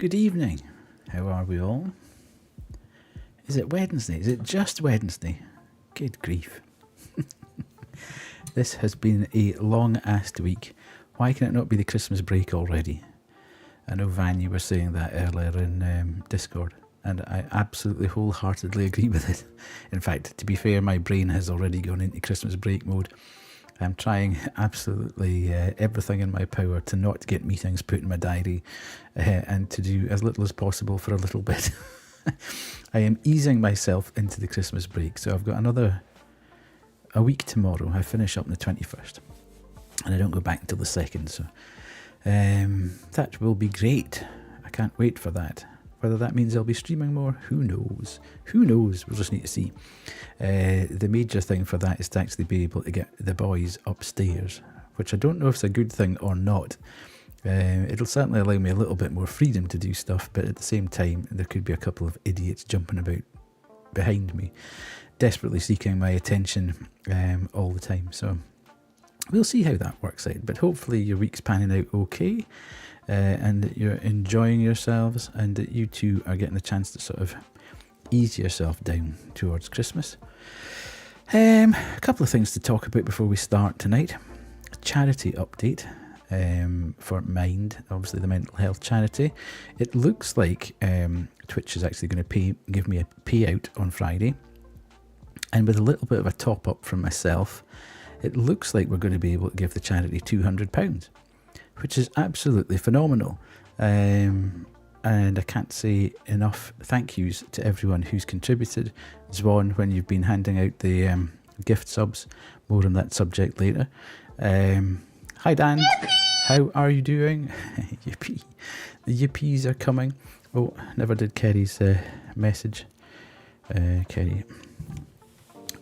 Good evening. How are we all? Is it Wednesday? Is it just Wednesday? Good grief. This has been a long-assed week. Why can it not be the Christmas break already? I know, Van, you were saying that earlier in Discord, and I absolutely wholeheartedly agree with it. In fact, to be fair, my brain has already gone into Christmas break mode. I'm trying absolutely everything in my power to not get meetings put in my diary and to do as little as possible for a little bit. I am easing myself into the Christmas break, so I've got a week tomorrow. I finish up on the 21st, and I don't go back until the 2nd, so that will be great. I can't wait for that. Whether that means I'll be streaming more, who knows? Who knows? We'll just need to see. The major thing for that is to actually be able to get the boys upstairs, which I don't know if it's a good thing or not. It'll certainly allow me a little bit more freedom to do stuff, but at the same time, there could be a couple of idiots jumping about behind me, desperately seeking my attention all the time. So we'll see how that works out, but hopefully your week's panning out okay. And that you're enjoying yourselves and that you two are getting a chance to sort of ease yourself down towards Christmas. A couple of things to talk about before we start tonight. A charity update for Mind, obviously the mental health charity. It looks like Twitch is actually going to give me a payout on Friday. And with a little bit of a top up from myself, it looks like we're going to be able to give the charity £200. Which is absolutely phenomenal. And I can't say enough thank yous to everyone who's contributed. Zwan, when you've been handing out the gift subs, more on that subject later. Hi Dan, how are you doing? Yippee. The yippies are coming. Oh, never did Kerry's message. Kerry.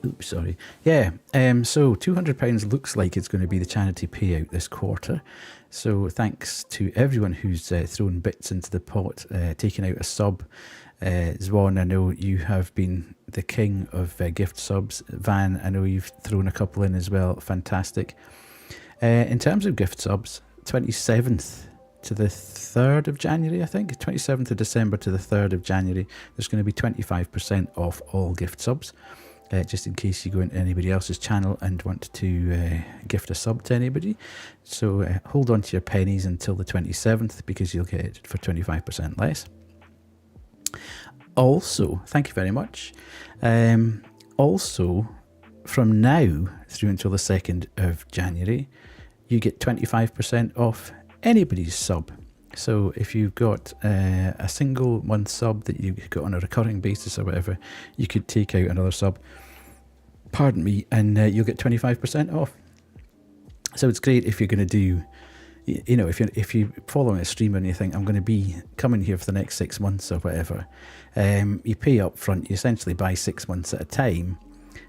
Oops, sorry. Yeah, so £200 looks like it's going to be the charity payout this quarter. So thanks to everyone who's thrown bits into the pot, taking out a sub. Zwan, I know you have been the king of gift subs. Van, I know you've thrown a couple in as well. Fantastic. In terms of gift subs, 27th to the 3rd of January, I think. 27th of December to the 3rd of January, there's going to be 25% off all gift subs. Just in case you go into anybody else's channel and want to gift a sub to anybody. So hold on to your pennies until the 27th because you'll get it for 25% less. Also, thank you very much. Also, from now through until the 2nd of January, you get 25% off anybody's sub. So if you've got a single month sub that you got on a recurring basis or whatever, you could take out another sub, pardon me, and you'll get 25% off. So it's great if you're going to do, you know, if you're following a streamer and you think, I'm going to be coming here for the next 6 months or whatever, you pay up front, you essentially buy 6 months at a time,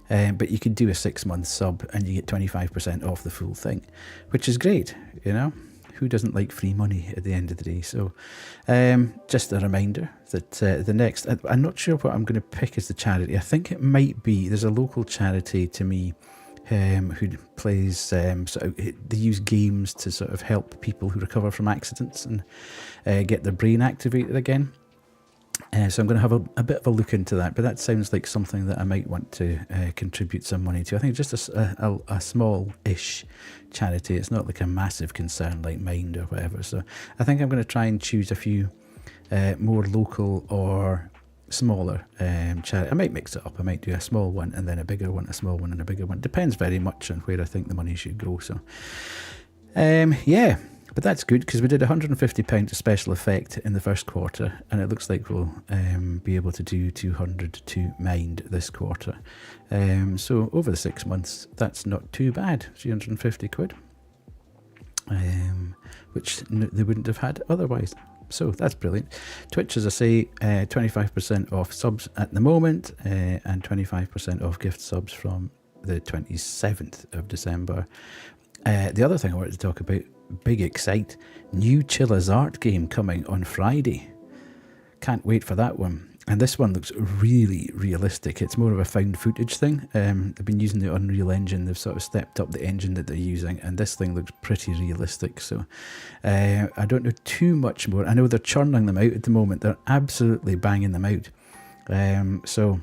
but you could do a 6-month sub and you get 25% off the full thing, which is great, you know. Who doesn't like free money at the end of the day? So just a reminder that the next, I'm not sure what I'm going to pick as the charity. I think it might be, there's a local charity to me who plays, sort of, they use games to sort of help people who recover from accidents and get their brain activated again. So I'm going to have a bit of a look into that, but that sounds like something that I might want to contribute some money to. I think just a small-ish charity. It's not like a massive concern like Mind or whatever. So I think I'm going to try and choose a few more local or smaller charity. I might mix it up. I might do a small one and then a bigger one, a small one and a bigger one. Depends very much on where I think the money should go. So yeah. But that's good because we did £150 of special effect in the first quarter, and it looks like we'll be able to do 200 to Mind this quarter. So over the 6 months, that's not too bad. 350 quid, which they wouldn't have had otherwise. So that's brilliant. Twitch, as I say, 25% off subs at the moment, and 25% off gift subs from the 27th of December. The other thing I wanted to talk about, big excite, new Chilla's Art game coming on Friday. Can't wait for that one. And this one looks really realistic. It's more of a found footage thing. They've been using the Unreal Engine. They've sort of stepped up the engine that they're using, and this thing looks pretty realistic. So I don't know too much more. I know they're churning them out at the moment. They're absolutely banging them out. So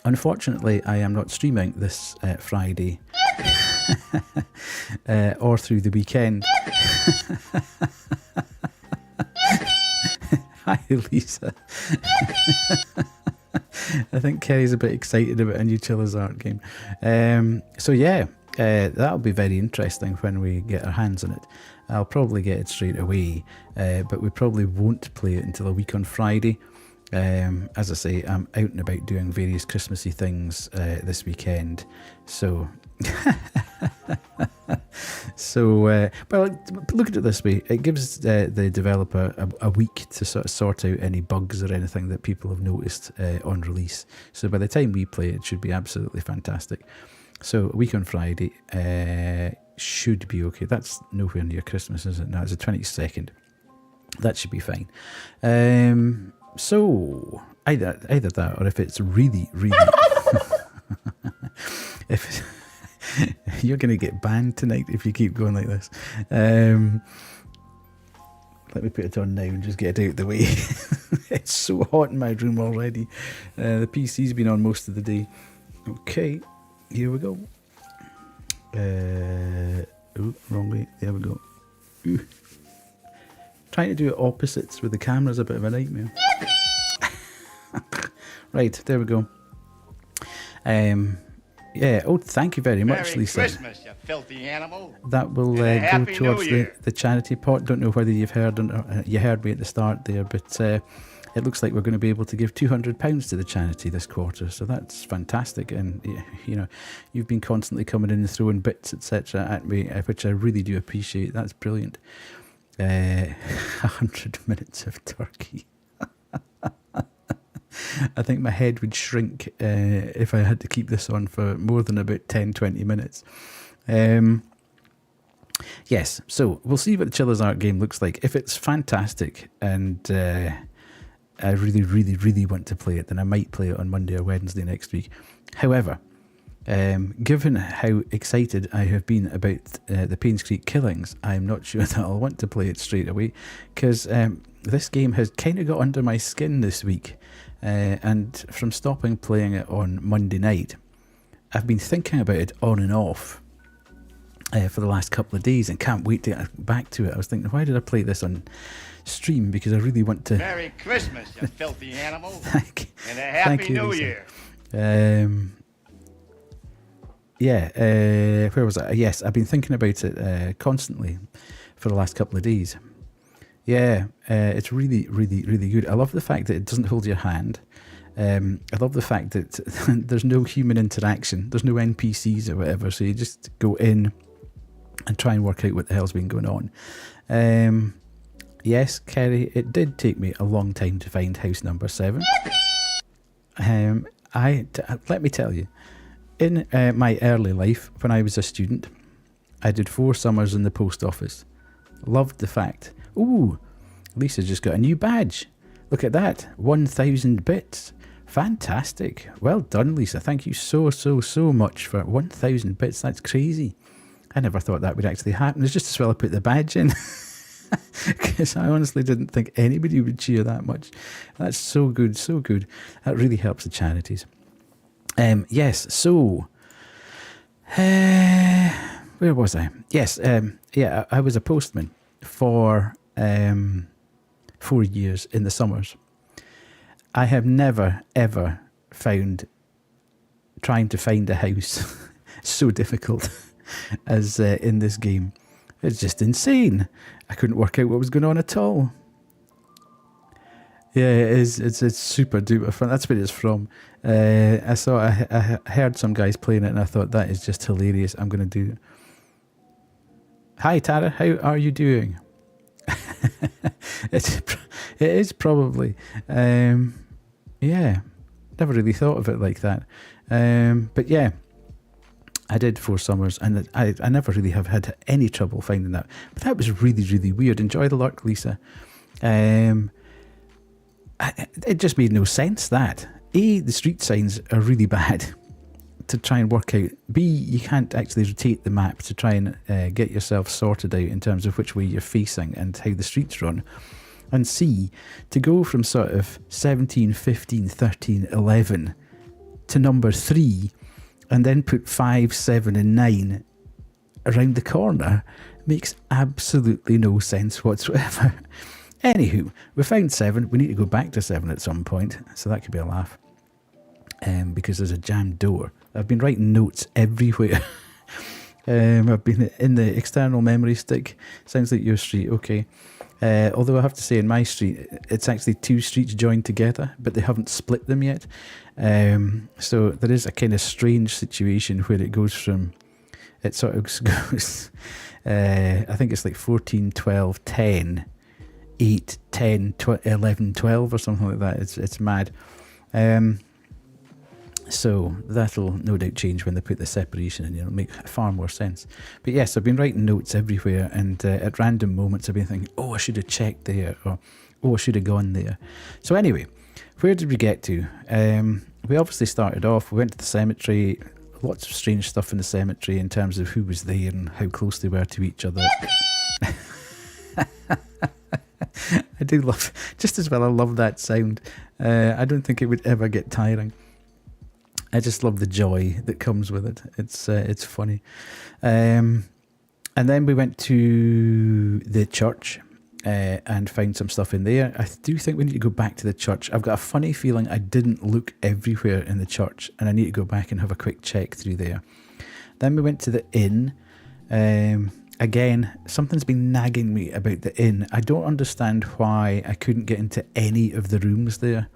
unfortunately, I am not streaming this Friday or through the weekend. Hi, Lisa. I think Kerry's a bit excited about a new Charizard game. So yeah, that'll be very interesting when we get our hands on it. I'll probably get it straight away, but we probably won't play it until a week on Friday. As I say, I'm out and about doing various Christmassy things this weekend. So... well, look at it this way. It gives the developer a week to sort out any bugs or anything that people have noticed on release. So by the time we play it should be absolutely fantastic. So a week on Friday should be okay. That's nowhere near Christmas, is it? No, it's the 22nd. That should be fine. So either that, or if it's really if you're going to get banned tonight if you keep going like this. Let me put it on now and just get it out of the way. It's so hot in my room already. The PC's been on most of the day. Okay, here we go. Oh, wrong way. There we go. Ooh. Trying to do it opposites with the camera's a bit of a nightmare. Right, there we go. Yeah, oh, thank you very much, Merry Lisa. Christmas, you filthy animal. That will go towards the charity pot. Don't know whether you've heard you heard me at the start there, but it looks like we're going to be able to give £200 to the charity this quarter, so that's fantastic. And you know, you've been constantly coming in and throwing bits, etc., at me, which I really do appreciate. That's brilliant. 100 minutes of turkey. I think my head would shrink if I had to keep this on for more than about 10-20 minutes. Yes, so we'll see what the Charizard game looks like. If it's fantastic and I really want to play it, then I might play it on Monday or Wednesday next week. However, given how excited I have been about the Painscreek killings, I'm not sure that I'll want to play it straight away, because this game has kind of got under my skin this week. And from stopping playing it on Monday night, I've been thinking about it on and off for the last couple of days and can't wait to get back to it. I was thinking, why did I play this on stream? Because I really want to... Merry Christmas, you filthy animal. And a Happy New Year. Yeah, where was I? Yes, I've been thinking about it constantly for the last couple of days. Yeah, it's really good. I love the fact that it doesn't hold your hand. I love the fact that there's no human interaction. There's no NPCs or whatever, so you just go in and try and work out what the hell's been going on. Yes, Kerry, it did take me a long time to find house number 7. Let me tell you, in my early life, when I was a student, I did 4 summers in the post office. Loved the fact... Ooh, Lisa just got a new badge. Look at that, 1,000 bits. Fantastic. Well done, Lisa. Thank you so much for 1,000 bits. That's crazy. I never thought that would actually happen. It's just as well I put the badge in. Because I honestly didn't think anybody would cheer that much. That's so good, so good. That really helps the charities. Yes, so... where was I? Yes, yeah, I was a postman for 4 years in the summers. I have never ever found trying to find a house so difficult as in this game. It's just insane. I couldn't work out what was going on at all. Yeah, it is. It's super duper fun. That's where it's from. I heard some guys playing it and I thought that is just hilarious. I'm going to do. Hi Tara, how are you doing? It is probably. Yeah, never really thought of it like that. But yeah, I did 4 summers and I never really have had any trouble finding that. But that was really weird. Enjoy the lurk, Lisa. It just made no sense that. A, the street signs are really bad to try and work out. B, you can't actually rotate the map to try and get yourself sorted out in terms of which way you're facing and how the streets run. And C, to go from sort of 17, 15, 13, 11 to number 3 and then put 5, 7 and 9 around the corner makes absolutely no sense whatsoever. Anywho, we found 7. We need to go back to 7 at some point, so that could be a laugh. Because there's a jammed door. I've been writing notes everywhere. I've been in the external memory stick. Sounds like your street, okay. Although I have to say, in my street, it's actually 2 streets joined together, but they haven't split them yet. So there is a kind of strange situation where it goes from, it sort of goes, I think it's like 14, 12, 10, 8, 10, 11, 12 or something like that. It's mad. So that'll no doubt change when they put the separation in. It'll make far more sense. But yes, I've been writing notes everywhere, and at random moments I've been thinking, oh, I should have checked there, or oh, I should have gone there. So anyway, where did we get to? We obviously started off, we went to the cemetery. Lots of strange stuff in the cemetery in terms of who was there and how close they were to each other. I do love, just as well I love that sound. I don't think it would ever get tiring. I just love the joy that comes with it. It's funny. And then we went to the church and found some stuff in there. I do think we need to go back to the church. I've got a funny feeling I didn't look everywhere in the church, and I need to go back and have a quick check through there. Then we went to the inn. Again, something's been nagging me about the inn. I don't understand why I couldn't get into any of the rooms there.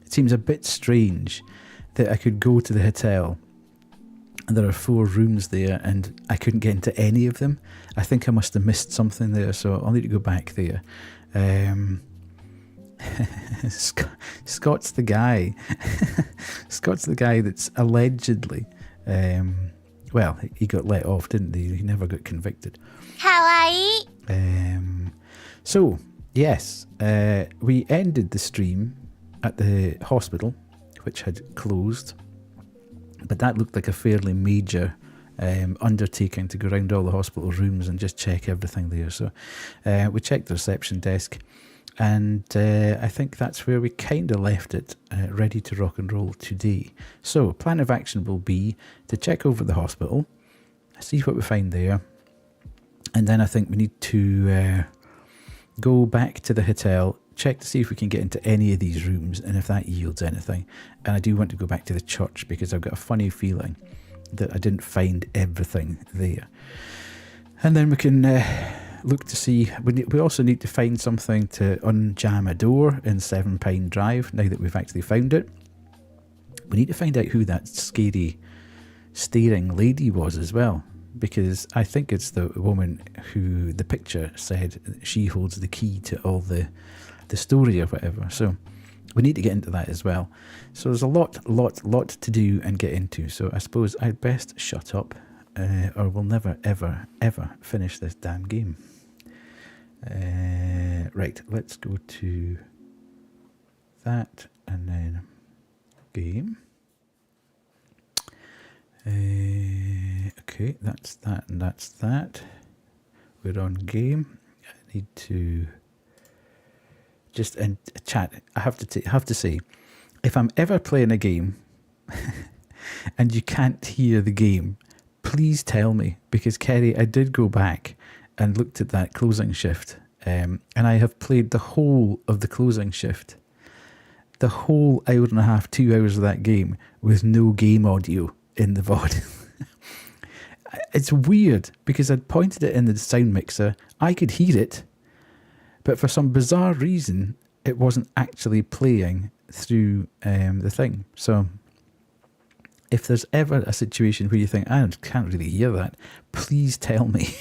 It seems a bit strange that I could go to the hotel and there are 4 rooms there and I couldn't get into any of them. I think I must have missed something there, so I'll need to go back there. Scott's the guy. Scott's the guy that's allegedly, well, he got let off, didn't he? He never got convicted. Hawaii. So, yes, we ended the stream at the hospital, which had closed, but that looked like a fairly major undertaking to go around all the hospital rooms and just check everything there. So we checked the reception desk, and I think that's where we kind of left it, ready to rock and roll today. So plan of action will be to check over the hospital, see what we find there, and then I think we need to go back to the hotel, check to see if we can get into any of these rooms and if that yields anything. And I do want to go back to the church because I've got a funny feeling that I didn't find everything there. And then we can look to see, we also need to find something to unjam a door in 7 Pine Drive now that we've actually found it. We need to find out who that scary staring lady was as well, because I think it's the woman who the picture said she holds the key to all the story or whatever. So we need to get into that as well. So there's a lot to do and get into. So I suppose I'd best shut up, or we'll never, ever, ever finish this damn game. Right, let's go to that and then game. Okay, that's that and that's that. We're on game. I need to just chat. I have to say, if I'm ever playing a game and you can't hear the game, please tell me, because Kerry, I did go back and looked at that closing shift, and I have played the whole of the closing shift, the whole hour and a half, 2 hours of that game with no game audio in the VOD. It's weird because I'd pointed it in the sound mixer, I could hear it, but for some bizarre reason, it wasn't actually playing through the thing. So if there's ever a situation where you think, I can't really hear that, please tell me.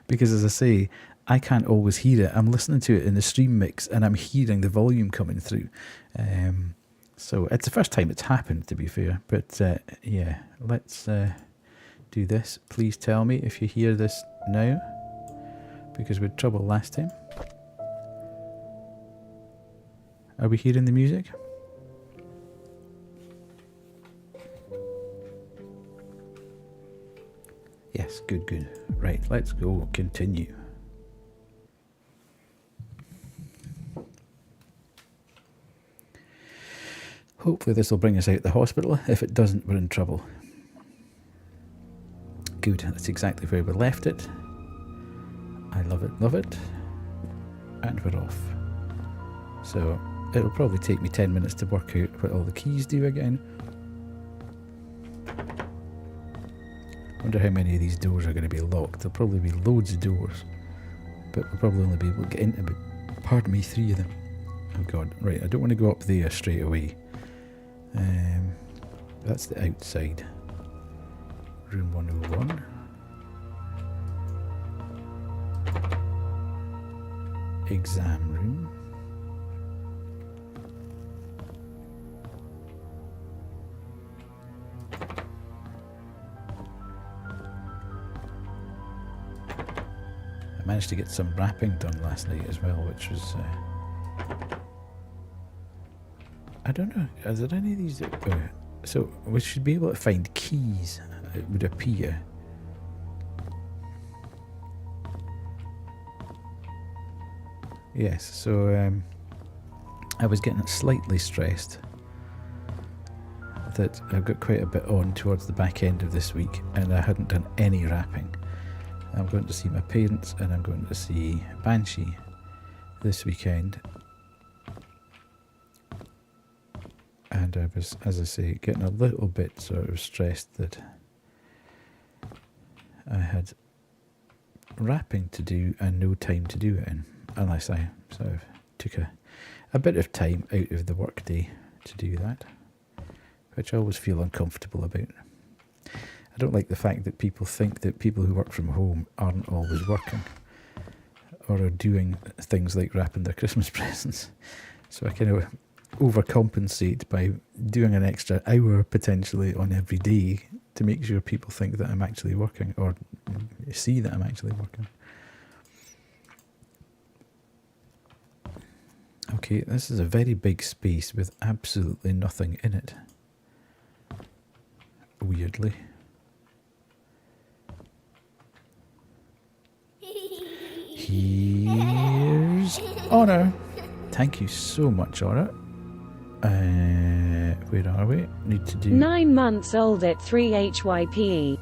Because as I say, I can't always hear it. I'm listening to it in the stream mix and I'm hearing the volume coming through. So it's the first time it's happened, to be fair. But yeah, let's do this. Please tell me if you hear this now, because we had trouble last time. Are we hearing the music? Yes, good, good. Right, let's go continue. Hopefully this will bring us out the hospital. If it doesn't, we're in trouble. Good, that's exactly where we left it. I love it, love it. And we're off. So it'll probably take me 10 minutes to work out what all the keys do again. Wonder how many of these doors are going to be locked. There'll probably be loads of doors, but we'll probably only be able to get into, pardon me, 3 of them. Oh god, right, I don't want to go up there straight away. That's the outside. Room 101. Exam room. I managed to get some wrapping done last night as well, which was I don't know, are there any of these so we should be able to find keys, it would appear. Yes, so I was getting slightly stressed that I've got quite a bit on towards the back end of this week and I hadn't done any wrapping. I'm going to see my parents and I'm going to see Banshee this weekend. And I was, as I say, getting a little bit sort of stressed that I had wrapping to do and no time to do it in, unless I sort of took a bit of time out of the work day to do that, which I always feel uncomfortable about. I don't like the fact that people think that people who work from home aren't always working or are doing things like wrapping their Christmas presents. So I kind of overcompensate by doing an extra hour potentially on every day to make sure people think that I'm actually working or see that I'm actually working. Okay, this is a very big space with absolutely nothing in it. Weirdly. Here's Honor. Thank you so much, Honor. Where are we? Need to do 9 months old at 3 HYPE.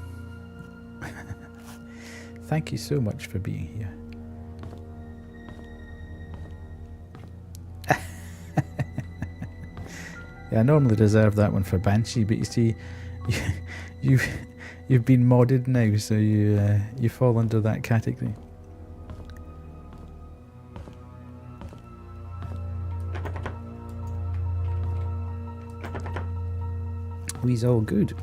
Thank you so much for being here. Yeah, I normally reserve that one for Banshee, but you see, you've been modded now, so you fall under that category. We's all good.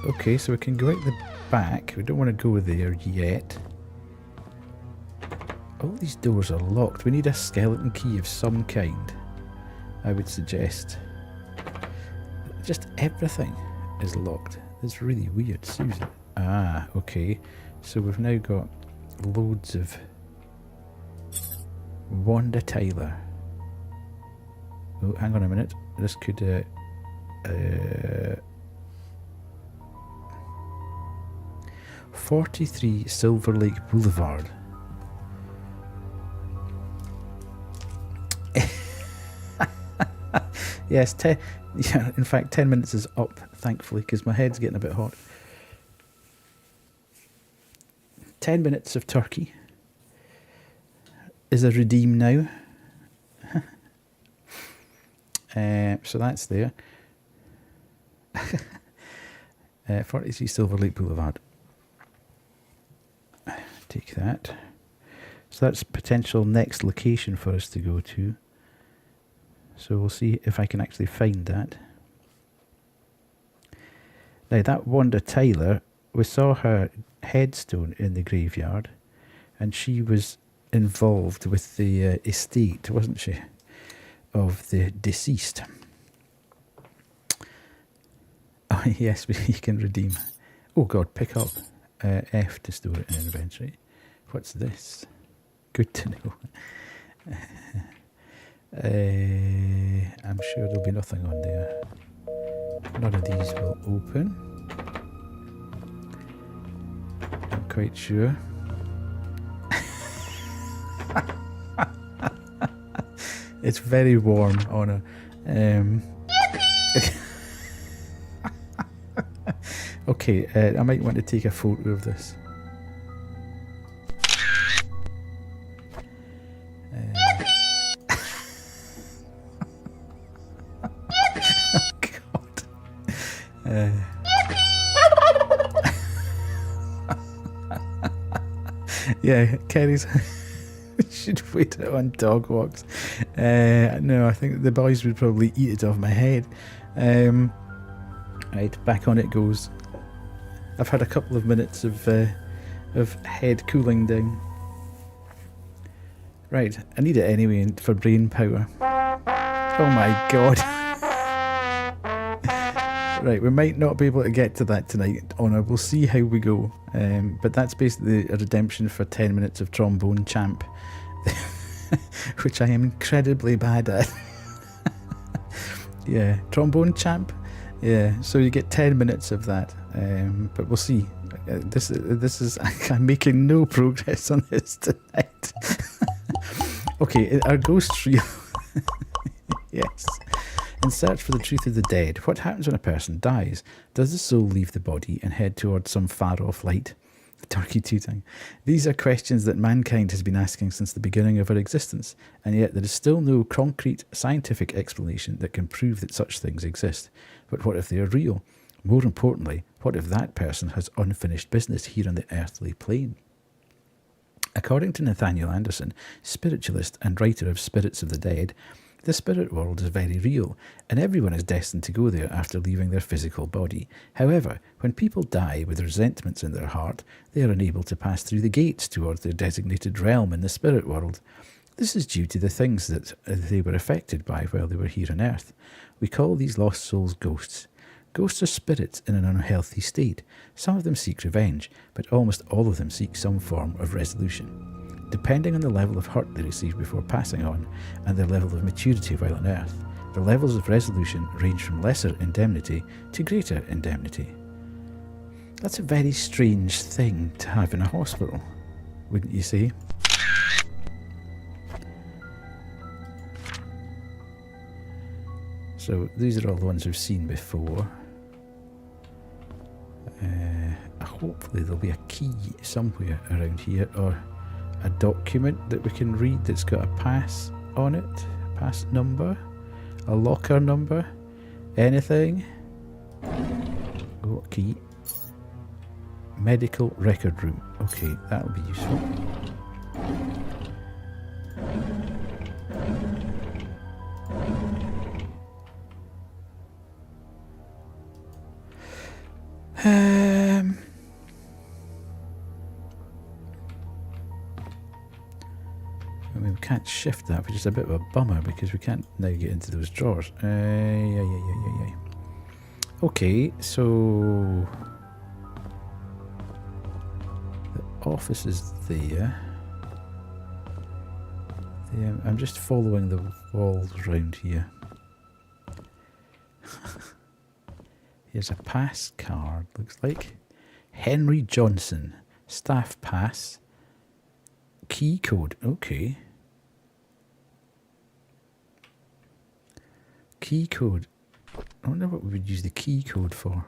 Okay, so we can go out the back. We don't want to go there yet. All these doors are locked. We need a skeleton key of some kind, I would suggest. Just everything is locked. It's really weird. Susan. Ah, okay. So we've now got loads of Wanda Tyler. Oh, hang on a minute. This could 43 Silver Lake Boulevard. Yes, yeah, in fact 10 minutes is up, thankfully, because my head's getting a bit hot. 10 minutes of turkey is a redeem now. So that's there. 43 Silver Lake Boulevard. Take that. So that's potential next location for us to go to. So we'll see if I can actually find that. Now that Wanda Tyler, we saw her headstone in the graveyard and she was involved with the estate, wasn't she, of the deceased. Oh yes, you can redeem. Oh god, pick up F to store it in inventory. What's this? Good to know. I'm sure there'll be nothing on there. None of these will open. I'm quite sure. It's very warm on a... Okay, I might want to take a photo of this. Oh God. Yeah, Kerry's... should wait it on dog walks. No, I think the boys would probably eat it off my head. Right, back on it goes. I've had a couple of minutes of head cooling down. Right, I need it anyway for brain power. Oh my God. Right, we might not be able to get to that tonight, Honor. We'll see how we go. But that's basically a redemption for 10 minutes of trombone champ. Which I am incredibly bad at. Yeah, trombone champ. Yeah, so you get 10 minutes of that. But we'll see. This is I'm making no progress on this tonight. Okay, our ghost reel. Yes. In search for the truth of the dead, what happens when a person dies? Does the soul leave the body and head towards some far-off light? Turkey tooting. These are questions that mankind has been asking since the beginning of our existence, and yet there is still no concrete scientific explanation that can prove that such things exist. But what if they are real? More importantly, what if that person has unfinished business here on the earthly plane? According to Nathaniel Anderson, spiritualist and writer of Spirits of the Dead, the spirit world is very real, and everyone is destined to go there after leaving their physical body. However, when people die with resentments in their heart, they are unable to pass through the gates towards their designated realm in the spirit world. This is due to the things that they were affected by while they were here on earth. We call these lost souls ghosts. Ghosts are spirits in an unhealthy state. Some of them seek revenge, but almost all of them seek some form of resolution. Depending on the level of hurt they receive before passing on, and their level of maturity while on earth, the levels of resolution range from lesser indemnity to greater indemnity. That's a very strange thing to have in a hospital, wouldn't you say? So these are all the ones we've seen before. Hopefully there'll be a key somewhere around here, or a document that we can read that's got a pass on it, pass number, a locker number, anything. Oh, key. Medical record room. Okay, that'll be useful. I mean, we can't shift that, which is a bit of a bummer because we can't now get into those drawers. Yeah. Okay, so the office is there. I'm just following the walls around here. Here's a pass card, looks like. Henry Johnson, staff pass. Key code, okay. Key code. I wonder what we would use the key code for.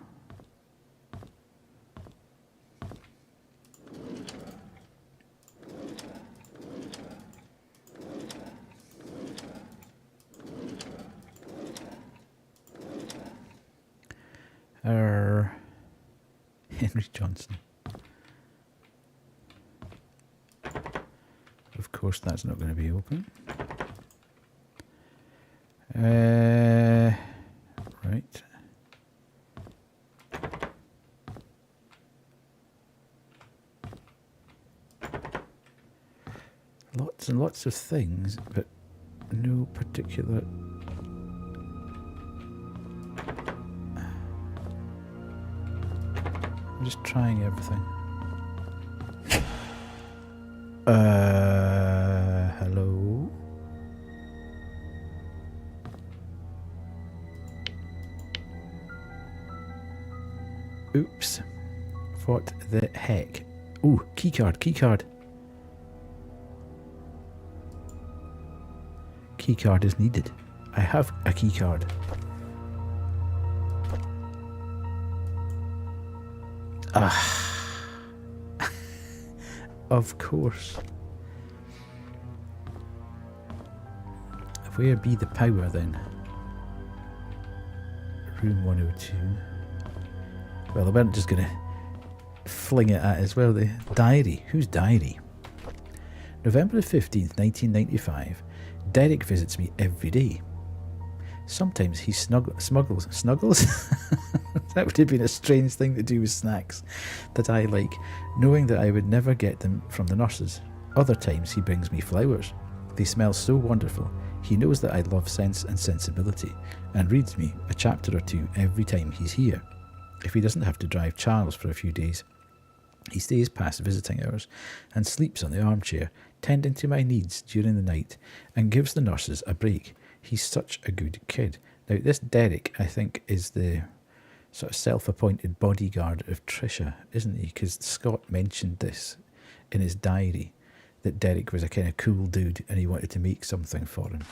Henry Johnson. Of course, that's not going to be open. Right. Lots and lots of things, but no particular... I'm just trying everything. Hello? Oops. What the heck? Oh, keycard, keycard. Keycard is needed. I have a keycard. Ah. Of course. Where be the power then? Room 102. Well, I weren't just going to fling it at as well. The diary. Whose diary? November the 15th, 1995. Derek visits me every day. Sometimes he smuggles. That would have been a strange thing to do with snacks that I like, knowing that I would never get them from the nurses. Other times he brings me flowers. They smell so wonderful. He knows that I love sense and sensibility, and reads me a chapter or two every time he's here. If he doesn't have to drive Charles for a few days, he stays past visiting hours and sleeps on the armchair, tending to my needs during the night, and gives the nurses a break. He's such a good kid. Now, this Derek, I think, is the sort of self-appointed bodyguard of Trisha, isn't he? Because Scott mentioned this in his diary, that Derek was a kind of cool dude and he wanted to make something for him.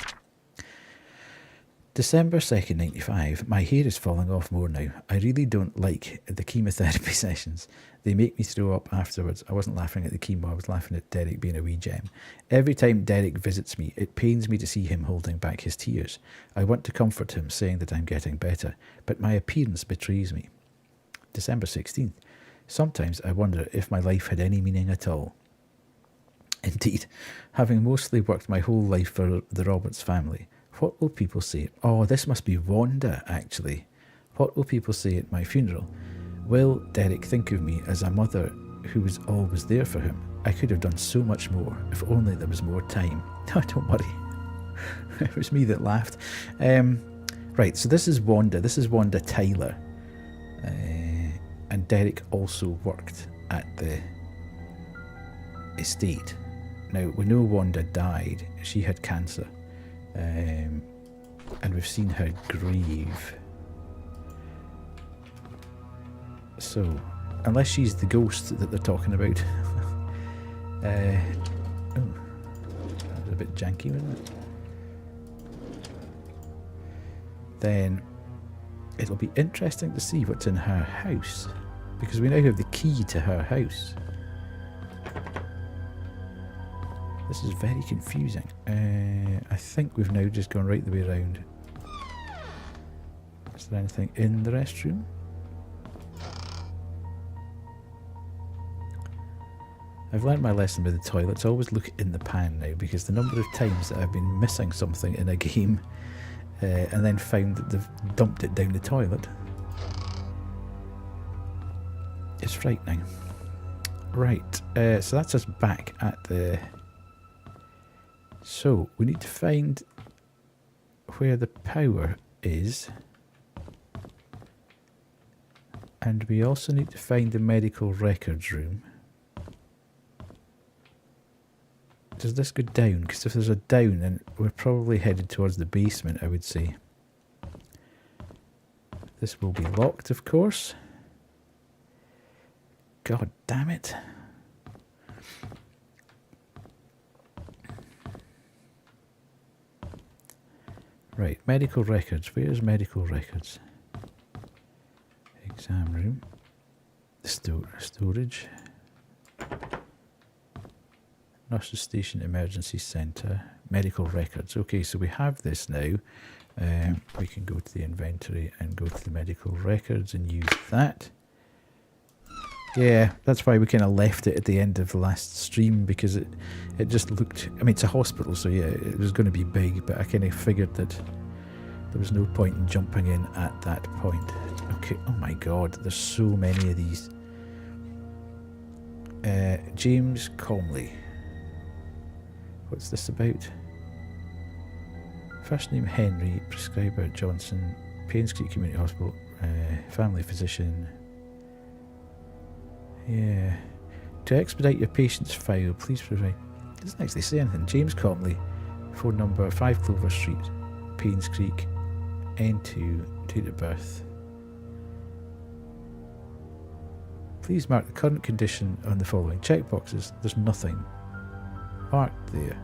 December 2nd, 95. My hair is falling off more now. I really don't like the chemotherapy sessions. They make me throw up afterwards. I wasn't laughing at the chemo, I was laughing at Derek being a wee gem. Every time Derek visits me, it pains me to see him holding back his tears. I want to comfort him, saying that I'm getting better, but my appearance betrays me. December 16th. Sometimes I wonder if my life had any meaning at all. Indeed, having mostly worked my whole life for the Roberts family, what will people say? Oh, this must be Wanda, actually. What will people say at my funeral? Will Derek think of me as a mother who was always there for him? I could have done so much more if only there was more time. No, don't worry. It was me that laughed. Right, so this is Wanda. This is Wanda Tyler. And Derek also worked at the estate. Now, we know Wanda died. She had cancer. And we've seen her grave. So, unless she's the ghost that they're talking about. That was a bit janky, wasn't it? Then it'll be interesting to see what's in her house, because we now have the key to her house. This is very confusing. I think we've now just gone right the way around. Is there anything in the restroom? I've learned my lesson with the toilets. Always look in the pan now, because the number of times that I've been missing something in a game and then found that they've dumped it down the toilet. It's frightening. Right, so that's us back at the... So, we need to find where the power is. And we also need to find the medical records room. Does this go down? Because if there's a down, then we're probably headed towards the basement, I would say. This will be locked, of course. God damn it. Right, medical records. Where's medical records? Exam room. Storage. Nurses Station Emergency Centre. Medical records. Okay, so we have this now. We can go to the inventory and go to the medical records and use that. Yeah, that's why we kind of left it at the end of the last stream, because it just looked... I mean, it's a hospital, so yeah, it was going to be big, but I kind of figured that there was no point in jumping in at that point. Okay, oh my god, there's so many of these. James Comley. What's this about? First name Henry, prescriber Johnson, Painscreek Community Hospital, family physician. Yeah. To expedite your patient's file, please provide... It doesn't actually say anything. James Comley, phone number 5 Clover Street, Painscreek, N2, date of birth. Please mark the current condition on the following checkboxes. There's nothing marked there.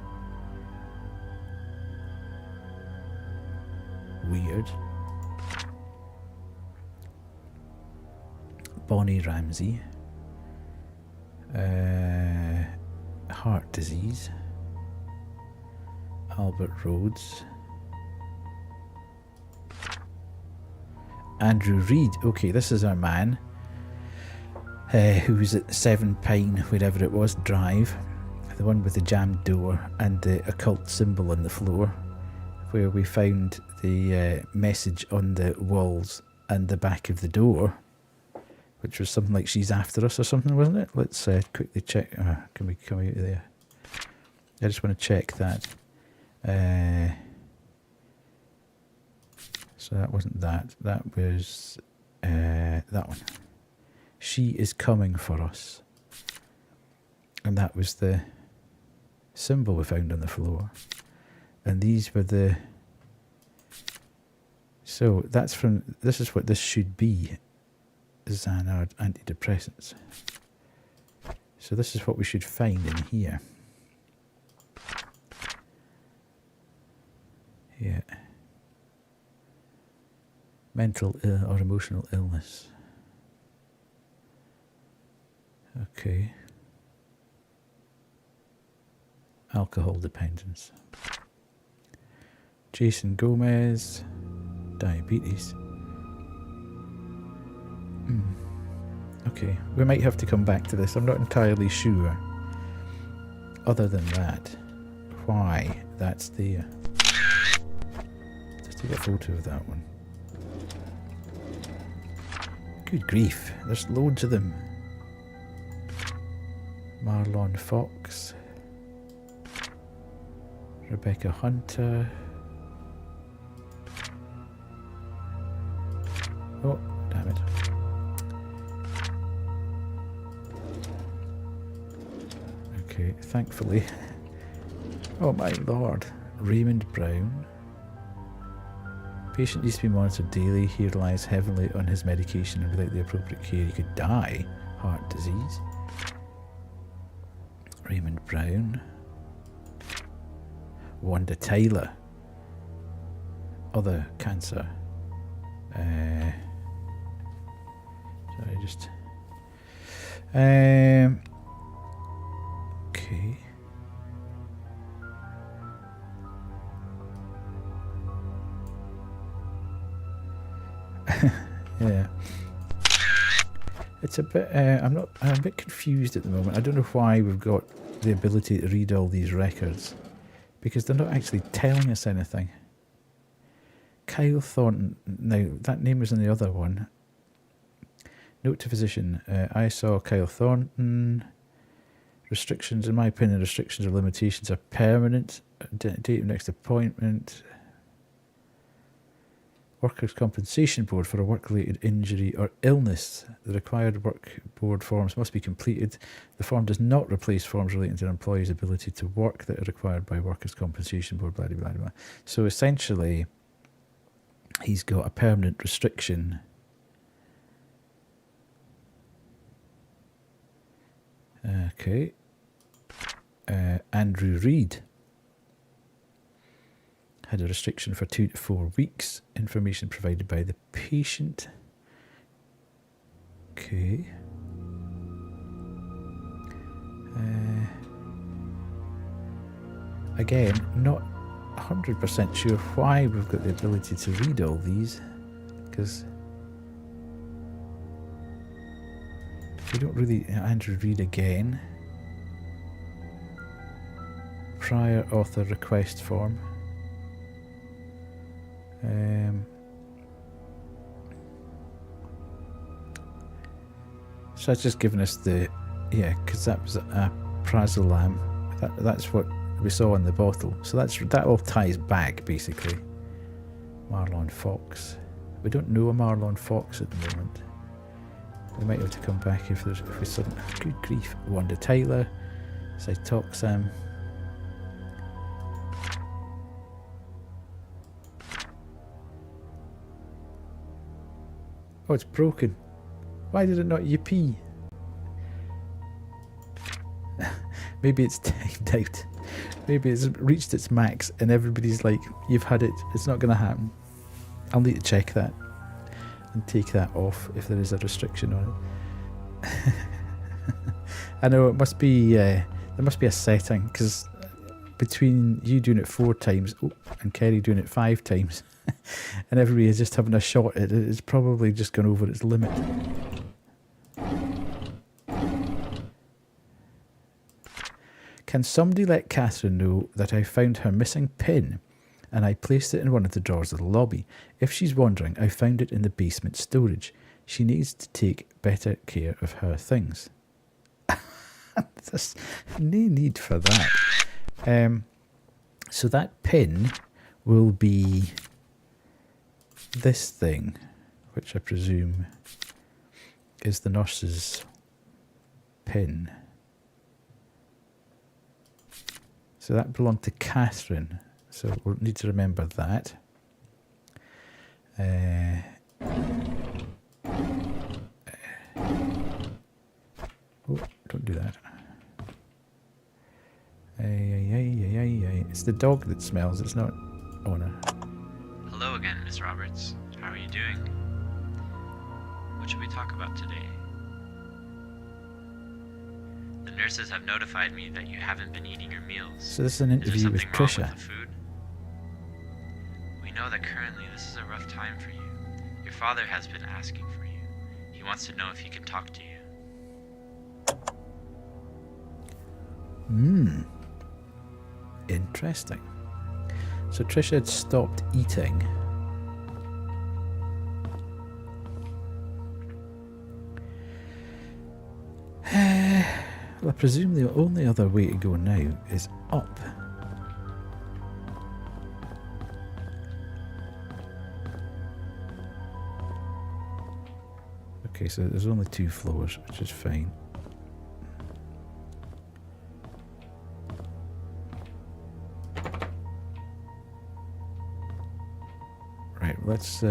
Weird. Bonnie Ramsey. Heart disease. Albert Rhodes. Andrew Reid. Okay, this is our man who was at 7 Pine, wherever it was, Drive. The one with the jammed door and the occult symbol on the floor, where we found the message on the walls and the back of the door, which was something like "she's after us" or something, wasn't it? Let's quickly check. Can we come out of there? I just want to check that. So that wasn't that. That was that one. She is coming for us. And that was the symbol we found on the floor. And these were the... So that's from... This is what this should be. Xanard antidepressants. So this is what we should find in here. Yeah. Mental or emotional illness. Okay. Alcohol dependence. Jason Gomez. Diabetes. Okay, we might have to come back to this. I'm not entirely sure. Other than that, why that's there. Just take a photo of that one. Good grief, there's loads of them. Marlon Fox. Rebecca Hunter. Oh, damn it. Okay, thankfully. Oh my lord. Raymond Brown. Patient needs to be monitored daily. He relies heavily on his medication, and without the appropriate care he could die. Heart disease. Raymond Brown. Wanda Taylor. Other cancer. Sorry, just... Okay. Yeah. It's a bit... I'm a bit confused at the moment. I don't know why we've got the ability to read all these records, because they're not actually telling us anything. Kyle Thornton. Now, that name was in the other one. Note to physician. I saw Kyle Thornton. Restrictions, in my opinion, restrictions or limitations are permanent. Date of next appointment. Workers' Compensation Board for a work-related injury or illness. The required work board forms must be completed. The form does not replace forms relating to an employee's ability to work that are required by Workers' Compensation Board, blah, blah, blah, blah. So essentially, he's got a permanent restriction. Okay. Andrew Reid had a restriction for 2 to 4 weeks. Information provided by the patient. Okay. Again, not 100% sure why we've got the ability to read all these, because we don't really... Andrew Reid again. Prior author request form. So that's just given us the... Yeah, because that was a prazolam. That's what we saw in the bottle. So that all ties back, basically. Marlon Fox. We don't know a Marlon Fox at the moment. We might have to come back if we suddenly... Good grief. Wanda Taylor. Cytoxam. Oh, it's broken. Why did it not yippee? Maybe it's timed out. Maybe it's reached its max and everybody's like, you've had it, it's not going to happen. I'll need to check that and take that off if there is a restriction on it. I know it must be, there must be a setting, because between you doing it 4 times and Kerry doing it 5 times and everybody is just having a shot at it, it's probably just gone over its limit. Can somebody let Catherine know that I found her missing pin and I placed it in one of the drawers of the lobby? If she's wondering, I found it in the basement storage. She needs to take better care of her things. There's no need for that. So that pin will be this thing, which I presume is the nurse's pin. So that belonged to Catherine. So we'll need to remember that. Oh, don't do that. It's the dog that smells, it's not Honor. Hello again, Miss Roberts. How are you doing? What should we talk about today? The nurses have notified me that you haven't been eating your meals. So this is an interview with Trisha. Wrong with the food? We know that currently this is a rough time for you. Your father has been asking for you. He wants to know if he can talk to you. Interesting. So Trisha had stopped eating. Well, I presume the only other way to go now is up. Okay, so there's only 2 floors, which is fine. Right, let's.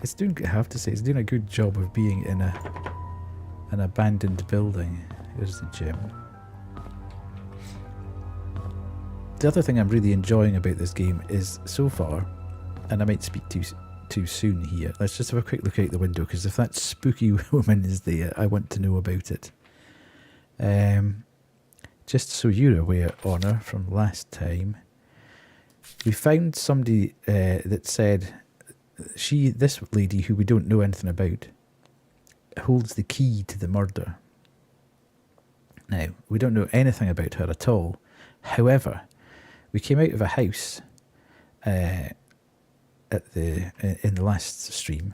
It's doing. I have to say, it's doing a good job of being in an abandoned building. Here's the gym. The other thing I'm really enjoying about this game is, so far, and I might speak too soon here. Let's just have a quick look out the window, because if that spooky woman is there, I want to know about it. Just so you're aware, Honor, from last time, we found somebody that said this lady, who we don't know anything about, holds the key to the murder. Now, we don't know anything about her at all. However, we came out of a house in the last stream,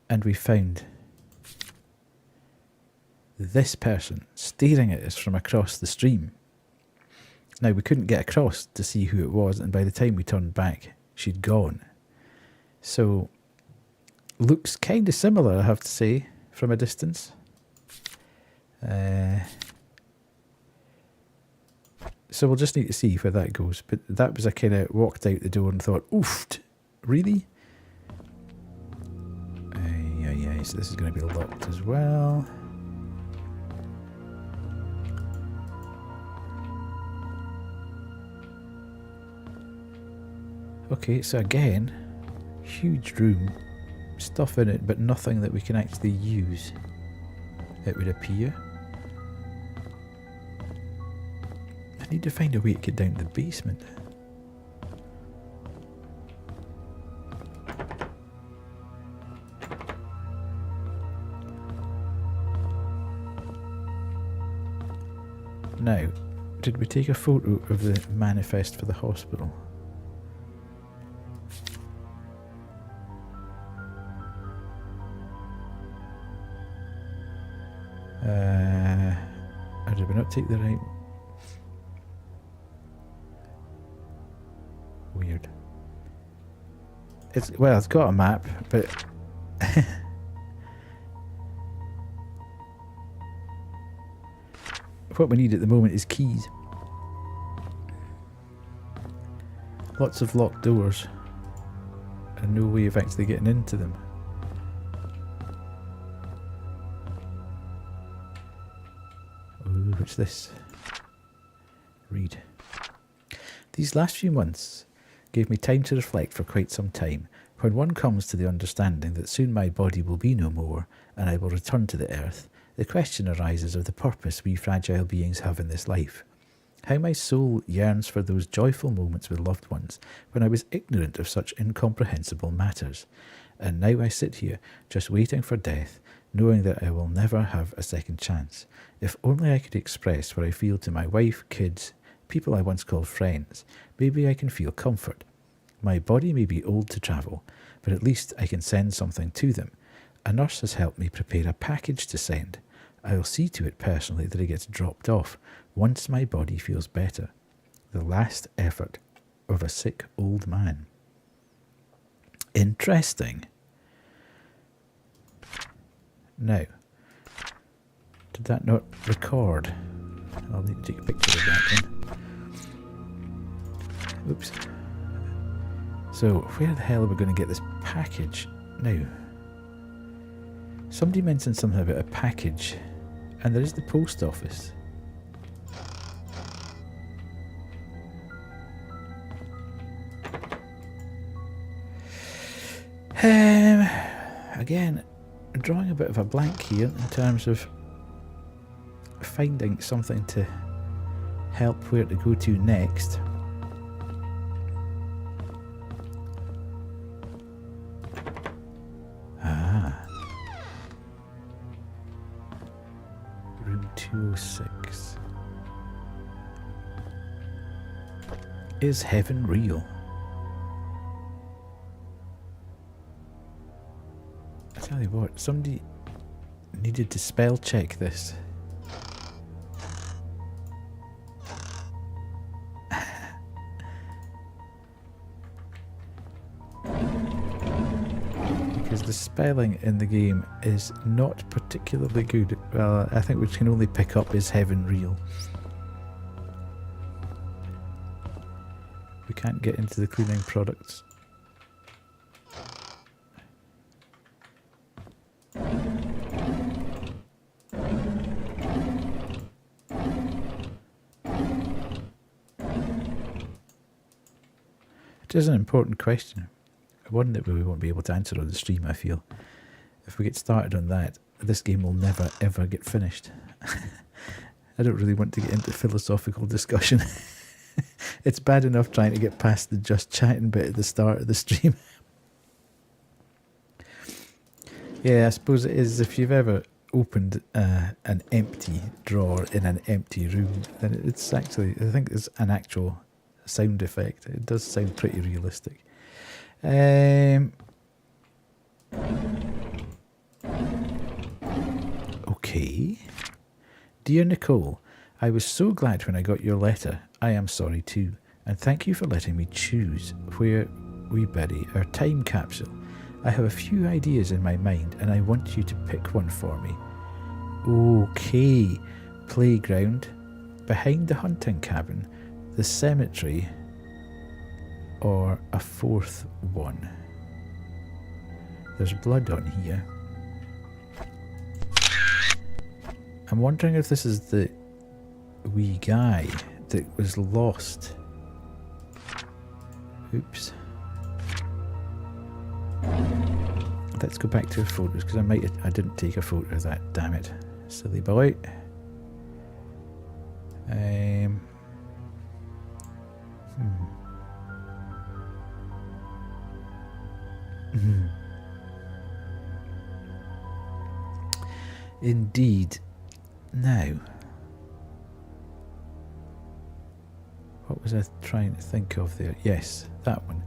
and we found this person staring at us from across the stream. Now, we couldn't get across to see who it was, and by the time we turned back, she'd gone. So, looks kind of similar, I have to say, from a distance. So we'll just need to see where that goes. But that was, I kind of walked out the door and thought, oof, really? So this is going to be locked as well. Okay, so again, huge room, stuff in it, but nothing that we can actually use, it would appear. I need to find a way to get down to the basement. Now, did we take a photo of the manifest for the hospital? Or did we not take the right? Weird. It's got a map, but what we need at the moment is keys. Lots of locked doors and no way of actually getting into them. Ooh, what's this? Read. These last few months gave me time to reflect for quite some time. When one comes to the understanding that soon my body will be no more and I will return to the earth, the question arises of the purpose we fragile beings have in this life. How my soul yearns for those joyful moments with loved ones when I was ignorant of such incomprehensible matters. And now I sit here, just waiting for death, knowing that I will never have a second chance. If only I could express what I feel to my wife, kids, people I once called friends, maybe I can feel comfort. My body may be old to travel, but at least I can send something to them. A nurse has helped me prepare a package to send. I will see to it personally that it gets dropped off once my body feels better. The last effort of a sick old man. Interesting. Now, did that not record? I'll need to take a picture of that then. Oops. So, where the hell are we going to get this package? Now, somebody mentioned something about a package, and there is the post office. Again, drawing a bit of a blank here in terms of finding something to help where to go to next. Room 206. Is heaven real? I tell you what, somebody needed to spell check this. Because the spelling in the game is not particularly good. Well, I think we can only pick up is heaven real. We can't get into the cleaning products. It is an important question. One that we won't be able to answer on the stream, I feel. If we get started on that, this game will never ever get finished. I don't really want to get into philosophical discussion. It's bad enough trying to get past the just chatting bit at the start of the stream. Yeah, I suppose it is. If you've ever opened an empty drawer in an empty room, then it's actually, I think it's an actual sound effect. It does sound pretty realistic. Okay. Dear Nicole, I was so glad when I got your letter. I am sorry too, and thank you for letting me choose where we bury our time capsule. I have a few ideas in my mind and I want you to pick one for me. Okay. Playground, behind the hunting cabin, the cemetery, or a fourth one. There's blood on here. I'm wondering if this is the wee guy that was lost. Oops. Let's go back to the photos because I didn't take a photo of that. Damn it, silly boy. Indeed. Now, what was I trying to think of there? Yes, that one.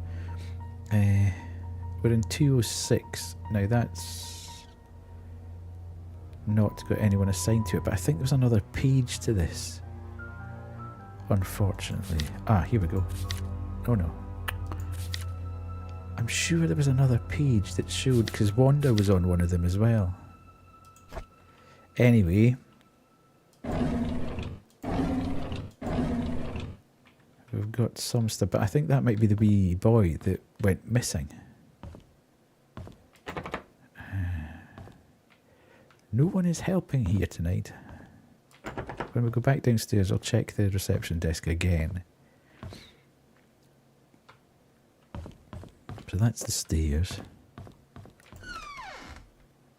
We're in 206. Now that's not got anyone assigned to it, but I think there's another page to this. Unfortunately. Here we go. Oh no. I'm sure there was another page that showed, because Wanda was on one of them as well. Anyway. We've got some stuff, but I think that might be the wee boy that went missing. No one is helping here tonight. when we go back downstairs, I'll check the reception desk again. So that's the stairs.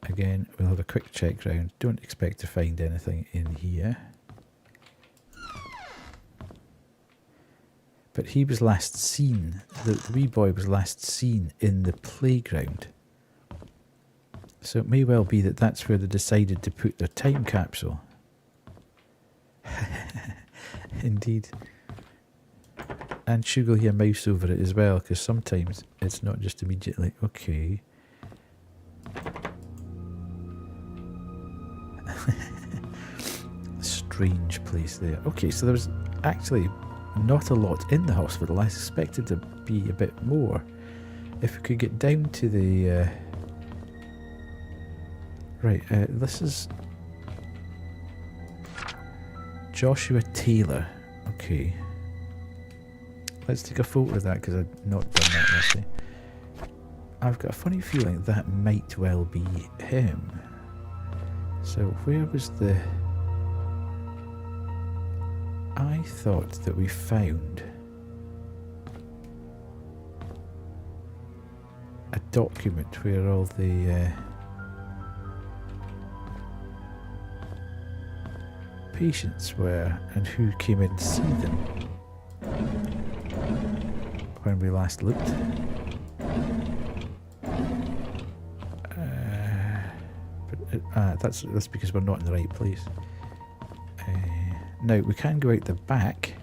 Again, we'll have a quick check round. Don't expect to find anything in here. But he was last seen, the wee boy was last seen in the playground. So it may well be that that's where they decided to put their time capsule. Indeed. And Sugar here mouse over it as well, because sometimes it's not just immediately. Okay. Strange place there. Okay, so there was actually not a lot in the hospital. I suspected to be a bit more. If we could get down to the... Right, this is... Joshua Taylor. Okay. Let's take a photo of that because I've not done that, let's see. I've got a funny feeling that might well be him. So where was the... I thought that we found a document where all the patients were and who came in to see them when we last looked. But that's because we're not in the right place. Now, we can go out the back,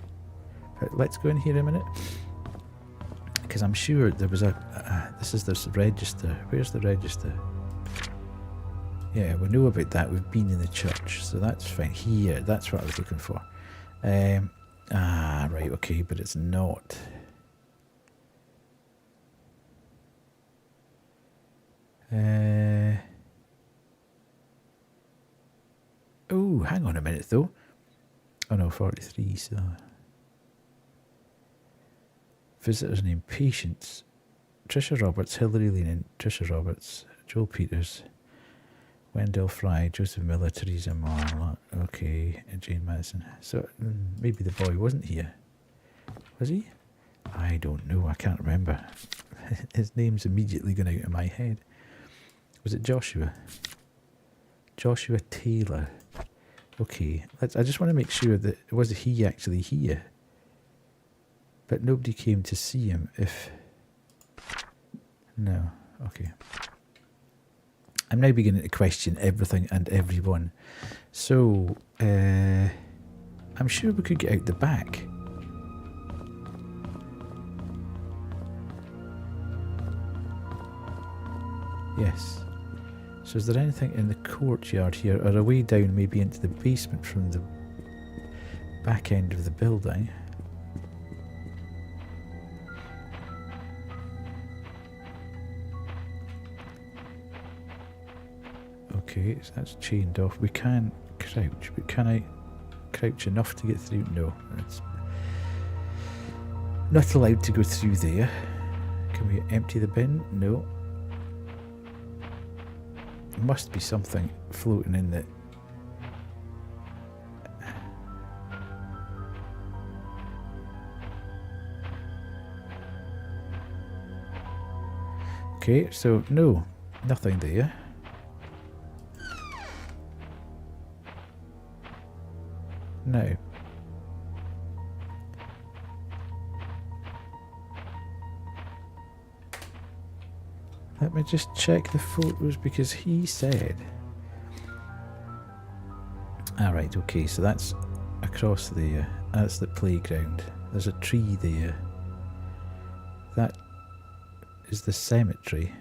but let's go in here a minute, because I'm sure there was this is the register. Where's the register? Yeah, we know about that. We've been in the church, so that's fine. Here, that's what I was looking for. Right, okay, but it's not. Oh, hang on a minute, though. Oh no, 43, so... Visitors named Patients. Trisha Roberts, Hilary Leanin, Trisha Roberts, Joel Peters, Wendell Fry, Joseph Miller, Teresa Marla, okay, and Jane Madison. So, maybe the boy wasn't here. Was he? I don't know, I can't remember. His name's immediately gone out of my head. Was it Joshua? Joshua Taylor. Okay, I just want to make sure that was he actually here, but nobody came to see him. If no, okay, I'm now beginning to question everything and everyone. So I'm sure we could get out the back. Yes. So is there anything in the courtyard here, or a way down maybe into the basement from the back end of the building? Okay, so that's chained off. We can crouch, but can I crouch enough to get through? No, it's not allowed to go through there. Can we empty the bin? No. Must be something floating in that. Okay, so no, nothing there. No. Let me just check the photos because he said... Alright, okay, so that's across there. That's the playground. There's a tree there. That is the cemetery.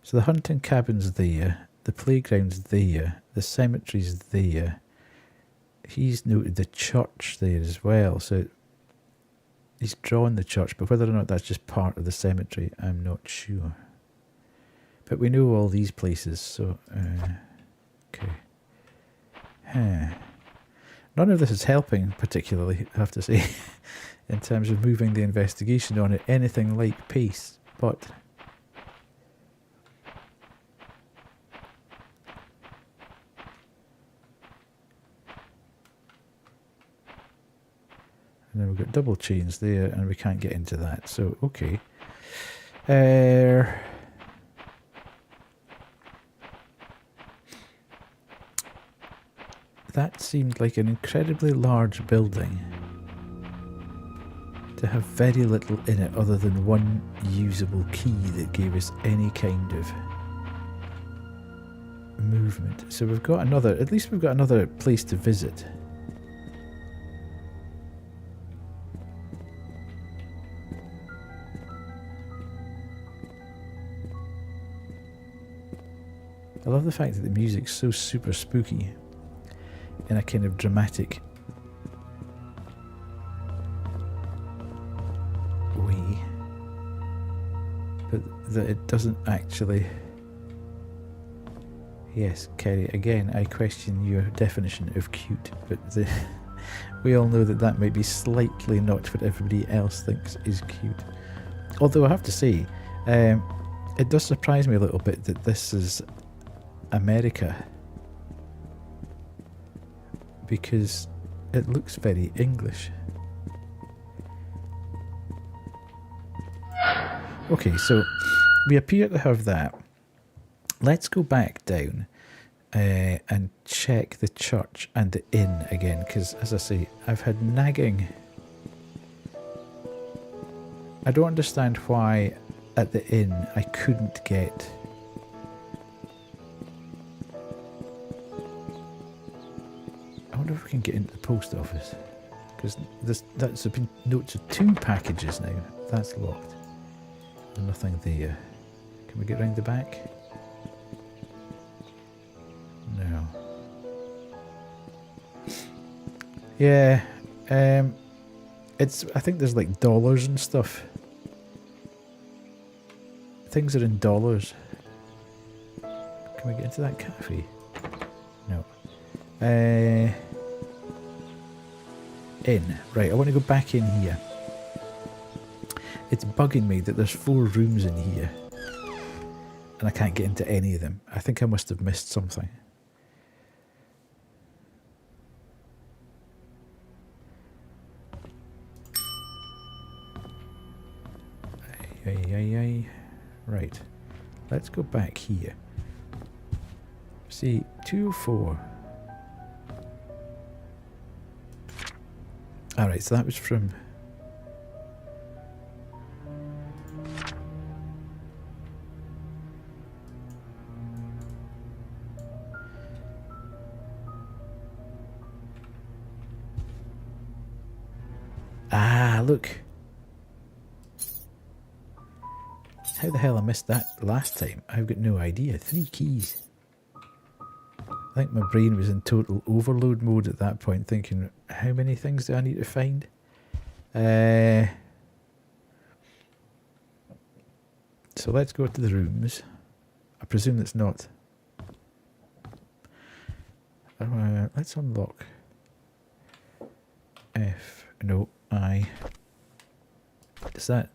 So the hunting cabin's there. The playground's there. The cemetery's there. He's noted the church there as well. So... he's drawn the church, but whether or not that's just part of the cemetery, I'm not sure. But we know all these places, so... okay. None of this is helping, particularly, I have to say, in terms of moving the investigation on at anything like pace, but... And then we've got double chains there, and we can't get into that. So, okay. That seemed like an incredibly large building to have very little in it other than one usable key that gave us any kind of movement. So we've got another, at least we've got another place to visit. I love the fact that the music's so super spooky in a kind of dramatic way, but that it doesn't actually... Yes, Kerry, again, I question your definition of cute, but we all know that that might be slightly not what everybody else thinks is cute. Although I have to say, it does surprise me a little bit that this is America, because it looks very English. Okay, so we appear to have that. Let's go back down and check the church and the inn again, because as I say, I've had nagging. I don't understand why at the inn I couldn't get I wonder if we can get into the post office, because that's been notes of 2 packages now. That's locked. There's nothing there. Can we get round the back? No. Yeah. I think there's like dollars and stuff. Things are in dollars. Can we get into that cafe? No. In. Right, I want to go back in here. It's bugging me that there's 4 rooms in here and I can't get into any of them. I think I must have missed something. Right, let's go back here. See, 204. Alright, so that was from... Ah, look. How the hell I missed that last time? I've got no idea. 3 keys. I think my brain was in total overload mode at that point, thinking, how many things do I need to find? So let's go to the rooms. I presume that's not... let's unlock... F... No, I... Does that...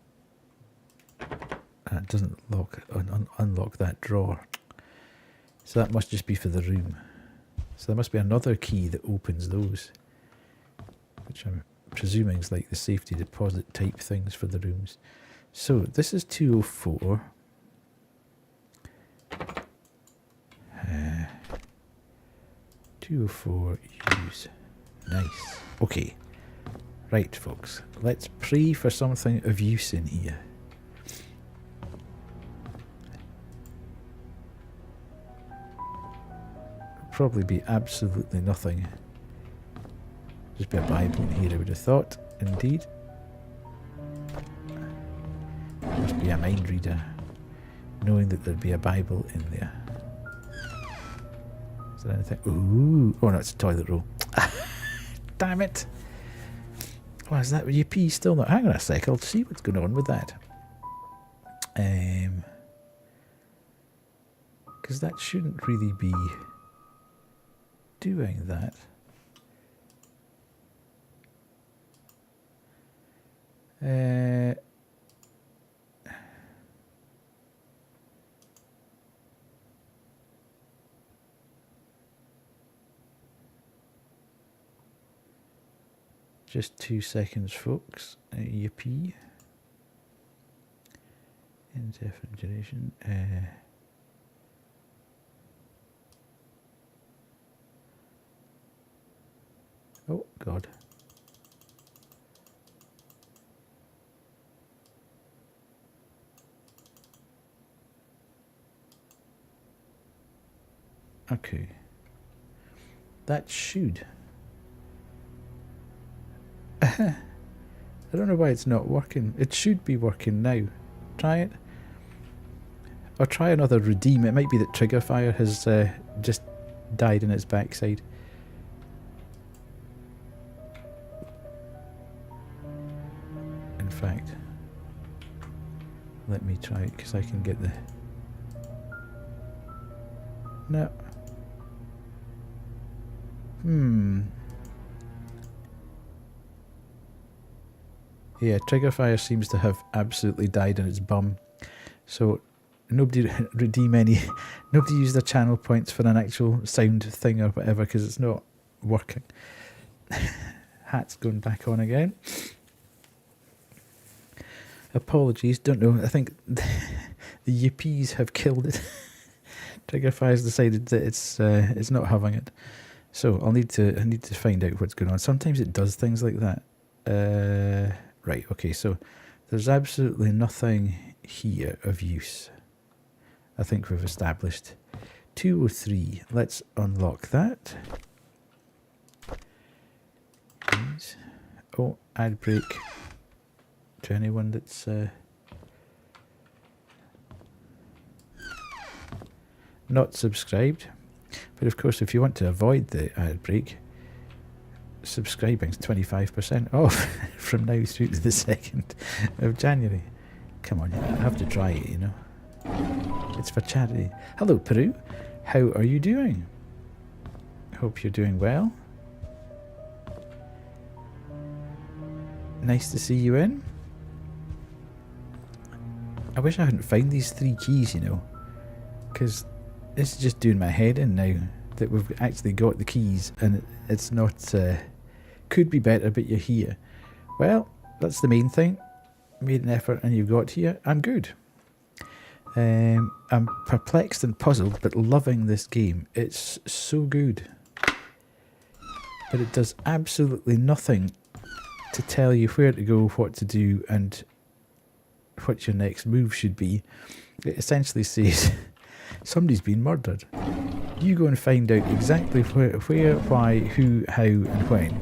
It doesn't unlock that drawer. So that must just be for the room. So there must be another key that opens those, which I'm presuming is like the safety deposit type things for the rooms. So this is 204. 204 use. Nice. Okay. Right, folks. Let's pray for something of use in here. Probably be absolutely nothing. Just be a Bible in here, I would have thought. Indeed. Must be a mind reader, knowing that there'd be a Bible in there. Is there anything? Ooh! Oh no, it's a toilet roll. Damn it! Oh, is that your pee still not? Hang on a sec, I'll see what's going on with that. Because that shouldn't really be doing that. Just 2 seconds, folks. Yippee. Indefinite duration. Oh, God. Okay. That should. I don't know why it's not working. It should be working now. Try it. Or try another redeem. It might be that trigger fire has just died in its backside. In fact, let me try it because I can get the... No. Yeah, trigger fire seems to have absolutely died in its bum. So nobody redeem any... Nobody use their channel points for an actual sound thing or whatever because it's not working. Hat's going back on again. Apologies, don't know. I think the yippies have killed it. Trigger fire's decided that it's not having it. So I need to find out what's going on. Sometimes it does things like that. Right, okay, so there's absolutely nothing here of use. I think we've established 203. Let's unlock that. Please. Oh, ad break to anyone that's not subscribed. But of course, if you want to avoid the ad break, subscribing's 25% off from now through to the 2nd of January. Come on, you have to try it, you know. It's for charity. Hello, Peru. How are you doing? Hope you're doing well. Nice to see you in. I wish I hadn't found these 3 keys, you know, because it's just doing my head in now that we've actually got the keys and it's not... could be better, but you're here. Well, that's the main thing. Made an effort and you got here. I'm good. I'm perplexed and puzzled, but loving this game. It's so good. But it does absolutely nothing to tell you where to go, what to do, and what your next move should be. It essentially says, somebody's been murdered. You go and find out exactly where, why, who, how, and when.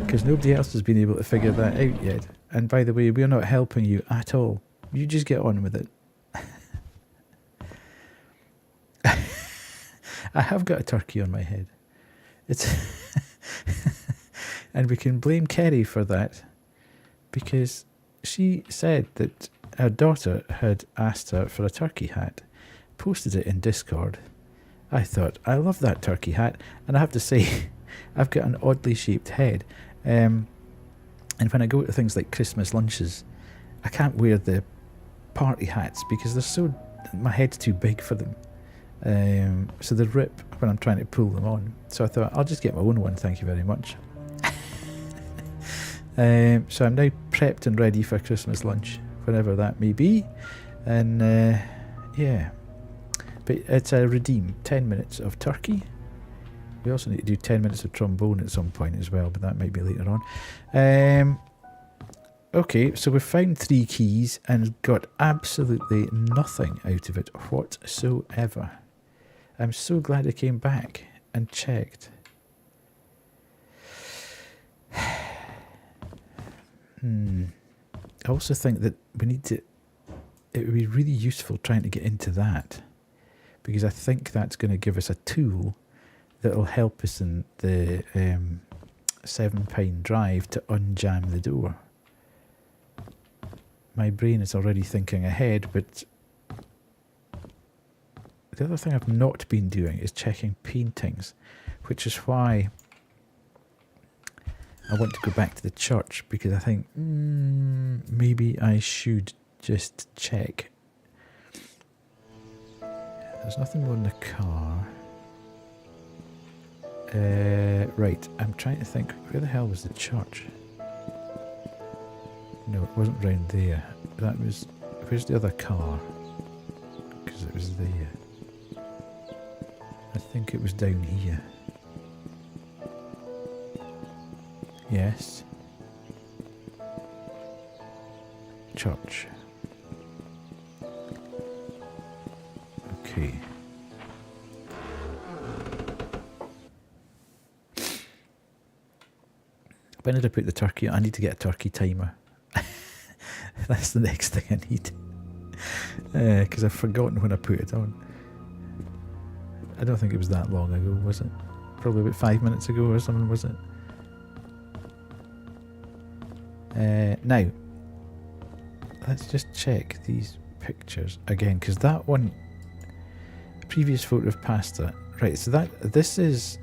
Because nobody else has been able to figure that out yet. And by the way, we're not helping you at all. You just get on with it. I have got a turkey on my head. It's and we can blame Kerry for that because she said that her daughter had asked her for a turkey hat, posted it in Discord. I thought, I love that turkey hat, and I have to say, I've got an oddly shaped head. And when I go to things like Christmas lunches, I can't wear the party hats because they're so... my head's too big for them. So they rip when I'm trying to pull them on. So I thought, I'll just get my own one, thank you very much. So I'm now prepped and ready for Christmas lunch, whenever that may be. And yeah. But it's a redeem. 10 minutes of turkey. We also need to do 10 minutes of trombone at some point as well, but that might be later on. Okay, so we've found 3 keys and got absolutely nothing out of it whatsoever. I'm so glad I came back and checked. I also think that we need to... it would be really useful trying to get into that, because I think that's going to give us a tool that will help us in the 7 Pine Drive to unjam the door. My brain is already thinking ahead, but the other thing I've not been doing is checking paintings, which is why I want to go back to the church, because I think maybe I should just check. There's nothing more in the car. Right, I'm trying to think, where the hell was the church? No, it wasn't round there. That was... Where's the other car? Because it was there. I think it was down here. Yes. Church. Okay. When did I put the turkey on? I need to get a turkey timer. That's the next thing I need. Because I've forgotten when I put it on. I don't think it was that long ago, was it? Probably about 5 minutes ago or something, was it? Now, let's just check these pictures again, because that one, previous photo of pasta. Right, so this is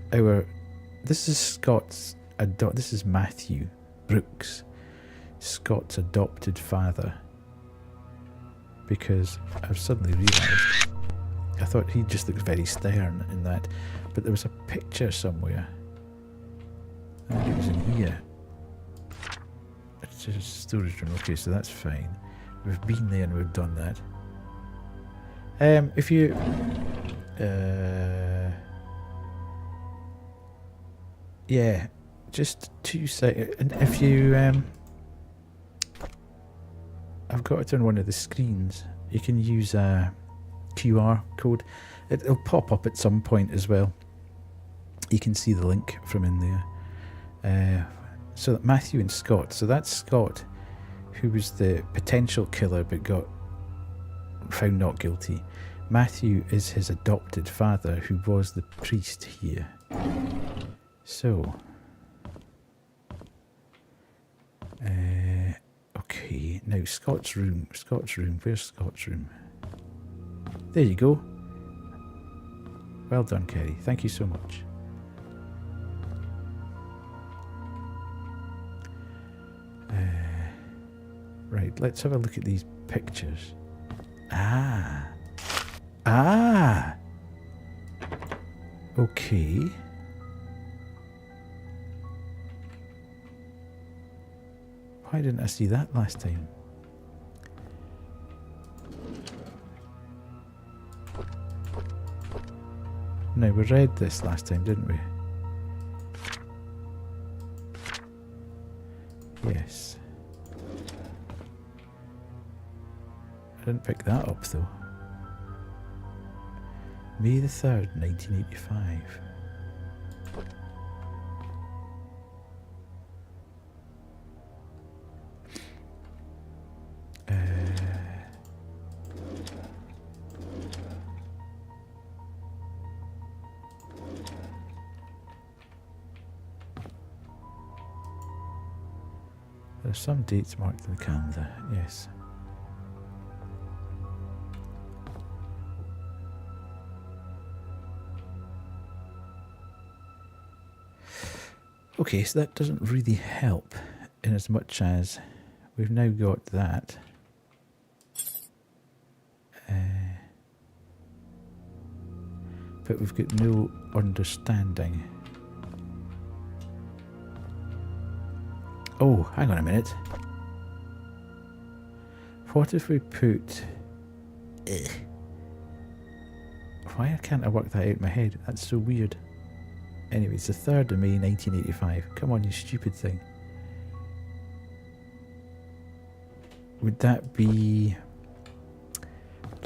Scott's this is Matthew Brooks, Scott's adopted father. Because I've suddenly realised, I thought he just looked very stern in that, but there was a picture somewhere. I think it was in here. It's just a storage room. Okay, so that's fine. We've been there and we've done that. If you... yeah, just 2 seconds. And if you... I've got it on one of the screens. You can use a QR code. It'll pop up at some point as well. You can see the link from in there. So that Matthew and Scott. So that's Scott, who was the potential killer but got found not guilty. Matthew is his adopted father, who was the priest here. So, okay, now Scott's room. Where's Scott's room? There you go. Well done, Kerry. Thank you so much. Right, let's have a look at these pictures. Ah! Okay. Why didn't I see that last time? No, we read this last time, didn't we? Yes. I didn't pick that up though. May the 3rd, 1985. There's some dates marked in the calendar, yes. Okay, so that doesn't really help in as much as we've now got that. But we've got no understanding. Oh, hang on a minute. What if we put... Why can't I work that out in my head? That's so weird. Anyway, it's the 3rd of May 1985. Come on, you stupid thing. Would that be...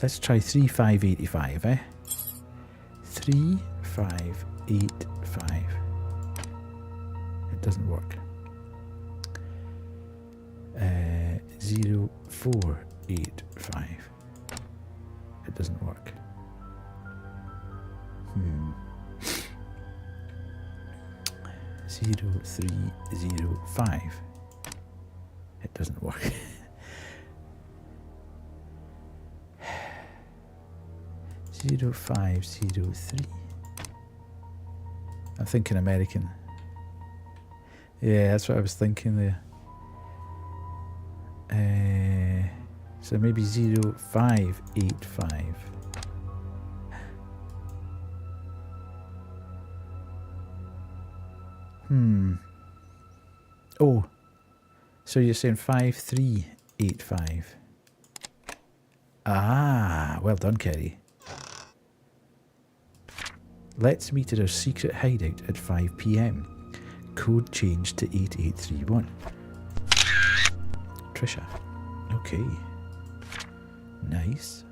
Let's try 3585, eh? 3585. It doesn't work. 0485. It doesn't work. 0305. It doesn't work. 0503. I'm thinking American. Yeah, that's what I was thinking there. So maybe 0585. Oh, So you're saying 5385. Ah, well done, Kerry. Let's meet at our secret hideout at 5 PM. Code changed to 8831. Trisha. Okay. Nice.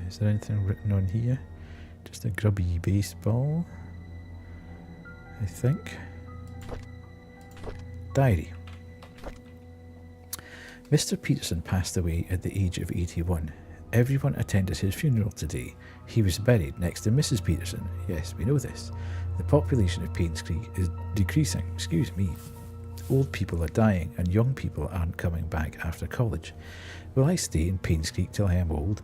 Is there anything written on here? Just a grubby baseball, I think. Diary. Mr. Peterson passed away at the age of 81. Everyone attended his funeral today. He was buried next to Mrs. Peterson. Yes, we know this. The population of Painscreek is decreasing. Excuse me. Old people are dying and young people aren't coming back after college. Will I stay in Painscreek till I am old?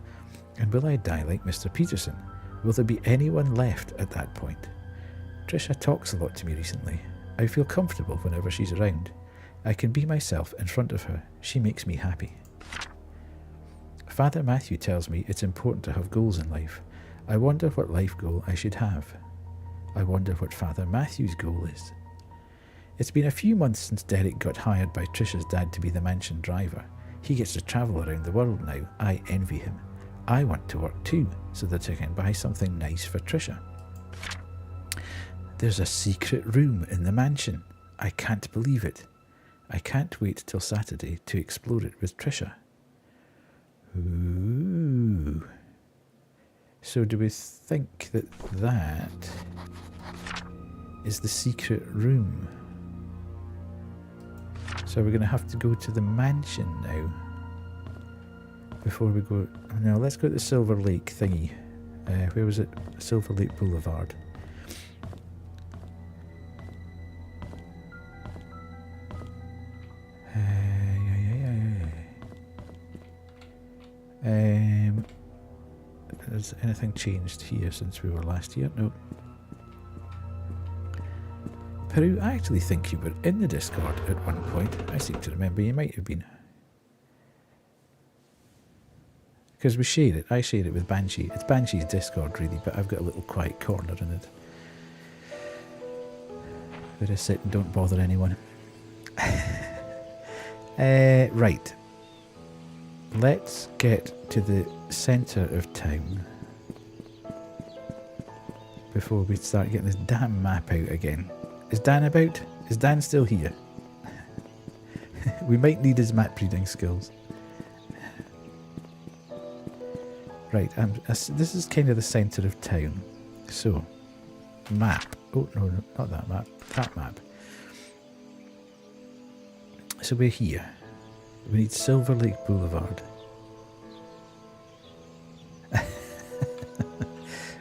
And will I die like Mr. Peterson? Will there be anyone left at that point? Trisha talks a lot to me recently. I feel comfortable whenever she's around. I can be myself in front of her. She makes me happy. Father Matthew tells me it's important to have goals in life. I wonder what life goal I should have. I wonder what Father Matthew's goal is. It's been a few months since Derek got hired by Trisha's dad to be the mansion driver. He gets to travel around the world now. I envy him. I want to work too, so that I can buy something nice for Trisha. There's a secret room in the mansion. I can't believe it. I can't wait till Saturday to explore it with Trisha. Ooh. So do we think that that is the secret room? So we're going to have to go to the mansion now before we go. No, let's go to the Silver Lake thingy. Where was it? Silver Lake Boulevard. Has anything changed here since we were last here? No. Peru, I actually think you were in the Discord at one point. I seem to remember you might have been. Because we share it. I share it with Banshee. It's Banshee's Discord really, but I've got a little quiet corner in it. Where I sit and don't bother anyone. Right. Let's get to the centre of town before we start getting this damn map out again. Is Dan about? Is Dan still here? We might need his map reading skills. Right, this is kind of the centre of town. So, map. Oh, no, not that map. That map. So we're here. We need Silver Lake Boulevard.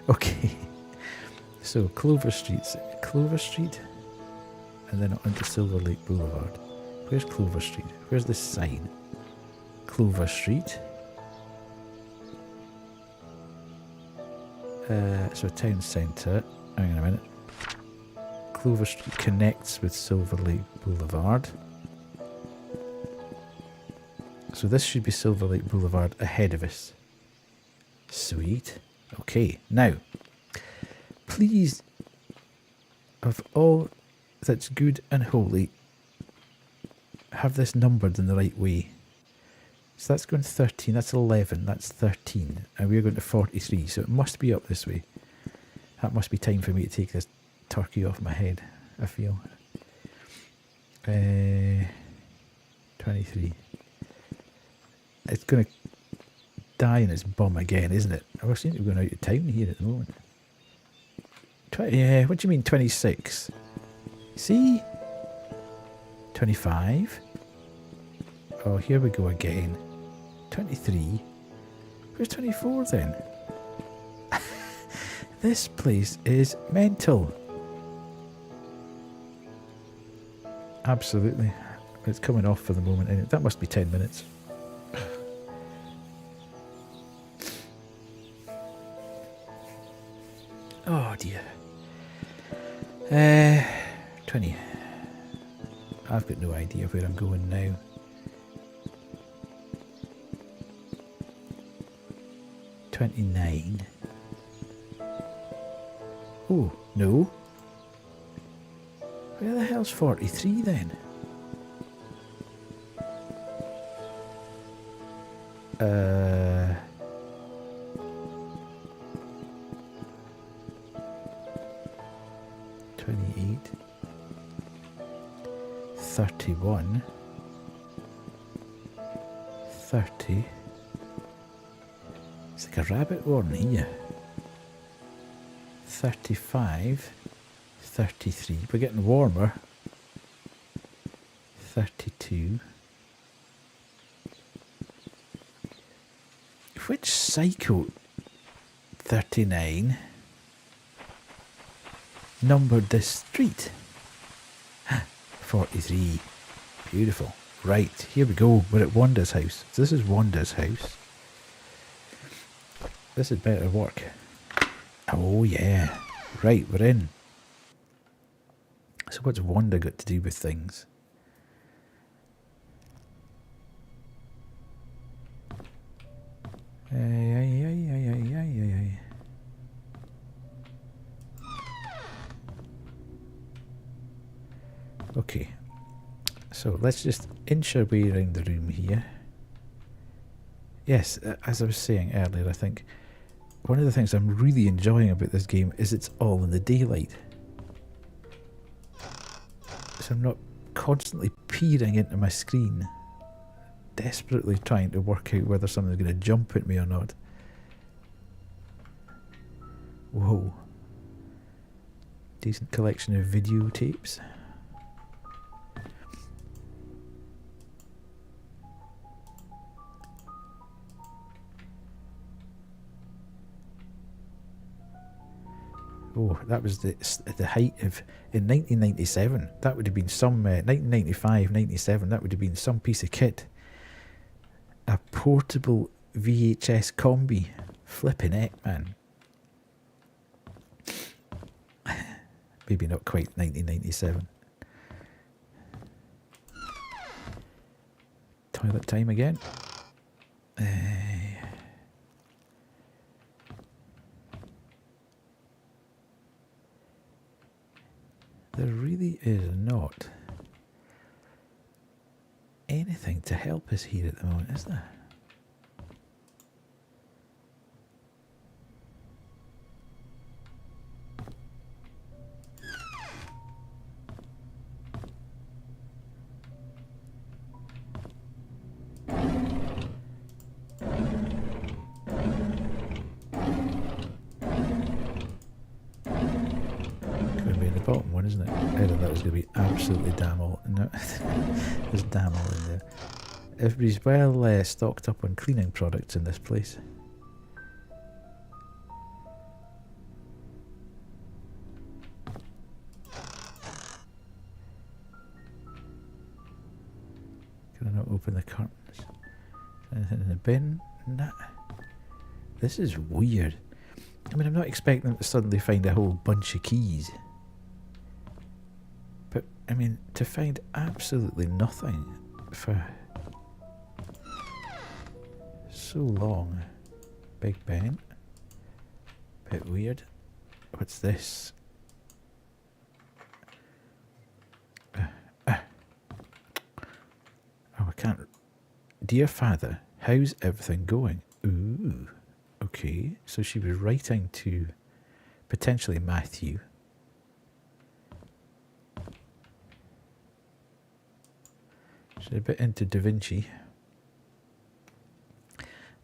Okay. So Clover Street, and then onto Silver Lake Boulevard. Where's Clover Street? Where's this sign? Clover Street. So town centre. Hang on a minute. Clover Street connects with Silver Lake Boulevard. So this should be Silver Lake Boulevard ahead of us. Sweet. Okay, now, please, of all that's good and holy, have this numbered in the right way. So that's going 13, that's 11, that's 13, and we're going to 43, so it must be up this way. That must be time for me to take this turkey off my head, I feel. 23. It's going to die in its bum again, isn't it? I seem to be going out of town here at the moment. Yeah, what do you mean 26? See? 25. Oh, here we go again. 23. Where's 24 then? This place is mental. Absolutely. It's coming off for the moment, and that must be 10 minutes. Oh dear. 20. I've got no idea where I'm going now. $29. Oh, no. Where the hell's 43 then? Uh... 28, 31, 30. It's like a rabbit warren here. 35, 33. We're getting warmer. 32. Which psycho 39 numbered this street? 43. Beautiful. Right, here we go. We're at Wanda's house. So this is Wanda's house. This had better work. Oh yeah. Right, we're in. So what's Wanda got to do with things? Okay, so let's just inch our way around the room here. Yes, as I was saying earlier, I think one of the things I'm really enjoying about this game is it's all in the daylight. So I'm not constantly peering into my screen, desperately trying to work out whether something's going to jump at me or not. Whoa. Decent collection of videotapes. Oh, that was the height of, in 1997, that would have been some, 1995, 97, that would have been some piece of kit. A portable VHS combi. Flipping heck, man. Maybe not quite 1997. Toilet time again. There really is not anything to help us here at the moment, is there? Bottom one, isn't it? I thought that was going to be absolutely damn all. No, there's damn all in there. Everybody's well stocked up on cleaning products in this place. Can I not open the curtains? Anything in the bin? Nah. This is weird. I mean, I'm not expecting them to suddenly find a whole bunch of keys. But, I mean, to find absolutely nothing for so long. Big Ben. Bit weird. What's this? Oh, I can't. Dear Father, how's everything going? Ooh. Okay, so she was writing to potentially Matthew. She's a bit into Da Vinci.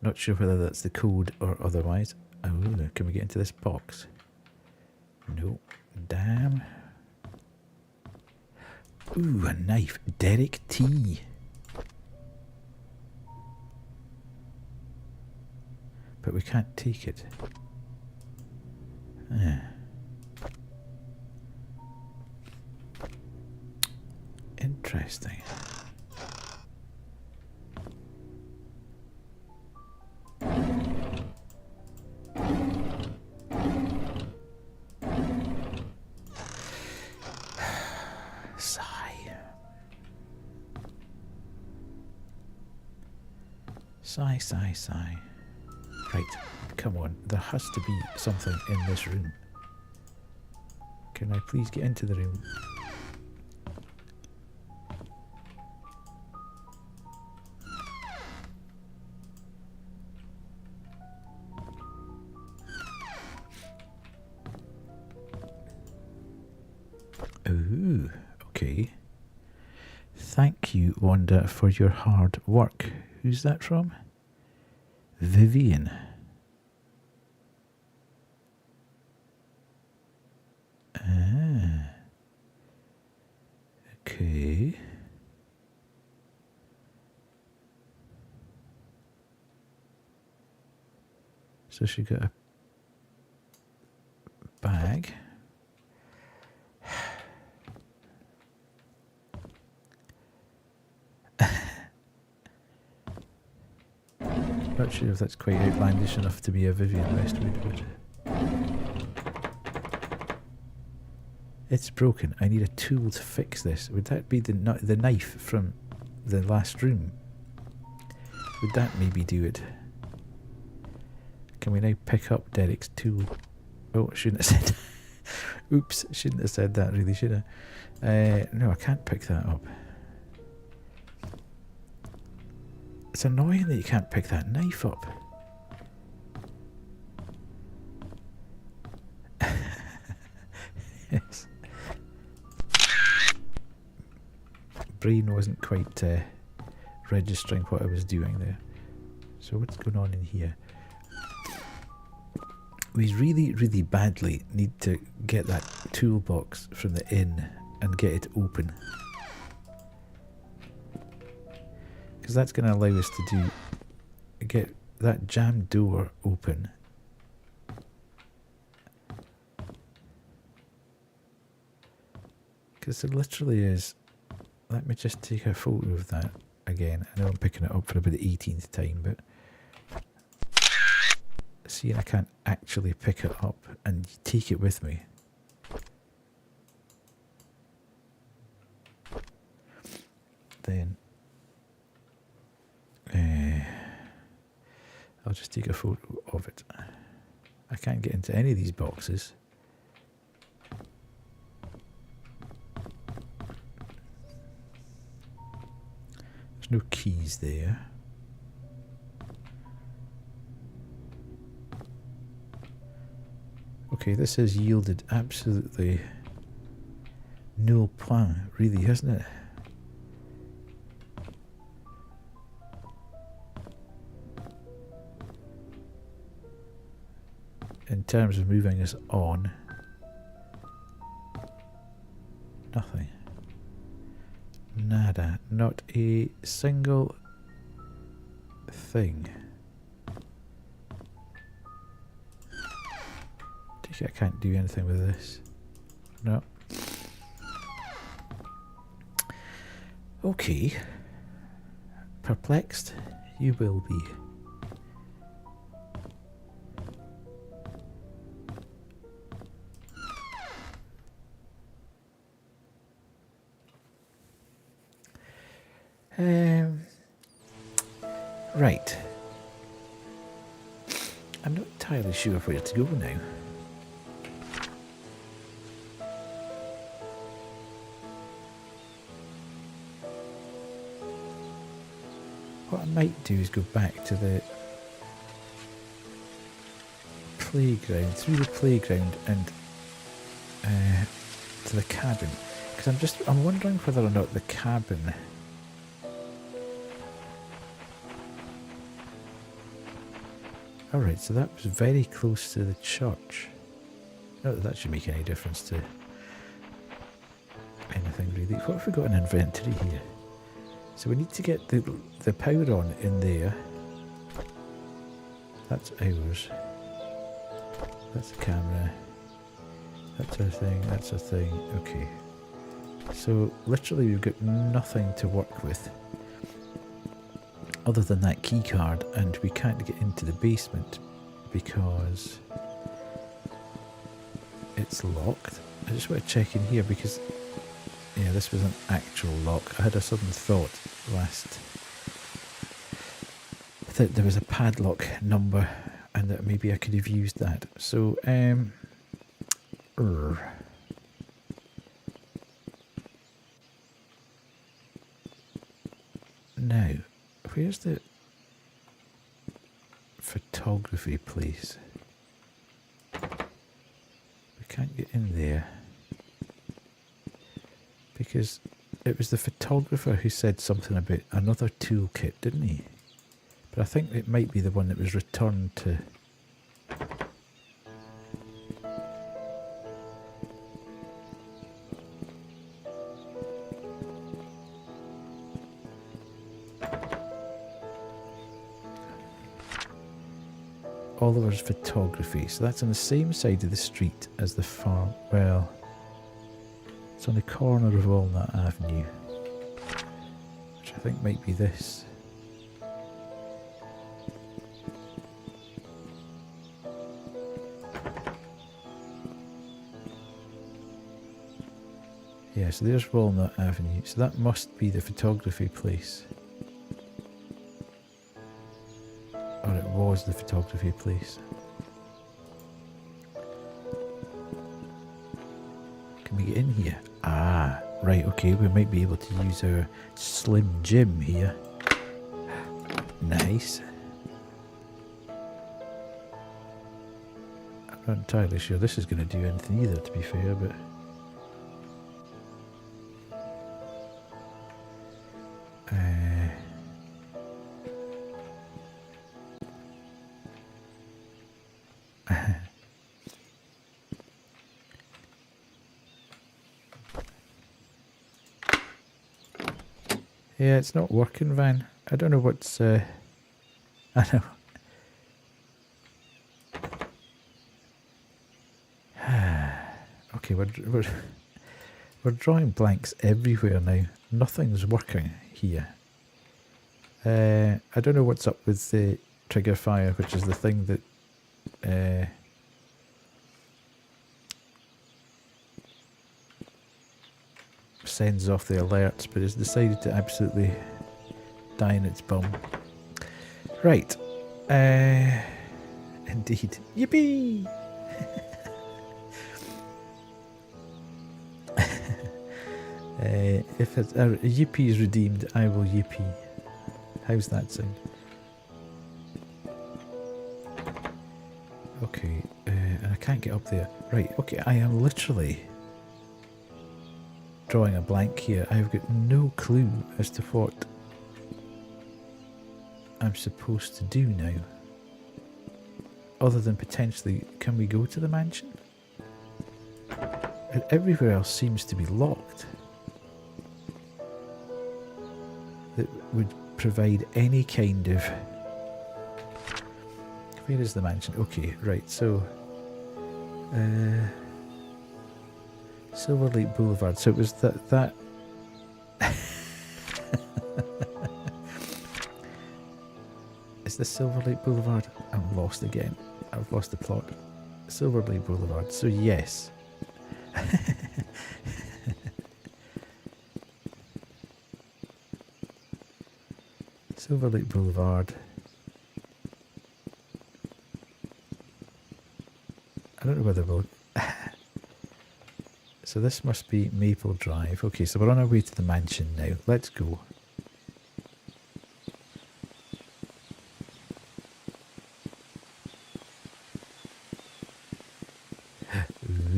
Not sure whether that's the code or otherwise. Oh, can we get into this box? No. Damn. Ooh, a knife. Derek T. But we can't take it. Interesting. Sigh. Right, come on. There has to be something in this room. Can I please get into the room? Okay. Thank you, Wanda, for your hard work. Who's that from? Vivian. Ah. Okay. So she got a bag. Not sure if that's quite outlandish enough to be a Vivian Westwood, but it's broken. I need a tool to fix this. Would that be the knife from the last room? Would that maybe do it? Can we now pick up Derek's tool? Oh, I shouldn't have said. Oops, shouldn't have said that. Really, should I? No, I can't pick that up. It's annoying that you can't pick that knife up. Yes. Brain wasn't quite registering what I was doing there. So what's going on in here? We really, really badly need to get that toolbox from the inn and get it open. Because that's going to allow us to get that jammed door open. Because it literally is. Let me just take a photo of that again. I know I'm picking it up for about the 18th time, but seeing I can't actually pick it up and take it with me. Then I'll just take a photo of it. I can't get into any of these boxes. There's no keys there. Okay, this has yielded absolutely no plan, really, hasn't it? In terms of moving us on, nothing. Nada. Not a single thing. Take it I can't do anything with this. No. Okay. Perplexed? You will be. Right. I'm not entirely sure where to go now. What I might do is go back to the playground, through the playground and to the cabin. Because I'm wondering whether or not the cabin alright, so that was very close to the church. Not that that should make any difference to anything really. What have we got in inventory here? So we need to get the power on in there. That's ours. That's the camera. That's our thing, that's our thing. Okay. So literally we've got nothing to work with other than that key card, and we can't get into the basement because it's locked. I just want to check in here because yeah, this was an actual lock. I had a sudden thought that there was a padlock number and that maybe I could have used that. So now, where's the photography place? We can't get in there because Because it was the photographer who said something about another toolkit, didn't he? But I think it might be the one that was returned to... Oliver's Photography. So that's on the same side of the street as the farm. Well, it's on the corner of Walnut Avenue, which I think might be this. Yeah, so there's Walnut Avenue. So that must be the photography place. Or it was the photography place. Can we get in here? Ah, right, okay, we might be able to use our slim gym here. Nice. I'm not entirely sure this is going to do anything either, to be fair, but... Yeah, it's not working, Van. I don't know what's... I know. Okay, we're drawing blanks everywhere now. Nothing's working here. I don't know what's up with the trigger fire, which is the thing that... sends off the alerts, but it's decided to absolutely die in its bum. Right. Indeed. Yippee! If it's, yippee is redeemed, I will yippee. How's that sound? Okay, and I can't get up there. Right, okay, I am literally drawing a blank here. I've got no clue as to what I'm supposed to do now. Other than potentially, can we go to the mansion? And everywhere else seems to be locked. That would provide any kind of... Where is the mansion? Okay, right, so... Silver Lake Boulevard. So it was that Is this Silver Lake Boulevard? I'm lost again. I've lost the plot. Silver Lake Boulevard. So yes. Silver Lake Boulevard. I don't know whether we'll... So this must be Maple Drive. Okay, so we're on our way to the mansion now. Let's go.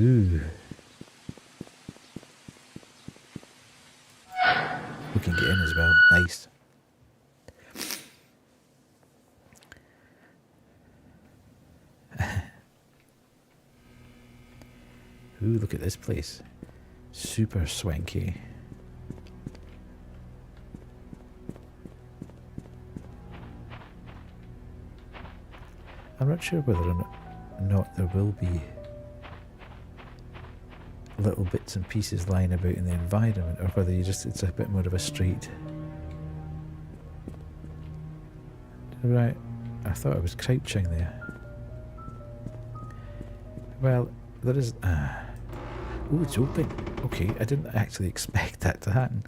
Ooh. We can get in as well. Nice. Ooh, look at this place. Super swanky. I'm not sure whether or not there will be little bits and pieces lying about in the environment, or whether it's a bit more of a straight. Right, I thought I was crouching there. Well, there is... Oh, it's open. Okay, I didn't actually expect that to happen.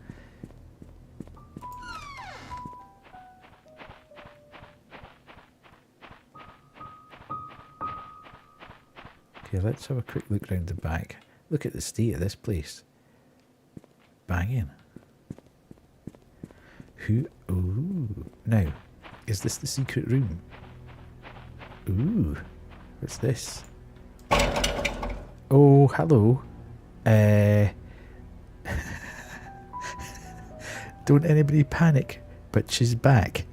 Okay, let's have a quick look round the back. Look at the state of this place. Banging. Who? Ooh. Now, is this the secret room? Ooh. What's this? Oh, hello. Don't anybody panic, but she's back.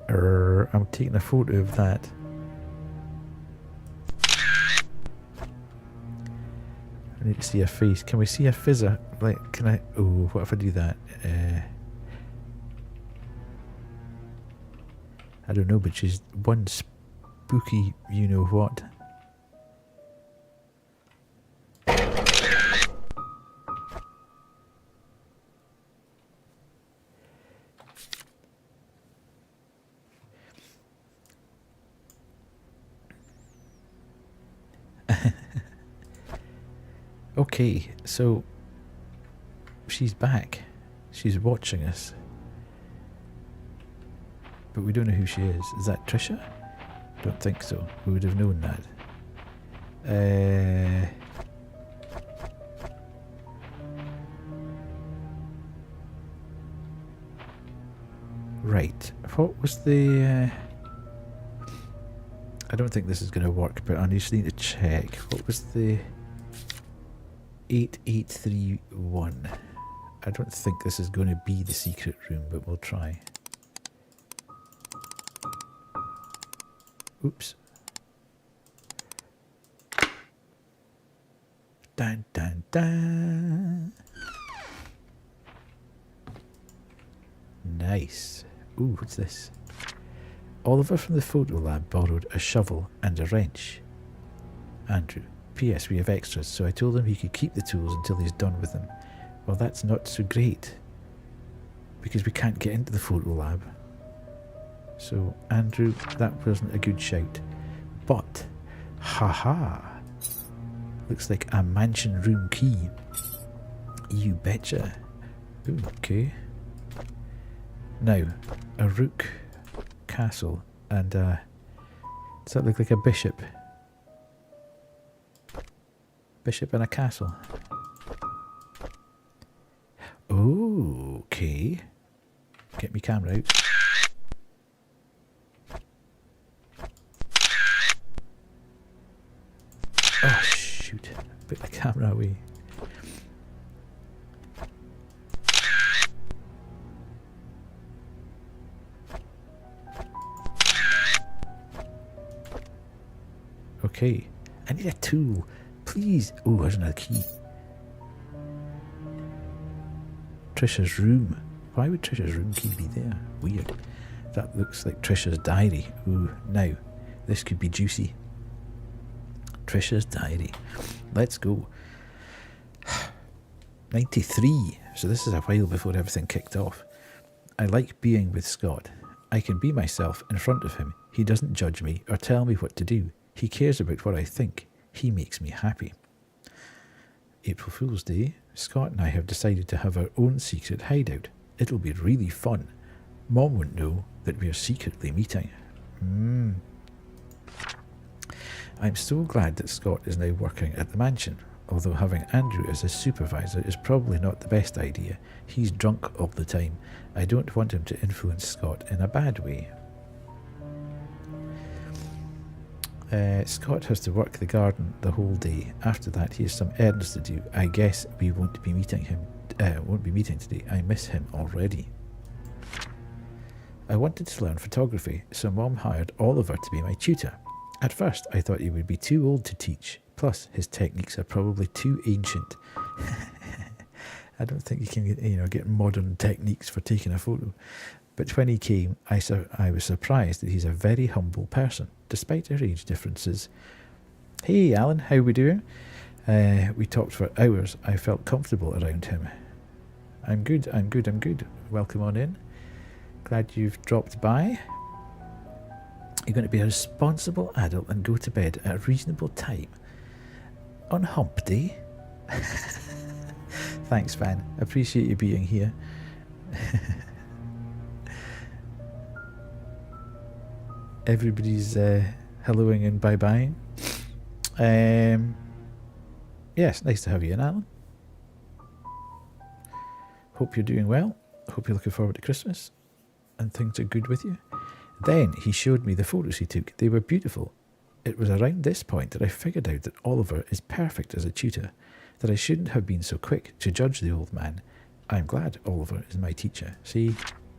I'm taking a photo of that. I need to see her face. Can we see her fizzer? Like, can I? Oh, what if I do that? I don't know, but she's one spooky, you know what. Okay, so she's back. She's watching us. But we don't know who she is. Is that Trisha? Don't think so. We would have known that. Right. What was the... I don't think this is going to work, but I just need to check. What was the... 8831. I don't think this is going to be the secret room, but we'll try. Oops. Dun dun dun. Nice. Ooh, what's this? Oliver from the photo lab borrowed a shovel and a wrench. Andrew. P.S. We have extras, so I told him he could keep the tools until he's done with them. Well, that's not so great, because we can't get into the photo lab. So, Andrew, that wasn't a good shout. But, haha, looks like a mansion room key. You betcha. Ooh, okay. Now, a rook castle, and does that look like a bishop? Bishop in a castle. Oh, okay. Get me camera out. Oh, shoot. Put the camera away. Okay. I need a tool. Please. Oh, there's another key. Trisha's room. Why would Trisha's room key be there? Weird. That looks like Trisha's diary. Ooh, now, this could be juicy. Trisha's diary. Let's go. 93. So this is a while before everything kicked off. I like being with Scott. I can be myself in front of him. He doesn't judge me or tell me what to do. He cares about what I think. He makes me happy. April Fool's Day. Scott and I have decided to have our own secret hideout. It'll be really fun. Mom won't know that we are secretly meeting. I'm so glad that Scott is now working at the mansion, although having Andrew as his supervisor is probably not the best idea. He's drunk all the time. I don't want him to influence Scott in a bad way. Scott has to work the garden the whole day. After that, he has some errands to do. I guess we won't be meeting him. Won't be meeting today. I miss him already. I wanted to learn photography, so Mom hired Oliver to be my tutor. At first, I thought he would be too old to teach. Plus, his techniques are probably too ancient. I don't think you can get modern techniques for taking a photo. But when he came, I was surprised that he's a very humble person, despite our age differences. Hey, Alan, how we doing? We talked for hours. I felt comfortable around him. I'm good. Welcome on in. Glad you've dropped by. You're going to be a responsible adult and go to bed at a reasonable time. On hump day. Thanks, Van. Appreciate you being here. Everybody's helloing and bye-bying. Yes, nice to have you in, Alan. Hope you're doing well. Hope you're looking forward to Christmas and things are good with you. Then he showed me the photos he took. They were beautiful. It was around this point that I figured out that Oliver is perfect as a tutor. that I shouldn't have been so quick to judge the old man. I'm glad Oliver is my teacher. See,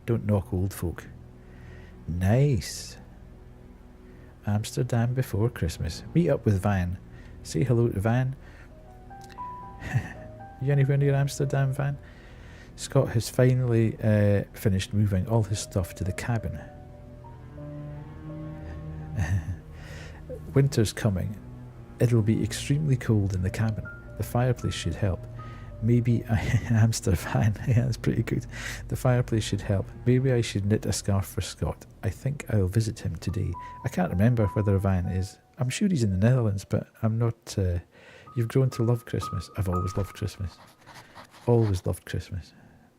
don't knock old folk. Nice. Amsterdam before Christmas. Meet up with Van. Say hello to Van. You anywhere near Amsterdam, Van? Scott has finally finished moving all his stuff to the cabin. Winter's coming. It'll be extremely cold in the cabin. The fireplace should help. Maybe Amsterdam. Yeah, that's pretty good. The fireplace should help. Maybe I should knit a scarf for Scott. I think I'll visit him today. I can't remember whether Van is. I'm sure he's in the Netherlands, but I'm not. You've grown to love Christmas. I've always loved Christmas. Always loved Christmas.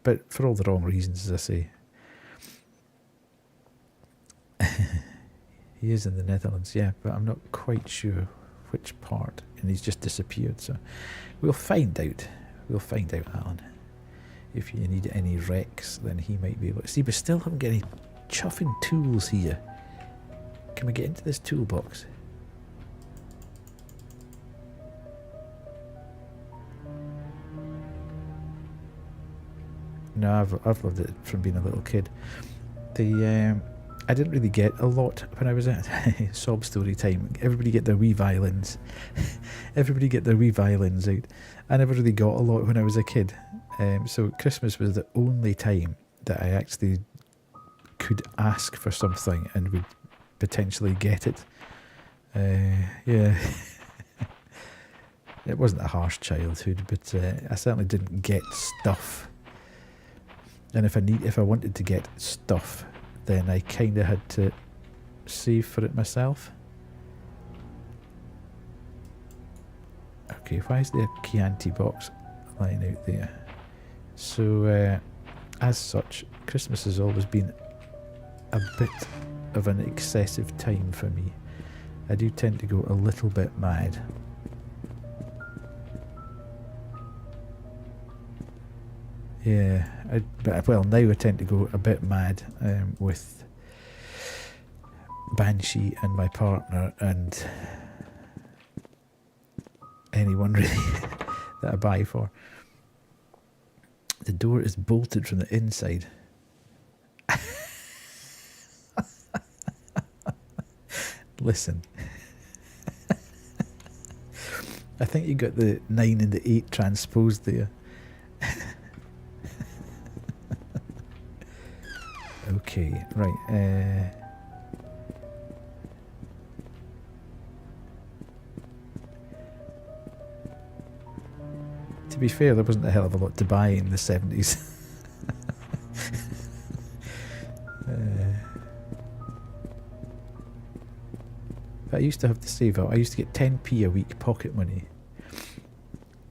But for all the wrong reasons, as I say. He is in the Netherlands, yeah, but I'm not quite sure which part. And he's just disappeared, so we'll find out. We'll find out, Alan. If you need any wrecks, then he might be able to see. But still haven't got any chuffing tools here. Can we get into this toolbox? No, I've loved it from being a little kid. I didn't really get a lot when I was at sob story time. Everybody get their wee violins. Everybody get their wee violins out. I never really got a lot when I was a kid. So Christmas was the only time that I actually could ask for something and would potentially get it. Yeah. It wasn't a harsh childhood, but I certainly didn't get stuff. And if I wanted to get stuff, then I kind of had to save for it myself. Okay, why is there a Chianti box lying out there? So, as such, Christmas has always been a bit of an excessive time for me. I do tend to go a little bit mad. Yeah, well, now I tend to go a bit mad with Banshee and my partner and anyone really that I buy for. The door is bolted from the inside. Listen. I think you got the 9 and the 8 transposed there. Okay, right. To be fair, there wasn't a hell of a lot to buy in the 70s. But I used to have to save up. I used to get 10p a week pocket money.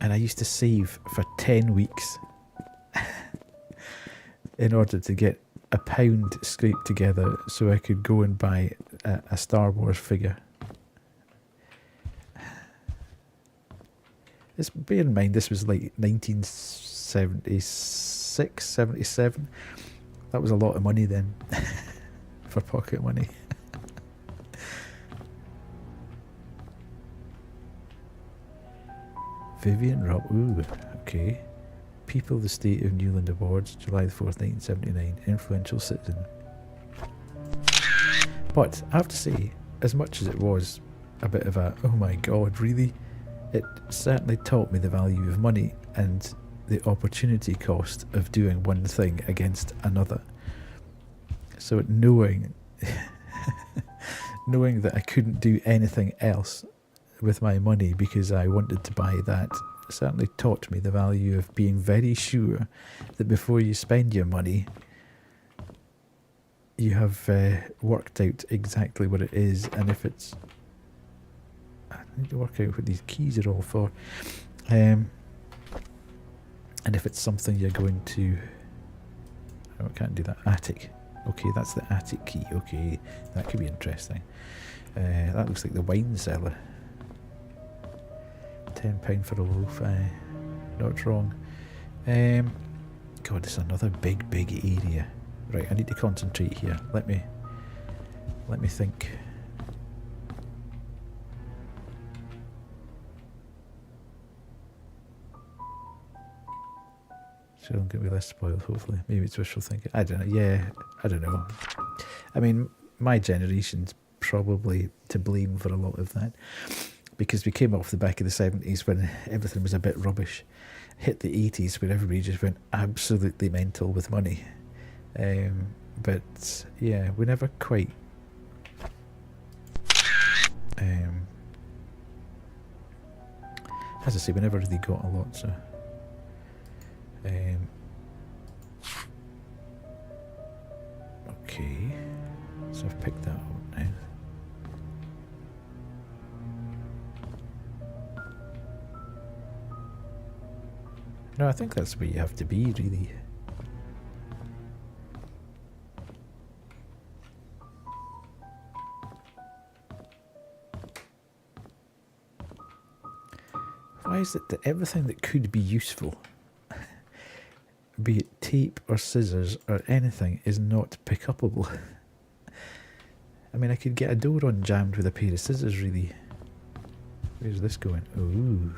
And I used to save for 10 weeks in order to get £1 scraped together so I could go and buy a Star Wars figure. Bear in mind, this was like 1976, 77. That was a lot of money then for pocket money. Vivian Rob, ooh, okay. People of the State of Newland Awards, July the 4th, 1979. Influential citizen. But I have to say, as much as it was a bit of a, oh my god, really? It certainly taught me the value of money and the opportunity cost of doing one thing against another. So knowing that I couldn't do anything else with my money because I wanted to buy that certainly taught me the value of being very sure that before you spend your money, you have worked out exactly what it is, and if it's... I need to work out what these keys are all for. And if it's something you're going to... Oh, I can't do that. Attic. Okay, that's the attic key. Okay, that could be interesting. That looks like the wine cellar. £10 for a loaf. Not wrong. God, it's another big area. Right, I need to concentrate here. Let me think. So I'm going to be less spoiled, hopefully. Maybe it's wishful thinking. I don't know. Yeah, I don't know. I mean, my generation's probably to blame for a lot of that, because we came off the back of the 70s when everything was a bit rubbish. Hit the 80s where everybody just went absolutely mental with money. But yeah, we never quite as I say, we never really got a lot, so okay, so I've picked that up now. No, I think that's where you have to be, really. Why is it that everything that could be useful, be it tape or scissors or anything, is not pick-upable? I mean, I could get a door unjammed with a pair of scissors, really. Where's this going? Ooh.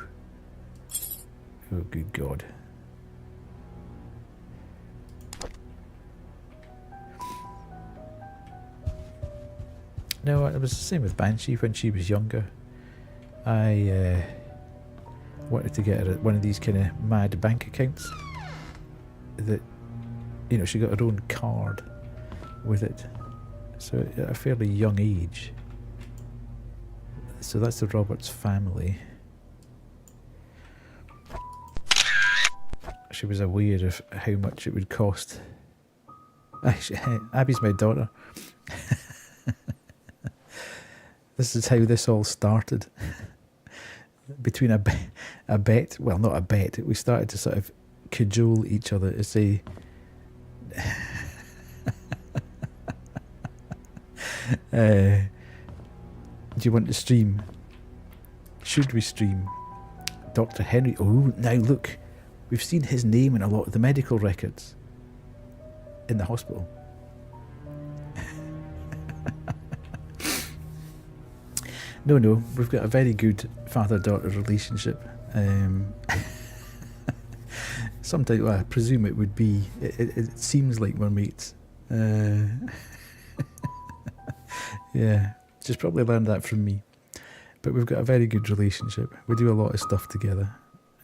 Oh, good God. No, it was the same with Banshee when she was younger. I wanted to get her one of these kind of mad bank accounts that, you know, she got her own card with it. So at a fairly young age. So that's the Roberts family. She was aware of how much it would cost. Actually, Abby's my daughter. This is how this all started. Between a bet, well, not a bet, we started to sort of cajole each other to say, do you want to stream? Should we stream Dr. Henry? Oh, now look, we've seen his name in a lot of the medical records in the hospital. No, we've got a very good father-daughter relationship. Sometimes, well, I presume it would be, it seems like we're mates. Yeah, she's probably learned that from me. But we've got a very good relationship. We do a lot of stuff together.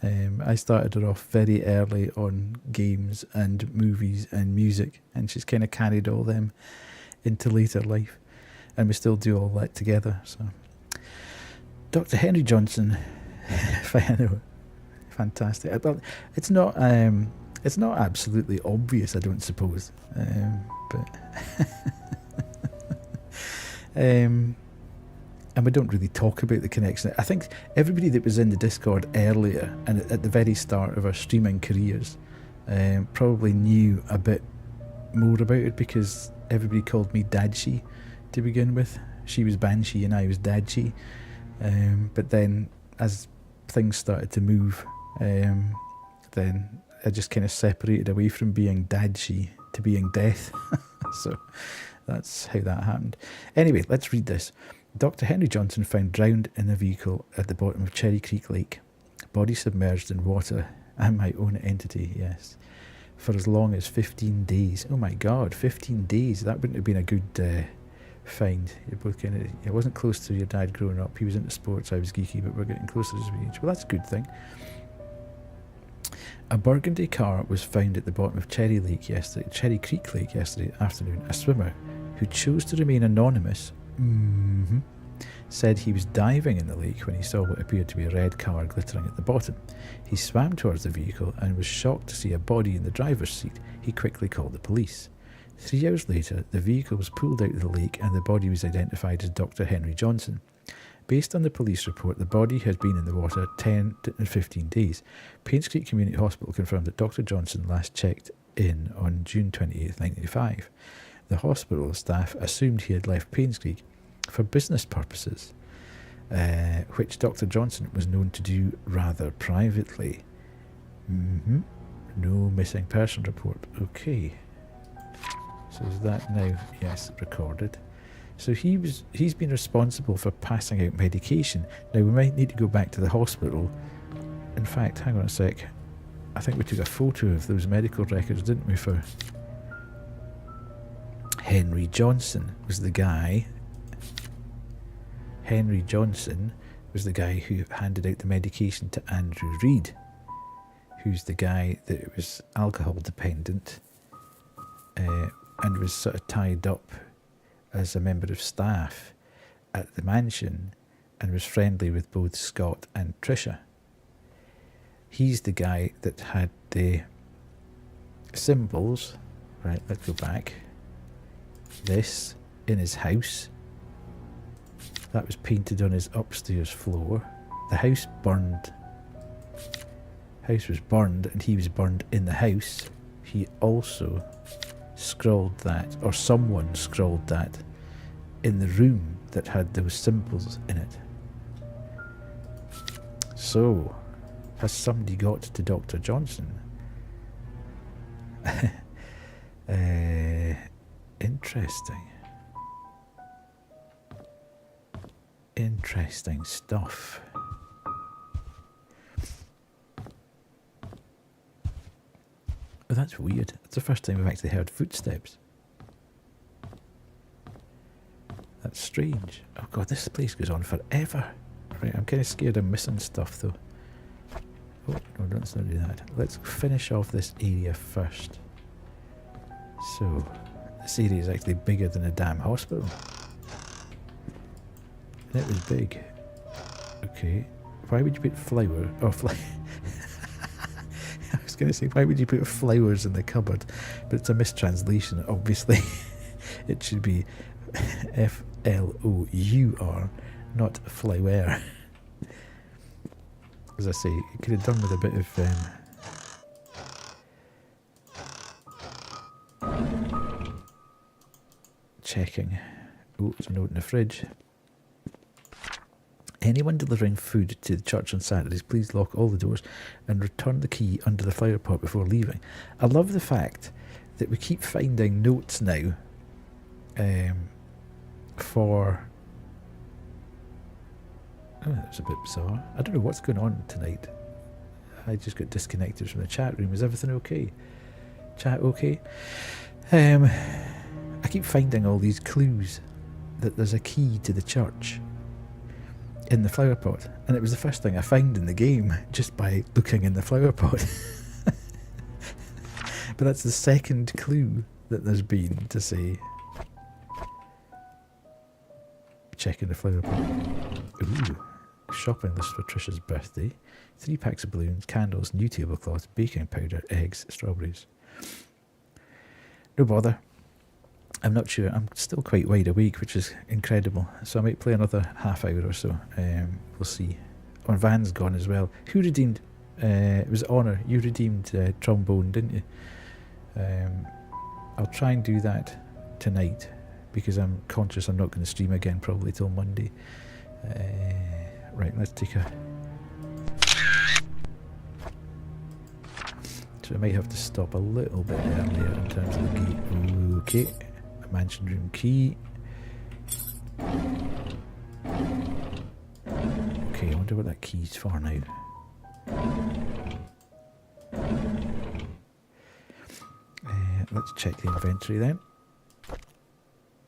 I started her off very early on games and movies and music, and she's kind of carried all them into later life. And we still do all that together, so... Dr. Henry Johnson, I know, fantastic. Well, it's not absolutely obvious, I don't suppose, but and we don't really talk about the connection. I think everybody that was in the Discord earlier and at the very start of our streaming careers probably knew a bit more about it, because everybody called me Dadshi to begin with. She was Banshee and I was Dadshi. But then, as things started to move, then I just kind of separated away from being Dadshi to being Death. So that's how that happened. Anyway, let's read this. Dr. Henry Johnson found drowned in a vehicle at the bottom of Cherry Creek Lake. Body submerged in water and my own entity, yes. For as long as 15 days. Oh my God, 15 days. That wouldn't have been a good... find. You're both kind of, I wasn't close to your dad growing up. He was into sports, I was geeky, but we're getting closer as we age. Well, that's a good thing. A burgundy car was found at the bottom of Cherry Creek Lake yesterday afternoon. A swimmer who chose to remain anonymous said he was diving in the lake when he saw what appeared to be a red car glittering at the bottom. He swam towards the vehicle and was shocked to see a body in the driver's seat. He quickly called the police. 3 hours later, the vehicle was pulled out of the lake and the body was identified as Dr. Henry Johnson. Based on the police report, the body had been in the water 10 to 15 days. Painscreek Community Hospital confirmed that Dr. Johnson last checked in on June 28, 1995. The hospital staff assumed he had left Painscreek for business purposes, which Dr. Johnson was known to do rather privately. No missing person report. Okay. So is that now, yes, recorded. So he's been responsible for passing out medication. Now we might need to go back to the hospital. In fact, hang on a sec. I think we took a photo of those medical records, didn't we, for Henry Johnson was the guy. Henry Johnson was the guy who handed out the medication to Andrew Reid, who's the guy that was alcohol dependent and was sort of tied up as a member of staff at the mansion and was friendly with both Scott and Tricia. He's the guy that had the symbols, right, let's go back, this in his house. That was painted on his upstairs floor. The house burned. House was burned and he was burned in the house. He also scrawled that, or someone scrawled that, in the room that had those symbols in it. So, has somebody got to Dr. Johnson? Interesting. Interesting stuff. Oh, that's weird. It's the first time we've actually heard footsteps. That's strange. Oh god, this place goes on forever. Right, I'm kind of scared I'm missing stuff though. Oh, no, let's not do that. Let's finish off this area first. So, this area is actually bigger than a damn hospital. And it was big. Okay. Why would you put flower? Oh, I was going to say, why would you put flowers in the cupboard? But it's a mistranslation, obviously. It should be F-L-O-U-R, not flower. As I say, you could have done with a bit of checking. Oh, there's a note in the fridge. Anyone delivering food to the church on Saturdays, please lock all the doors and return the key under the flower pot before leaving. I love the fact that we keep finding notes now for... Oh, that's a bit bizarre. I don't know what's going on tonight. I just got disconnected from the chat room. Is everything okay? Chat okay? I keep finding all these clues that there's a key to the church in the flower pot, and it was the first thing I found in the game just by looking in the flower pot. But that's the second clue that there's been to say check in the flower pot. Ooh, shopping list for Trisha's birthday. 3 packs of balloons, candles, new tablecloth, baking powder, eggs, strawberries. No bother. I'm not sure. I'm still quite wide awake, which is incredible. So I might play another half hour or so. We'll see. Oh, Van's gone as well. Who redeemed? It was Honor. You redeemed Trombone, didn't you? I'll try and do that tonight because I'm conscious I'm not going to stream again probably till Monday. Right, let's take a... So I might have to stop a little bit earlier in terms of the gate. Okay. Mansion room key. Okay, I wonder what that key's for now. Let's check the inventory then.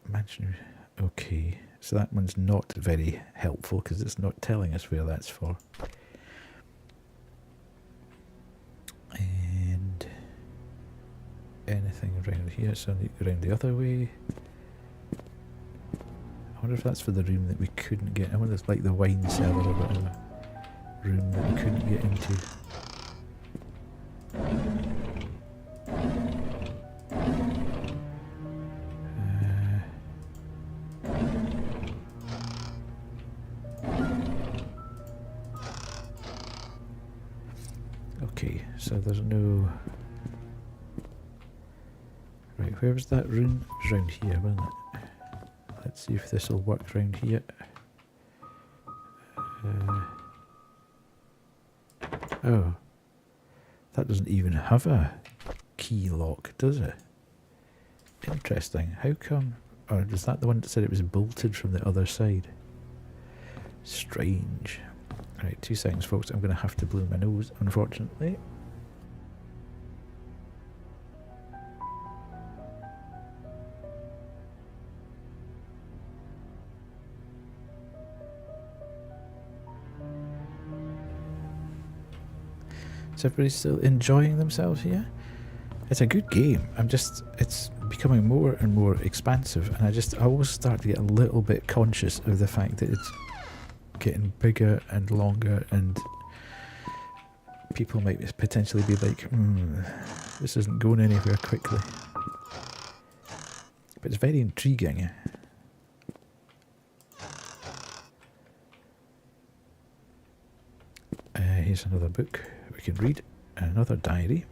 Mansion. Okay, so that one's not very helpful because it's not telling us where that's for. And anything around here, so I need to go around the other way. I wonder if that's for the room that we couldn't get. I wonder if it's like the wine cellar or whatever room that we couldn't get into. Okay, so there's no... Right, where was that room? It was round here, wasn't it? Let's see if this will work round here. Oh. That doesn't even have a key lock, does it? Interesting. How come... Or is that the one that said it was bolted from the other side? Strange. Right, 2 seconds, folks. I'm going to have to blow my nose, unfortunately. Is everybody still enjoying themselves here? It's a good game. It's becoming more and more expansive, and I always start to get a little bit conscious of the fact that it's getting bigger and longer, and people might potentially be like, this isn't going anywhere quickly. But it's very intriguing. Here's another book we can read, another diary.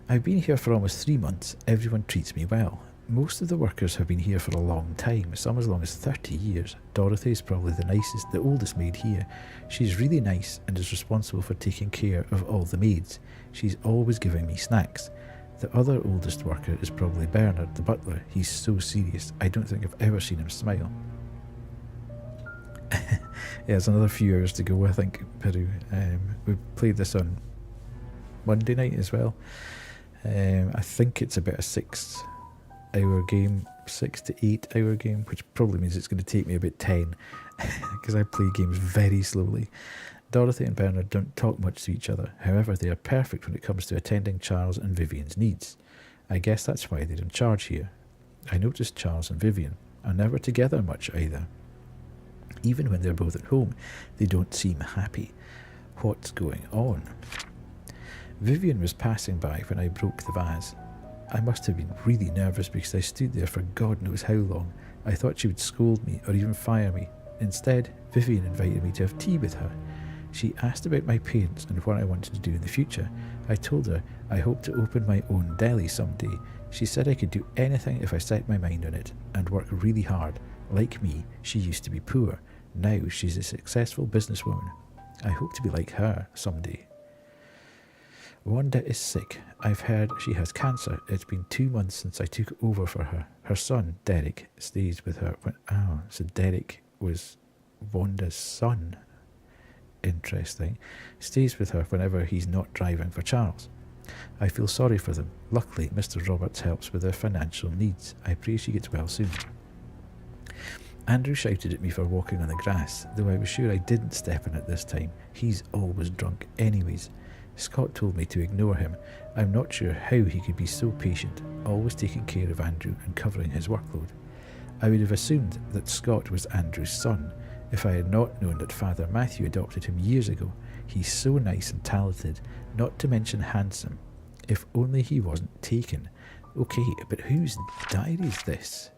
I've been here for almost 3 months. Everyone treats me well. Most of the workers have been here for a long time, some as long as 30 years. Dorothy is probably the oldest maid here. She's really nice and is responsible for taking care of all the maids. She's always giving me snacks. The other oldest worker is probably Bernard, the butler. He's so serious. I don't think I've ever seen him smile. Yeah, it's another few hours to go, I think, Peru. We played this on Monday night as well. I think it's about a 6 hour game, 6 to 8 hour game, which probably means it's going to take me about 10 because I play games very slowly. Dorothy and Bernard don't talk much to each other. However, they are perfect when it comes to attending Charles and Vivian's needs. I guess that's why they're in charge here. I noticed Charles and Vivian are never together much either. Even when they're both at home, they don't seem happy. What's going on? Vivian was passing by when I broke the vase. I must have been really nervous because I stood there for God knows how long. I thought she would scold me or even fire me. Instead, Vivian invited me to have tea with her. She asked about my parents and what I wanted to do in the future. I told her I hoped to open my own deli someday. She said I could do anything if I set my mind on it and work really hard. Like me, she used to be poor. Now she's a successful businesswoman. I hope to be like her someday. Wanda is sick. I've heard she has cancer. It's been 2 months since I took over for her. Her son, Derek, stays with her. So Derek was Wanda's son. Interesting. Stays with her whenever he's not driving for Charles. I feel sorry for them. Luckily, Mr. Roberts helps with their financial needs. I pray she gets well soon. Andrew shouted at me for walking on the grass, though I was sure I didn't step in it this time. He's always drunk anyways. Scott told me to ignore him. I'm not sure how he could be so patient, always taking care of Andrew and covering his workload. I would have assumed that Scott was Andrew's son, if I had not known that Father Matthew adopted him years ago. He's so nice and talented, not to mention handsome. If only he wasn't taken. Okay, but whose diary is this?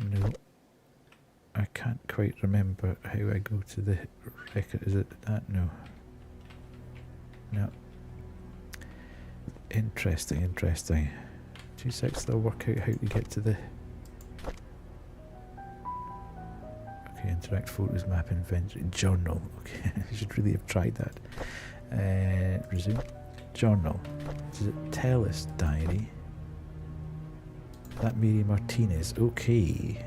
No. I can't quite remember how I go to the record. Is it that? No. No. Interesting. 2 seconds, they'll work out how to get to the... Okay, interact photos, map, inventory, journal. Okay, I should really have tried that. Resume. Journal. Does it tell us diary? That Mary Martinez. Okay.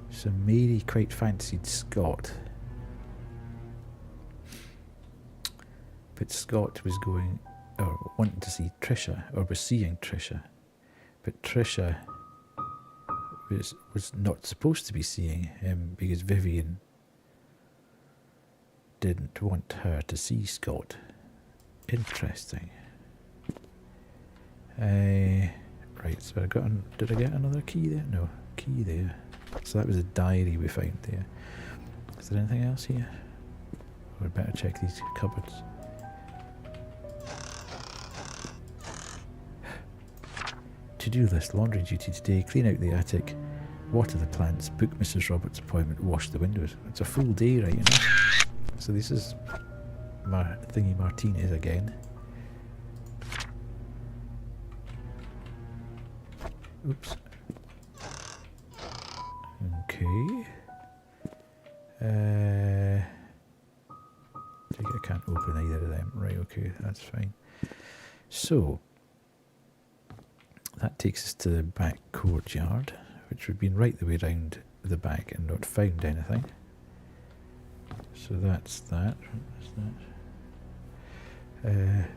So Mary quite fancied Scott. But Scott was going, or wanting to see Trisha, or was seeing Trisha. But Trisha was not supposed to be seeing him because Vivian didn't want her to see Scott. Interesting. Right, so did I get another key there? No, key there. So that was a diary we found there. Is there anything else here? We'd better check these cupboards. To-do list, laundry duty today, clean out the attic, water the plants, book Mrs. Roberts' appointment, wash the windows. It's a full day, right, you know? So this is Thingy Martinez again. Oops. Okay. I think I can't open either of them. Right, okay, that's fine. So, that takes us to the back courtyard, which we've been right the way round the back and not found anything. So that's that. What's that?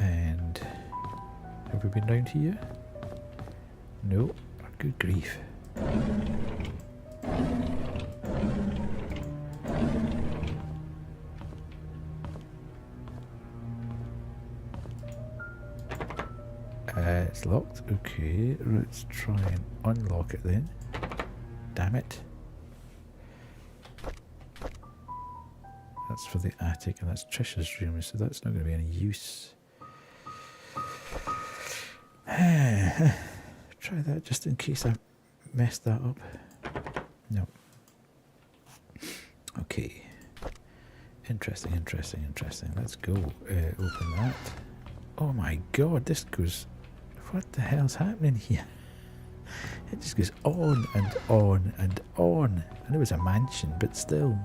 And have we been round here? No. Good grief. It's locked. Okay, let's try and unlock it then. Damn it. That's for the attic, and that's Trisha's room, so that's not going to be any use. Try that just in case I messed that up. No. Okay. Interesting, interesting, interesting. Let's go. Open that. Oh my god, this goes... What the hell's happening here? It just goes on and on and on. I know it's a mansion, but still.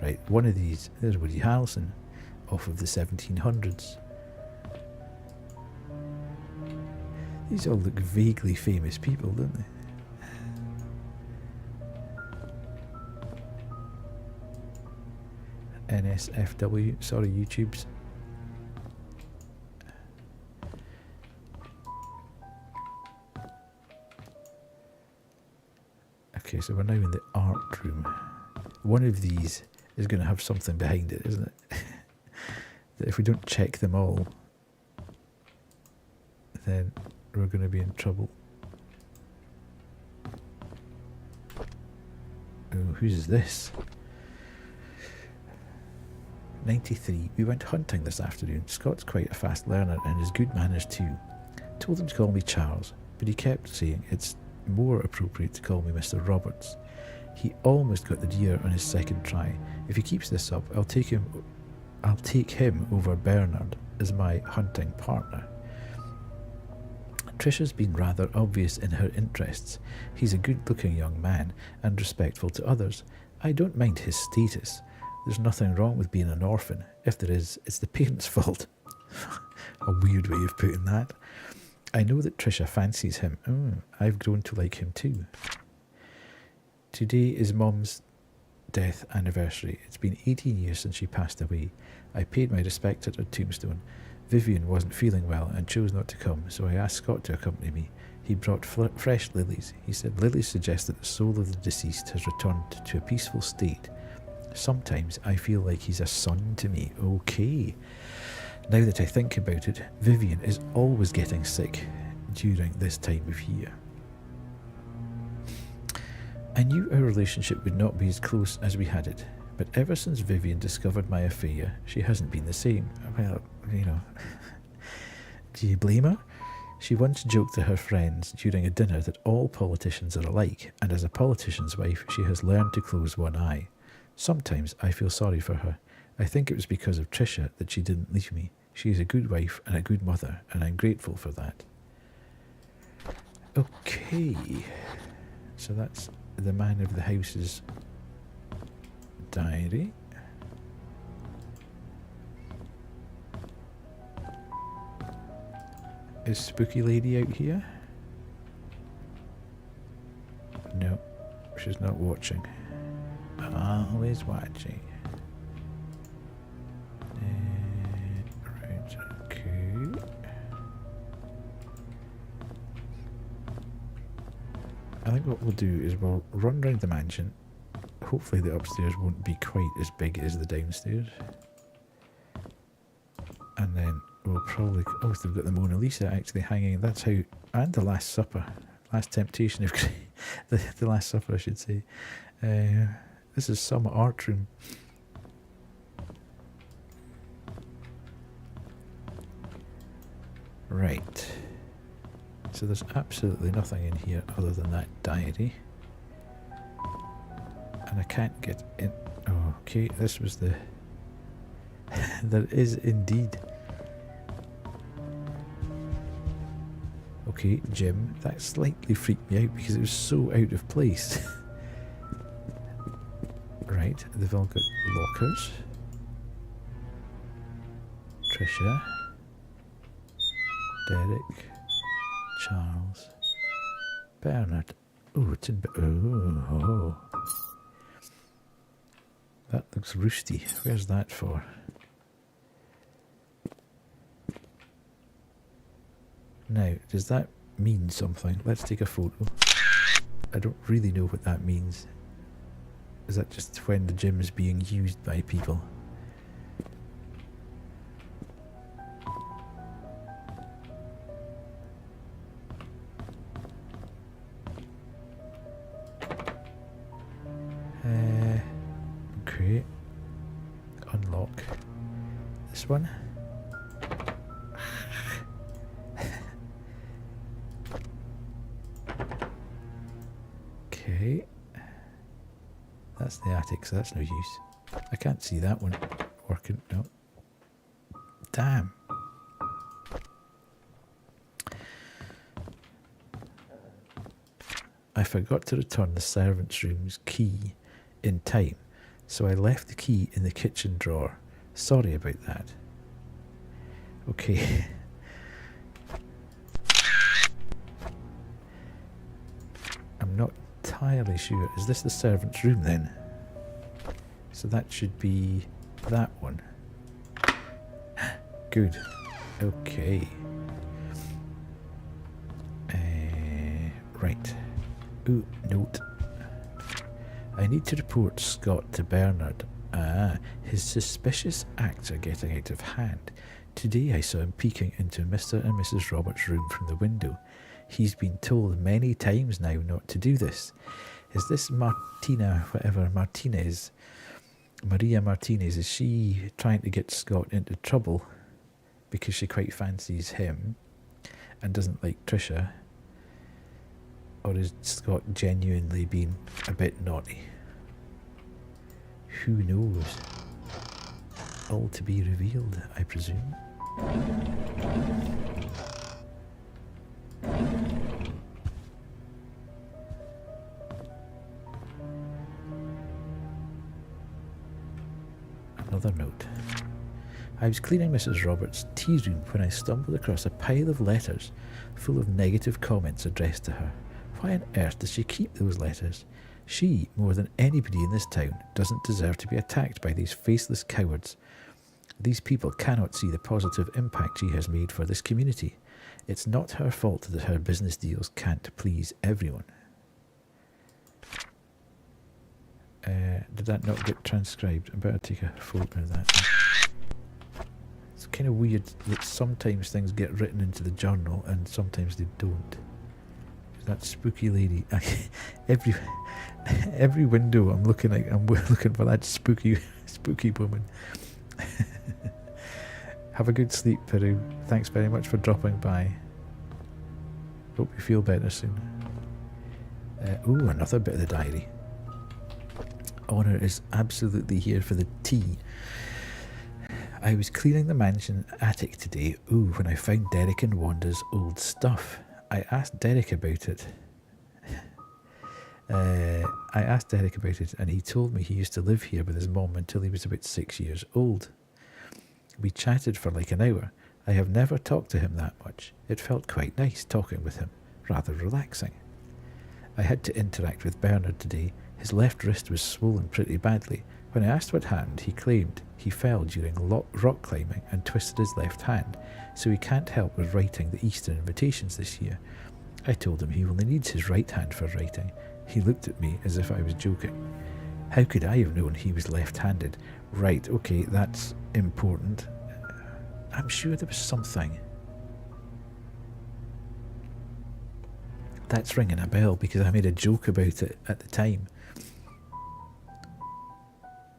Right, one of these. There's Woody Harrelson, off of the 1700s. These all look vaguely famous people, don't they? NSFW, sorry YouTubes. Okay, so we're now in the art room. One of these is going to have something behind it, isn't it? That if we don't check them all, then we're going to be in trouble. Oh, whose this? 93. We went hunting this afternoon. Scott's quite a fast learner and has good manners too. Told him to call me Charles, but he kept saying it's more appropriate to call me Mr. Roberts. He almost got the deer on his second try. If he keeps this up, I'll take him over Bernard as my hunting partner. Trisha's been rather obvious in her interests. He's a good-looking young man and respectful to others. I don't mind his status. There's nothing wrong with being an orphan. If there is, it's the parents' fault. A weird way of putting that. I know that Trisha fancies him. I've grown to like him too. Today is Mom's death anniversary. It's been 18 years since she passed away. I paid my respects at her tombstone. Vivian wasn't feeling well and chose not to come, so I asked Scott to accompany me. He brought fresh lilies. He said lilies suggest that the soul of the deceased has returned to a peaceful state. Sometimes I feel like he's a son to me. Okay. Now that I think about it, Vivian is always getting sick during this time of year. I knew our relationship would not be as close as we had it, but ever since Vivian discovered my affair, she hasn't been the same. Well, you know, do you blame her? She once joked to her friends during a dinner that all politicians are alike, and as a politician's wife, she has learned to close one eye. Sometimes I feel sorry for her. I think it was because of Trisha that she didn't leave me. She is a good wife and a good mother, and I'm grateful for that. Okay, so that's the man of the house's diary. Is Spooky Lady out here? No, she's not watching. Always watching. Right, okay. I think what we'll do is we'll run around the mansion. Hopefully the upstairs won't be quite as big as the downstairs. And then we'll probably... Oh, they've got the Mona Lisa actually hanging. That's how... And the Last Supper. Last Temptation of... the Last Supper, I should say. This is some art room. Right. So there's absolutely nothing in here other than that diary. And I can't get in... Oh, okay, this was the... There is indeed. Okay, gym. That slightly freaked me out because it was so out of place. Right, they've all got lockers. Trisha. Derek. Charles. Bernard. Oh, it's in... Oh. That looks roosty. Where's that for? Now, does that mean something? Let's take a photo. I don't really know what that means. Is that just when the gym is being used by people? Okay. Unlock this one. Okay. That's the attic, so that's no use. I can't see that one working. No. Damn. I forgot to return the servants' room's key in time, so I left the key in the kitchen drawer. Sorry about that. Okay. I'm not entirely sure. Is this the servants' room then? So that should be that one. Good. Okay. Right. Ooh, note. I need to report Scott to Bernard. Ah, his suspicious acts are getting out of hand. Today I saw him peeking into Mr. and Mrs. Roberts' room from the window. He's been told many times now not to do this. Is this Maria Martinez, is she trying to get Scott into trouble because she quite fancies him and doesn't like Trisha? Or is Scott genuinely being a bit naughty? Who knows? All to be revealed, I presume. Another note. I was cleaning Mrs. Roberts' tea room when I stumbled across a pile of letters full of negative comments addressed to her. Why on earth does she keep those letters? She, more than anybody in this town, doesn't deserve to be attacked by these faceless cowards. These people cannot see the positive impact she has made for this community. It's not her fault that her business deals can't please everyone. Did that not get transcribed? I better take a photo of that. It's kind of weird that sometimes things get written into the journal and sometimes they don't. That spooky lady. Every window I'm looking at, I'm looking for that spooky woman. Have a good sleep, Peru. Thanks very much for dropping by. Hope you feel better soon. Ooh, another bit of the diary. Honor is absolutely here for the tea. I was cleaning the mansion attic today, when I found Derek and Wanda's old stuff. I asked Derek about it. And he told me he used to live here with his mom until he was about 6 years old. We chatted for like an hour. I have never talked to him that much. It felt quite nice talking with him, rather relaxing. I had to interact with Bernard today. His left wrist was swollen pretty badly. When I asked what happened, he claimed he fell during rock climbing and twisted his left hand, so he can't help with writing the Easter invitations this year. I told him he only needs his right hand for writing. He looked at me as if I was joking. How could I have known he was left-handed? Right, okay, that's important. I'm sure there was something. That's ringing a bell because I made a joke about it at the time.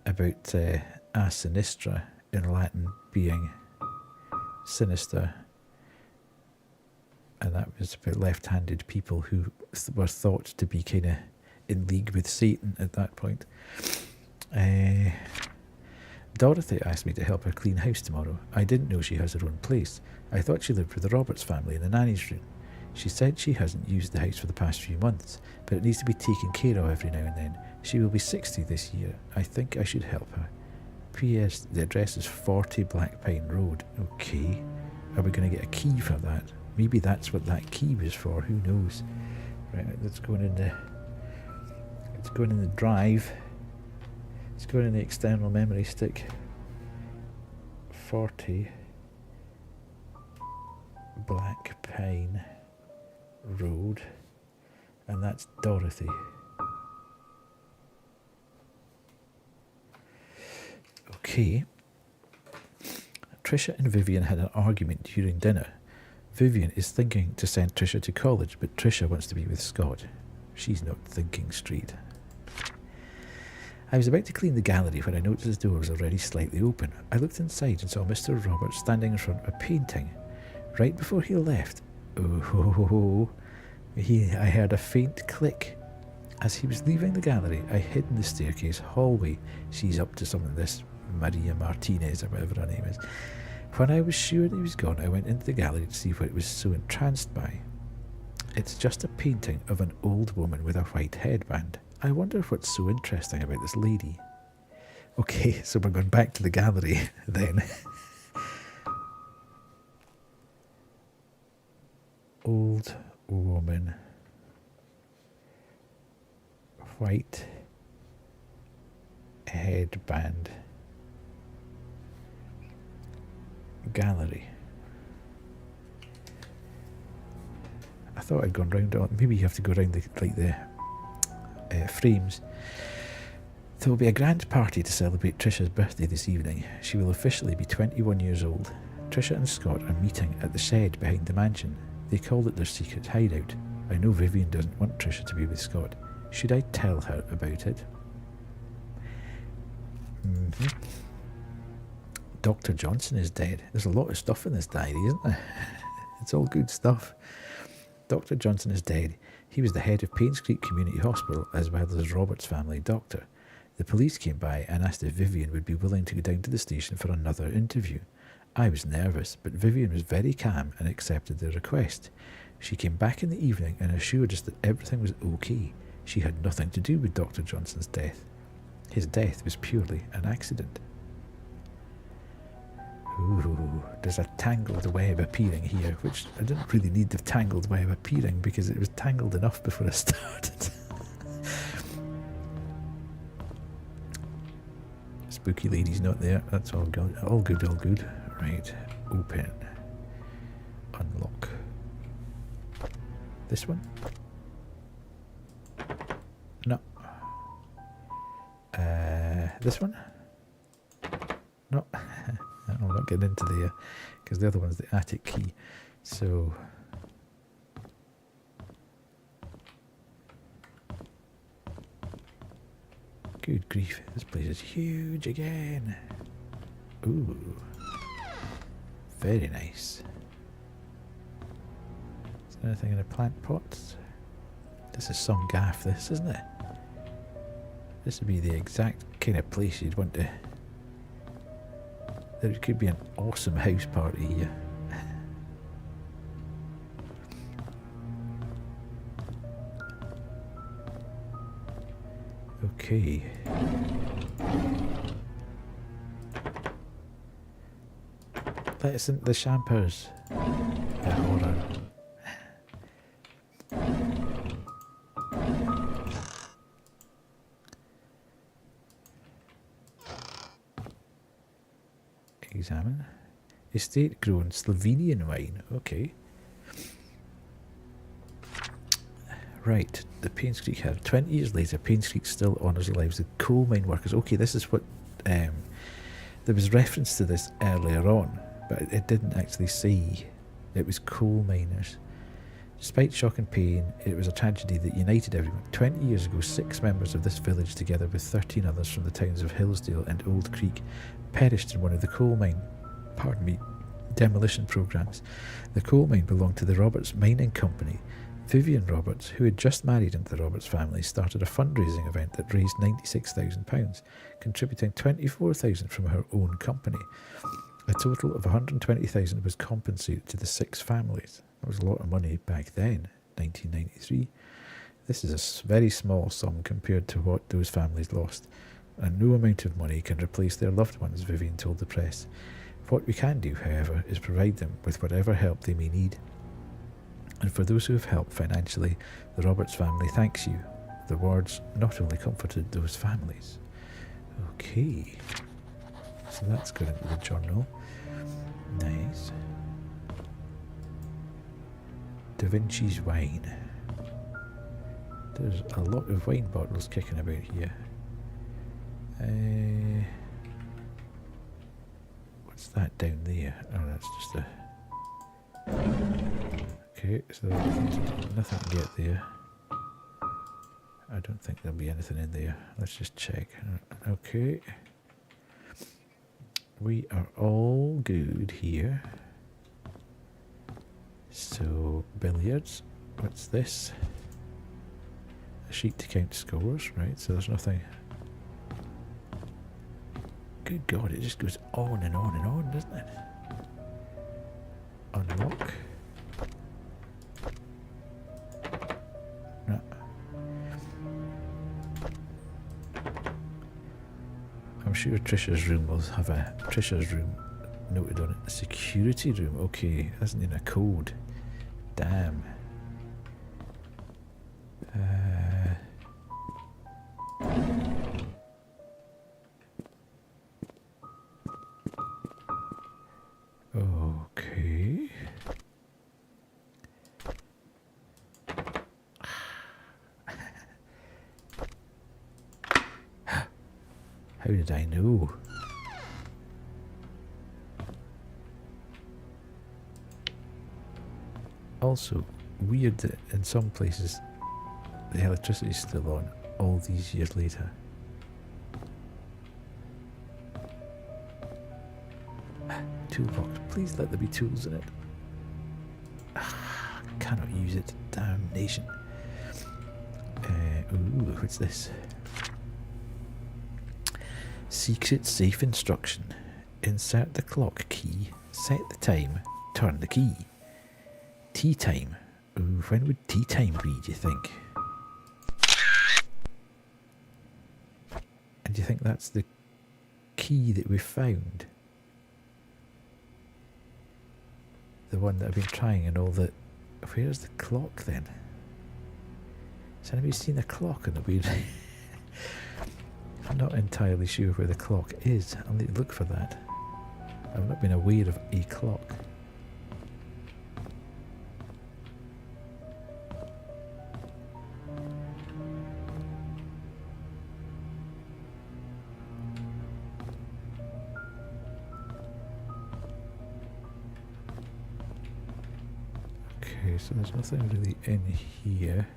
About a sinistra in Latin being sinister. And that was about left-handed people who were thought to be kind of in league with Satan at that point. Dorothy asked me to help her clean house tomorrow. I didn't know she has her own place. I thought she lived with the Roberts family in the nanny's room. She said she hasn't used the house for the past few months, but it needs to be taken care of every now and then. She will be 60 this year. I think I should help her. P.S. The address is 40 Black Pine Road. Okay. Are we going to get a key for that? Maybe that's what that key was for. Who knows? Right, let's go in the... It's going in the drive. It's going in the external memory stick. 40 Black Pine Road, and that's Dorothy. Okay. Trisha and Vivian had an argument during dinner. Vivian is thinking to send Trisha to college, but Trisha wants to be with Scott. She's not thinking straight. I was about to clean the gallery when I noticed the door was already slightly open. I looked inside and saw Mr. Roberts standing in front of a painting. Right before he left, I heard a faint click. As he was leaving the gallery, I hid in the staircase hallway. She's up to something, this Maria Martinez, or whatever her name is. When I was sure that he was gone, I went into the gallery to see what it was so entranced by. It's just a painting of an old woman with a white headband. I wonder what's so interesting about this lady. Okay, so we're going back to the gallery then. Old woman. White headband. Gallery. I thought I'd gone round on. Maybe you have to go round the frames. There will be a grand party to celebrate Trisha's birthday this evening. She will officially be 21 years old. Trisha and Scott are meeting at the shed behind the mansion. They called it their secret hideout. I know Vivian doesn't want Trisha to be with Scott. Should I tell her about it? Dr. Johnson is dead. There's a lot of stuff in this diary, isn't there? It's all good stuff. Dr. Johnson is dead. He was the head of Painscreek Community Hospital as well as Robert's family doctor. The police came by and asked if Vivian would be willing to go down to the station for another interview. I was nervous, but Vivian was very calm and accepted the request. She came back in the evening and assured us that everything was okay. She had nothing to do with Dr. Johnson's death. His death was purely an accident. Ooh, there's a tangled web appearing here, which I didn't really need the tangled web appearing because it was tangled enough before I started. Spooky lady's not there. That's all good. All good, all good. Right. Open. Unlock. This one? No. This one? No. I'm not getting into there because the other one's the attic key. So good grief, this place is huge again. Ooh, very nice. Is there anything in the plant pots? This is some gaff, this, isn't it? This would be the exact kind of place you'd want to. There could be an awesome house party here. Okay. Let's into the champers. Horror. Examine. Estate grown Slovenian wine. Okay. Right. The Painscreek had 20 years later. Painscreek still honours the lives of coal mine workers. Okay, this is what there was reference to this earlier on, but it didn't actually say it was coal miners. Despite shock and pain, it was a tragedy that united everyone. 20 years ago, 6 members of this village, together with 13 others from the towns of Hillsdale and Old Creek, perished in one of the coal mine, demolition programs. The coal mine belonged to the Roberts Mining Company. Vivian Roberts, who had just married into the Roberts family, started a fundraising event that raised £96,000, contributing £24,000 from her own company. A total of £120,000 was compensated to the 6 families. That was a lot of money back then, 1993. This is a very small sum compared to what those families lost, and no amount of money can replace their loved ones, Vivian told the press. What we can do, however, is provide them with whatever help they may need. And for those who have helped financially, the Roberts family thanks you. The words not only comforted those families. Okay. So that's good into the journal. Nice. Da Vinci's wine. There's a lot of wine bottles kicking about here. What's that down there? Oh, that's just a... Okay, so nothing to get there. I don't think there'll be anything in there. Let's just check. Okay. We are all good here. So, billiards. What's this? A sheet to count scores, right? So there's nothing. Good God, it just goes on and on and on, doesn't it? Unlock. No. I'm sure Trisha's room will have a Trisha's room noted on it. A security room. Okay, that's in a code. Damn. Okay. How did I know? Also, weird that in some places the electricity's still on all these years later. Toolbox. Please let there be tools in it. Cannot use it. Damnation. Ooh, what's this? Secret safe instruction. Insert the clock key. Set the time. Turn the key. Tea time. Ooh, when would tea time be, do you think? And do you think that's the key that we found? The one that I've been trying and all that. Where's the clock then? Has anybody seen the clock in the weird? I'm not entirely sure where the clock is. I'll need to look for that. I've not been aware of a clock. Okay, so there's nothing really in here.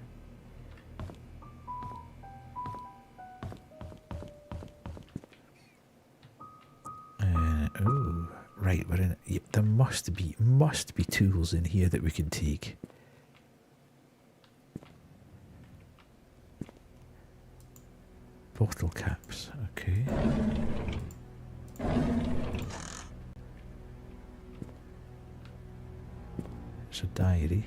Oh, right, we're in. Yep, there must be tools in here that we can take. Bottle caps, okay. It's a diary.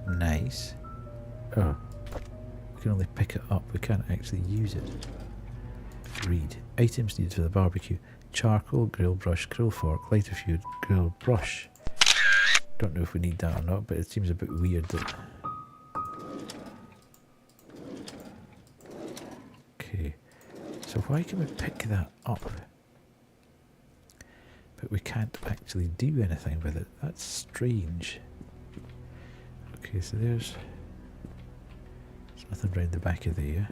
Nice. Oh, we can only pick it up, we can't actually use it. Read. Items needed for the barbecue. Charcoal, grill brush, grill fork, lighter fluid, grill brush. Don't know if we need that or not, but it seems a bit weird that... Okay, so why can we pick that up? But we can't actually do anything with it. That's strange. Okay, so there's nothing round the back of there.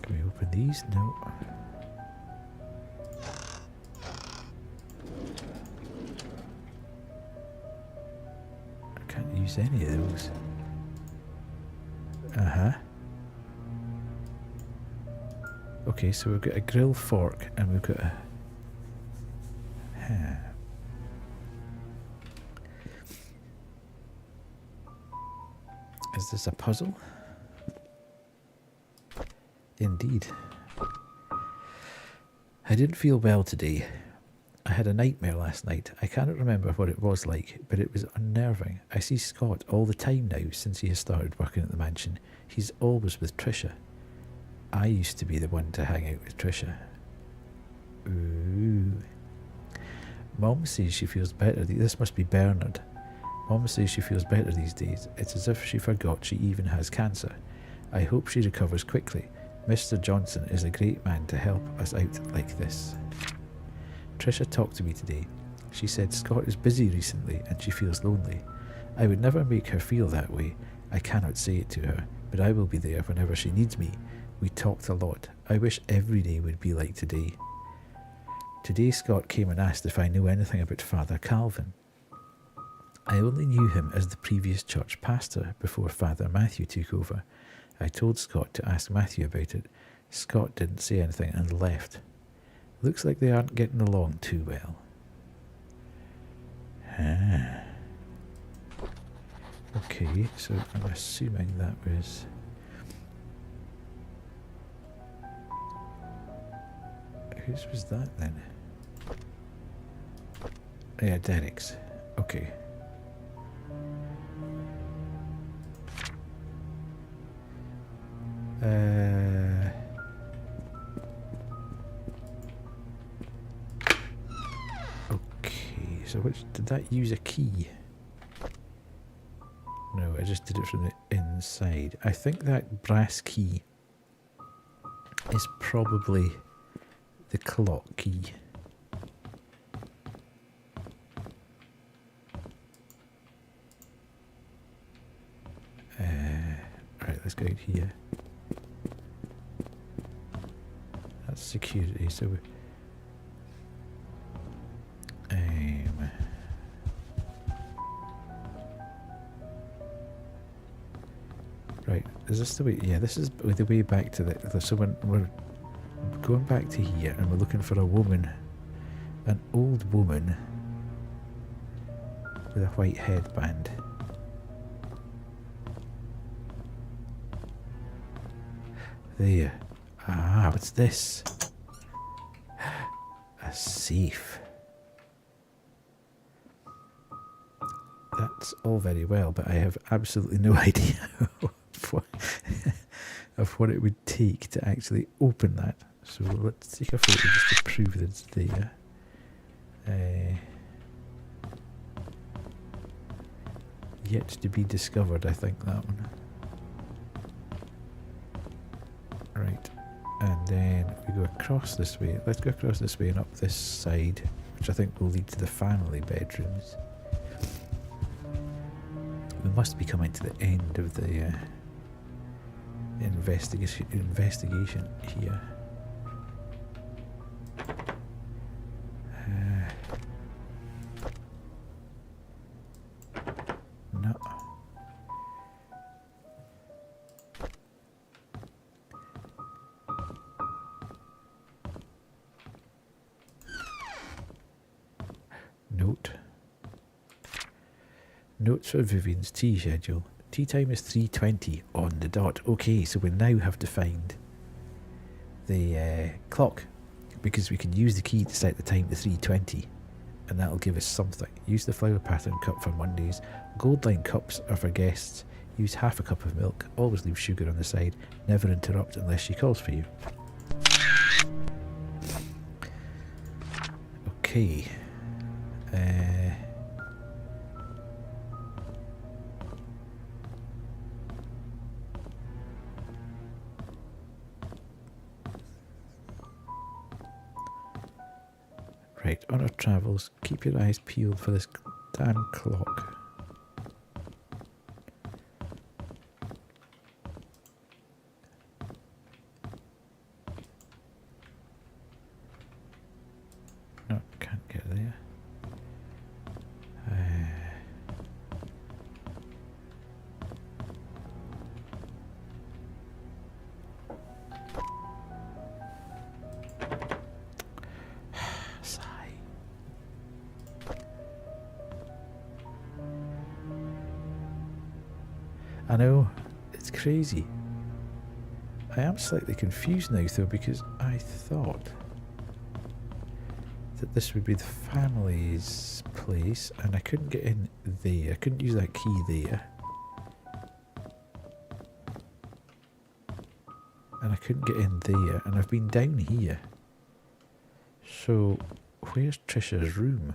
Can we open these? No. I can't use any of those. Okay, so we've got a grill fork and we've got a... Is this a puzzle? Indeed. I didn't feel well today. I had a nightmare last night. I cannot remember what it was like, but it was unnerving. I see Scott all the time now since he has started working at the mansion. He's always with Trisha. I used to be the one to hang out with Trisha. Ooh. Mom says she feels better. This must be Bernard. Mom says she feels better these days. It's as if she forgot she even has cancer. I hope she recovers quickly. Mr. Johnson is a great man to help us out like this. Trisha talked to me today. She said Scott is busy recently and she feels lonely. I would never make her feel that way. I cannot say it to her, but I will be there whenever she needs me. We talked a lot. I wish every day would be like today. Today Scott came and asked if I knew anything about Father Calvin. I only knew him as the previous church pastor before Father Matthew took over. I told Scott to ask Matthew about it. Scott didn't say anything and left. Looks like they aren't getting along too well. Okay, so I'm assuming that was... Whose was that then? Yeah, Derek's. Okay. Okay, so which did that use a key? No, I just did it from the inside. I think that brass key is probably the clock key. Right, let's go here. That's security, so we... Right, is this the way? Yeah, this is the way back to the so when we're going back to here and we're looking for a woman, an old woman with a white headband. There. Ah, what's this? A safe. That's all very well, but I have absolutely no idea of what it would take to actually open that. So let's take a photo just to prove that it's there. Yet to be discovered, I think, that one. Right, and then we go across this way. Let's go across this way and up this side, which I think will lead to the family bedrooms. We must be coming to the end of the investigation here. No. Note. Notes for Vivian's tea schedule. Tea time is 3:20 on the dot. Okay, so we now have to find the clock, because we can use the key to set the time to 3:20, and that'll give us something. Use the flower pattern cup for Mondays. Gold line cups are for guests. Use half a cup of milk. Always leave sugar on the side. Never interrupt unless she calls for you. Okay. Right, on our travels, keep your eyes peeled for this damn clock. No, can't get there. I know, it's crazy. I am slightly confused now though, because I thought that this would be the family's place and I couldn't get in there. I couldn't use that key there. And I couldn't get in there, and I've been down here. So where's Trisha's room?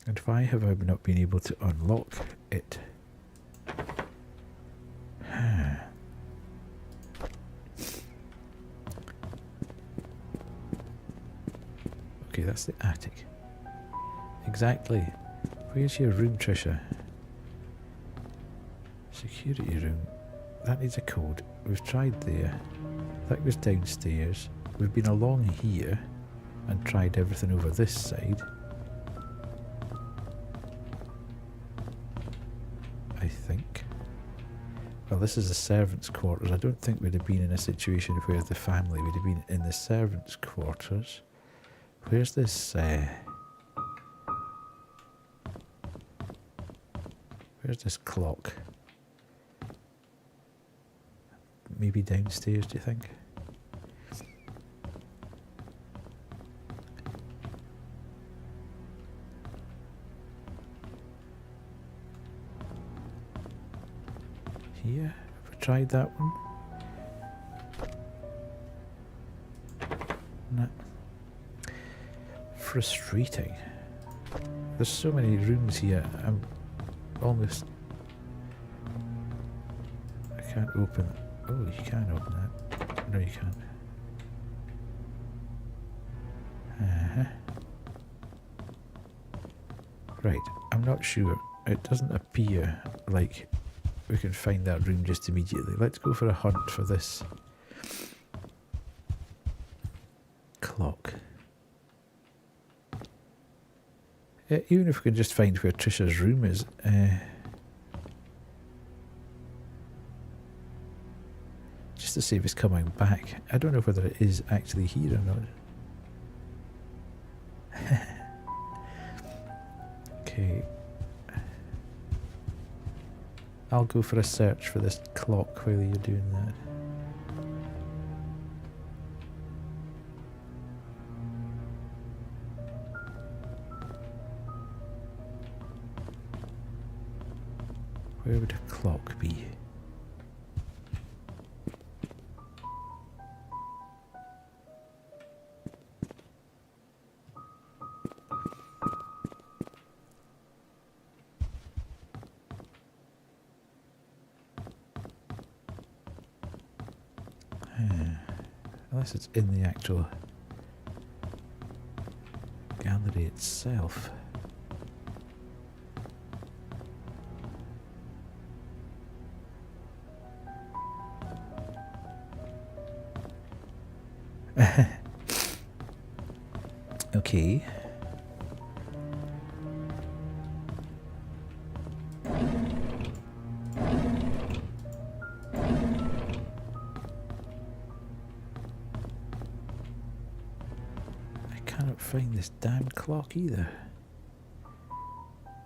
And why have I not been able to unlock it? Okay, that's the attic. Exactly. Where's your room, Trisha? Security room. That needs a code. We've tried there. That was downstairs. We've been along here and tried everything over this side. I think. Well, this is the servants' quarters. I don't think we'd have been in a situation where the family would have been in the servants' quarters. Where's this, where's this clock? Maybe downstairs, do you think? Here? Have we tried that one? No. Frustrating. There's so many rooms here. I'm almost... I can't open... Oh, you can open that. No, you can't. Right, I'm not sure. It doesn't appear like we can find that room just immediately. Let's go for a hunt for this clock. Even if we can just find where Trisha's room is. Just to see if it's coming back. I don't know whether it is actually here or not. Okay. I'll go for a search for this clock while you're doing that. Where would a clock be? Unless it's in the actual gallery itself. Okay. Find this damn clock either.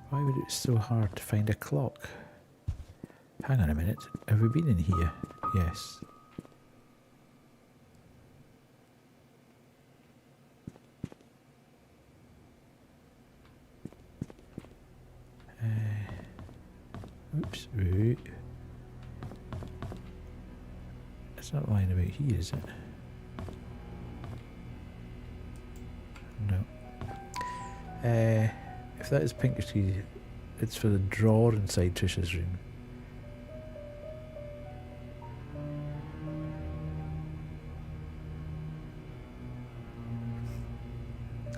Why would it be so hard to find a clock? Hang on a minute. Have we been in here? Yes. Oops. Wait. It's not lying about here, is it? No. If that is Painscreek, it's for the drawer inside Trisha's room.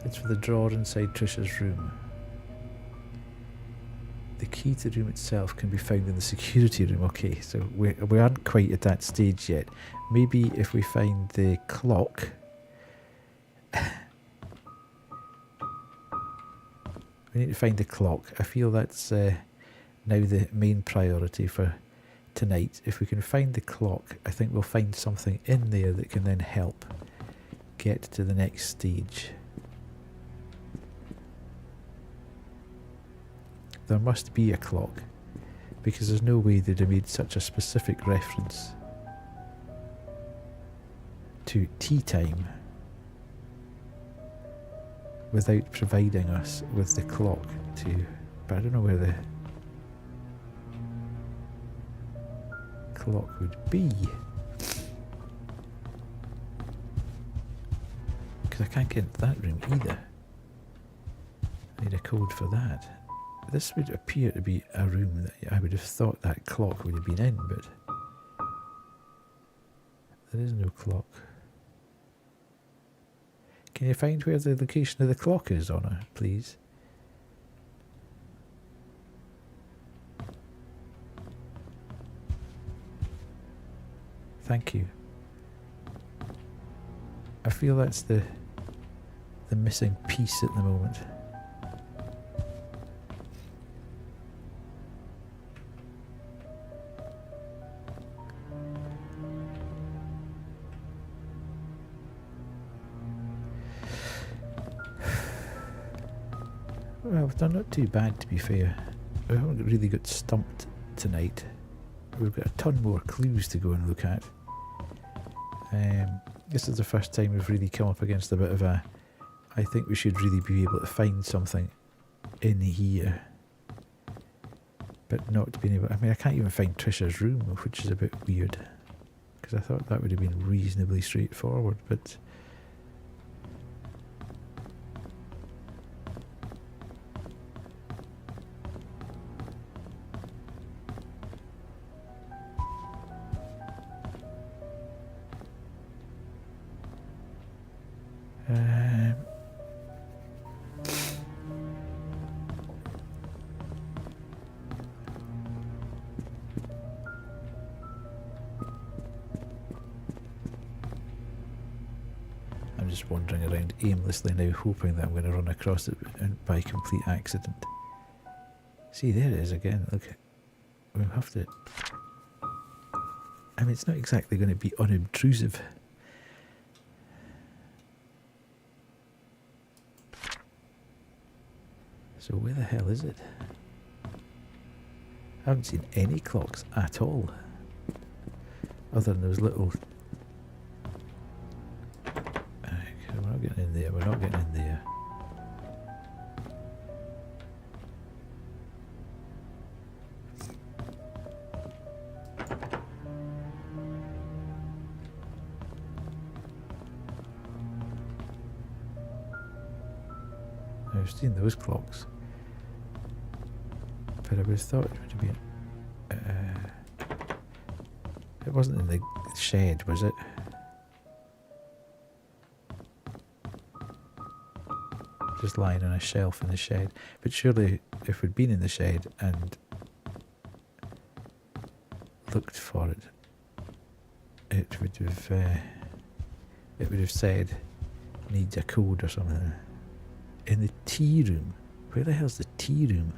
It's for the drawer inside Trisha's room. The key to the room itself can be found in the security room. Okay, so we aren't quite at that stage yet. Maybe if we find the clock... We need to find the clock. I feel that's now the main priority for tonight. If we can find the clock, I think we'll find something in there that can then help get to the next stage. There must be a clock, because there's no way they'd have made such a specific reference to tea time without providing us with the clock to... But I don't know where the clock would be. Because I can't get into that room either. I need a code for that. This would appear to be a room that I would have thought that clock would have been in, but there is no clock. Can you find where the location of the clock is on it, please? Thank you. I feel that's the missing piece at the moment. Well, we've done not too bad, to be fair. We haven't really got stumped tonight. We've got a ton more clues to go and look at. This is the first time we've really come up against a bit of a... I think we should really be able to find something in here. But not being able... I mean, I can't even find Trisha's room, which is a bit weird. Because I thought that would have been reasonably straightforward, but... I'm just wandering around aimlessly now, hoping that I'm going to run across it by complete accident. See, there it is again. Look, we'll have to... I mean, it's not exactly going to be unobtrusive. So where the hell is it? I haven't seen any clocks at all. Other than those little... We're not getting in there, we're not getting in there. I've seen those clocks. But I would have thought it would have been... it wasn't in the shed, was it? Just lying on a shelf in the shed. But surely, if we'd been in the shed and looked for it, it would have said needs a code or something. In the tea room. Where the hell's the tea room?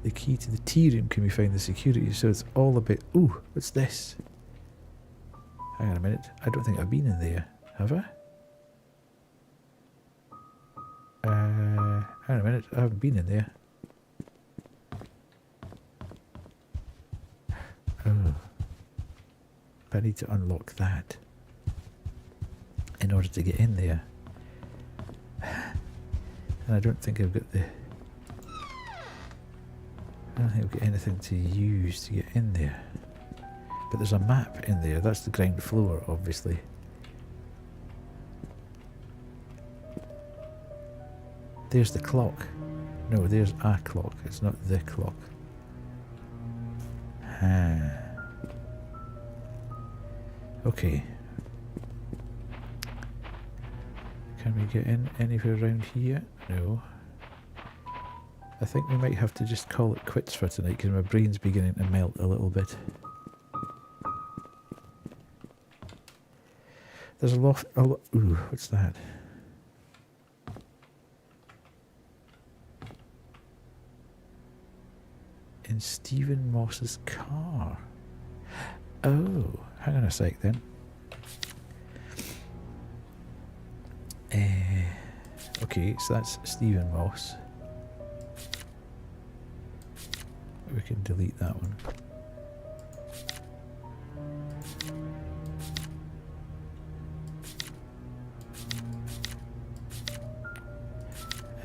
The key to the tea room can be found in the security, so it's all a bit... Ooh, what's this? Hang on a minute, I don't think I've been in there, have I? Hang on a minute, I haven't been in there. Oh. But I need to unlock that in order to get in there. And I don't think I've got the... I don't think I've got anything to use to get in there. But there's a map in there. That's the ground floor, obviously. There's the clock. No, there's a clock. It's not the clock. Okay. Can we get in anywhere around here? No. I think we might have to just call it quits for tonight because my brain's beginning to melt a little bit. There's a lot. Ooh, what's that? In Stephen Moss's car. Oh, hang on a sec then. Okay, so that's Stephen Moss. We can delete that one.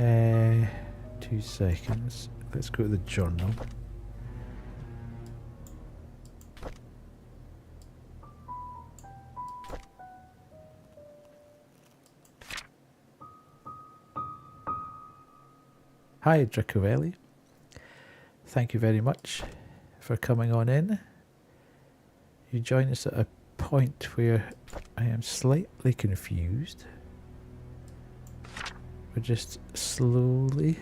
2 seconds. Let's go to the journal. Hi, Dracovelli. Thank you very much for coming on in. You join us at a point where I am slightly confused. We're just slowly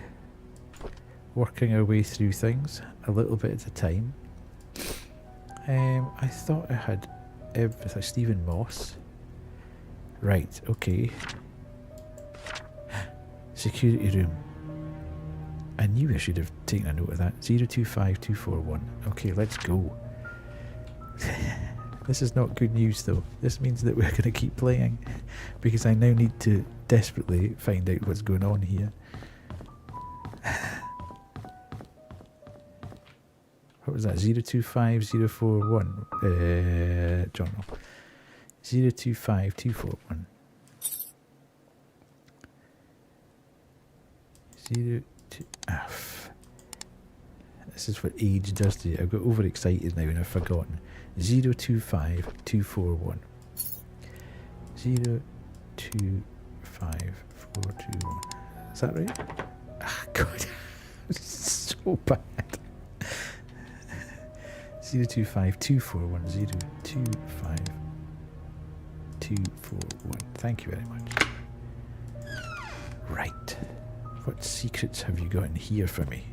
working our way through things, a little bit at a time. I thought I had everything. Stephen Moss. Right, okay. Security room. I knew I should have taken a note of that. 025241. Okay, let's go. This is not good news though. This means that we're going to keep playing because I now need to desperately find out what's going on here. What was that? 025041 journal. 025241. 02. This is what age does to you. I've got overexcited now and I've forgotten. 025241. 025421. Is that right? Ah, God. So bad. 025241. 025241. Thank you very much. Right. What secrets have you got in here for me?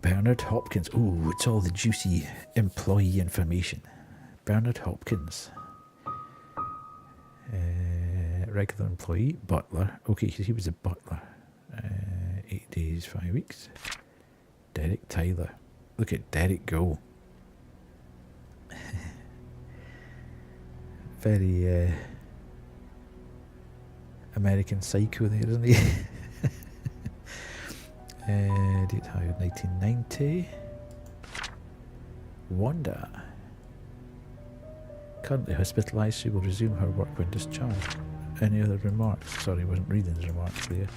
Bernard Hopkins. Oh, it's all the juicy employee information. Bernard Hopkins. Regular employee. Butler. Okay, he was a butler. 8 days, 5 weeks. Derek Tyler. Look at Derek go. Very American Psycho there, isn't he? Date hired 1990. Wanda. Currently hospitalised, she will resume her work when discharged. Any other remarks? Sorry, I wasn't reading the remarks there.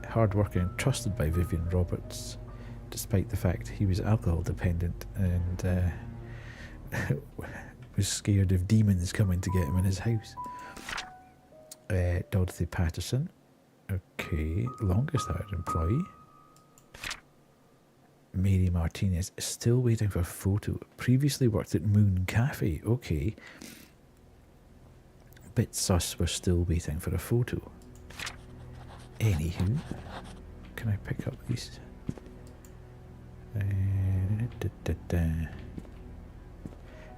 Hard-working and trusted by Vivian Roberts, despite the fact he was alcohol dependent and was scared of demons coming to get him in his house. Dorothy Patterson. Okay, longest hired employee. Mary Martinez, still waiting for a photo. Previously worked at Moon Cafe. Okay. Bit sus, we're still waiting for a photo. Anywho, can I pick up these?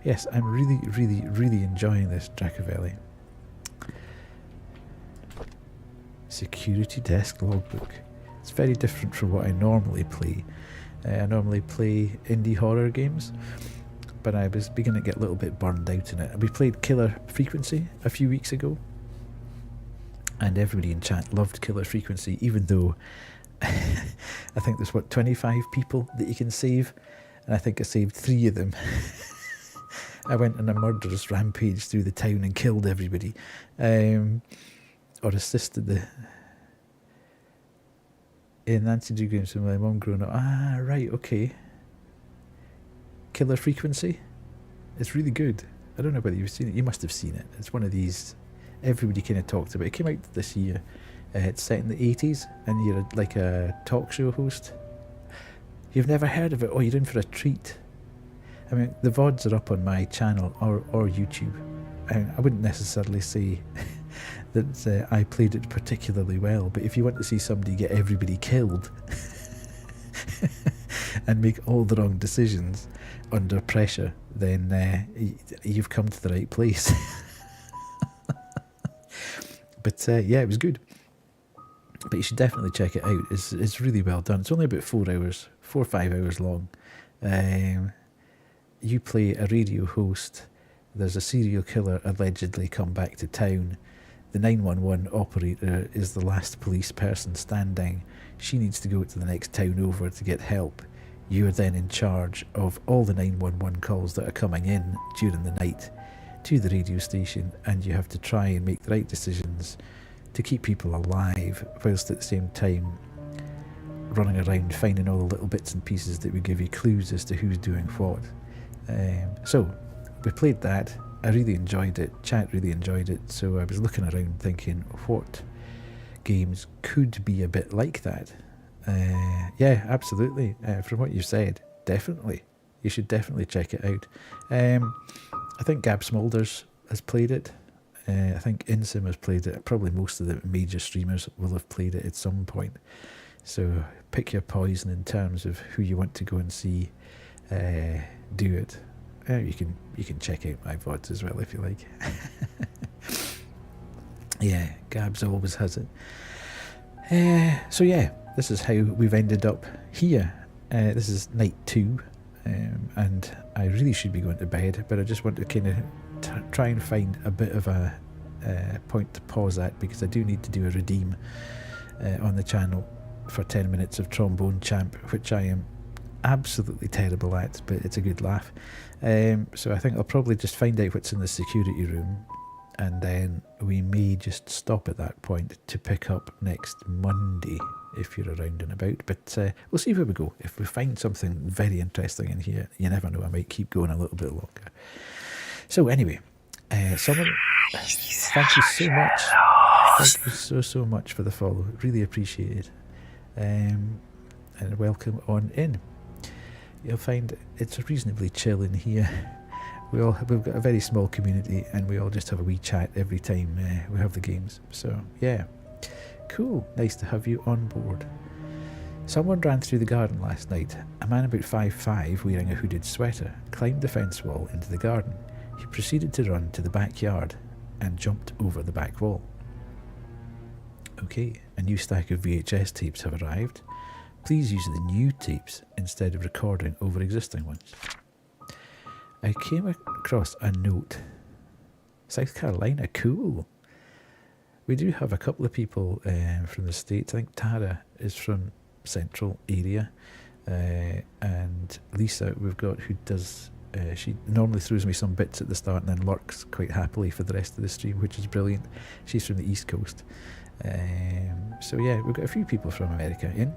Yes, I'm really enjoying this Dracovelli. Security desk logbook. It's very different from what I normally play. I normally play indie horror games, but I was beginning to get a little bit burned out in it. We played Killer Frequency a few weeks ago, and everybody in chat loved Killer Frequency, even though I think there's 25 people that you can save, and I think I saved 3 of them. I went on a murderous rampage through the town and killed everybody, or assisted the Nancy Drew games with my mum growing up. Ah, right, okay. Killer Frequency. It's really good. I don't know whether you've seen it. You must have seen it. It's one of these everybody kind of talked about. It came out this year. It's set in the 80s, and you're like a talk show host. You've never heard of it? Oh, you're in for a treat. I mean, the VODs are up on my channel or YouTube. I wouldn't necessarily say that I played it particularly well, but if you want to see somebody get everybody killed and make all the wrong decisions under pressure, then you've come to the right place. But yeah, it was good. But you should definitely check it out. It's really well done. It's only about 4 or 5 hours long. You play a radio host. There's a serial killer allegedly come back to town. The 911 operator is the last police person standing. She needs to go to the next town over to get help. You are then in charge of all the 911 calls that are coming in during the night. to the radio station, and you have to try and make the right decisions to keep people alive, whilst at the same time running around finding all the little bits and pieces that would give you clues as to who's doing what. So we played that. I really enjoyed it. Chat really enjoyed it. So I was looking around thinking, what games could be a bit like that? Yeah, absolutely. From what you've said, definitely. You should definitely check it out. I think Gab Smulders has played it. I think Insim has played it. Probably most of the major streamers will have played it at some point. So pick your poison in terms of who you want to go and see do it. You can check out my VODs as well if you like. Yeah, Gabs always has it. So yeah, this is how we've ended up here. This is night 2, and I really should be going to bed, but I just want to kind of try and find a bit of a point to pause at, because I do need to do a redeem on the channel for 10 minutes of Trombone Champ, which I am absolutely terrible at, but it's a good laugh. So I think I'll probably just find out what's in the security room, and then we may just stop at that point to pick up next Monday if you're around and about. But we'll see where we go. If we find something very interesting in here, you never know, I might keep going a little bit longer. So anyway, someone, thank you so much. Thank you so much for the follow. Really appreciate it. And welcome on in. You'll find it's reasonably chill in here. We've got a very small community, and we all just have a wee chat every time we have the games. So yeah, cool. Nice to have you on board. Someone ran through the garden last night. A man about 5'5", wearing a hooded sweater, climbed the fence wall into the garden. He proceeded to run to the backyard and jumped over the back wall. Okay, a new stack of VHS tapes have arrived. Please use the new tapes instead of recording over existing ones. I came across a note. South Carolina, cool. We do have a couple of people from the States. I think Tara is from Central area. And Lisa, we've got, who does... she normally throws me some bits at the start and then lurks quite happily for the rest of the stream, which is brilliant. She's from the East Coast. So yeah, we've got a few people from America in.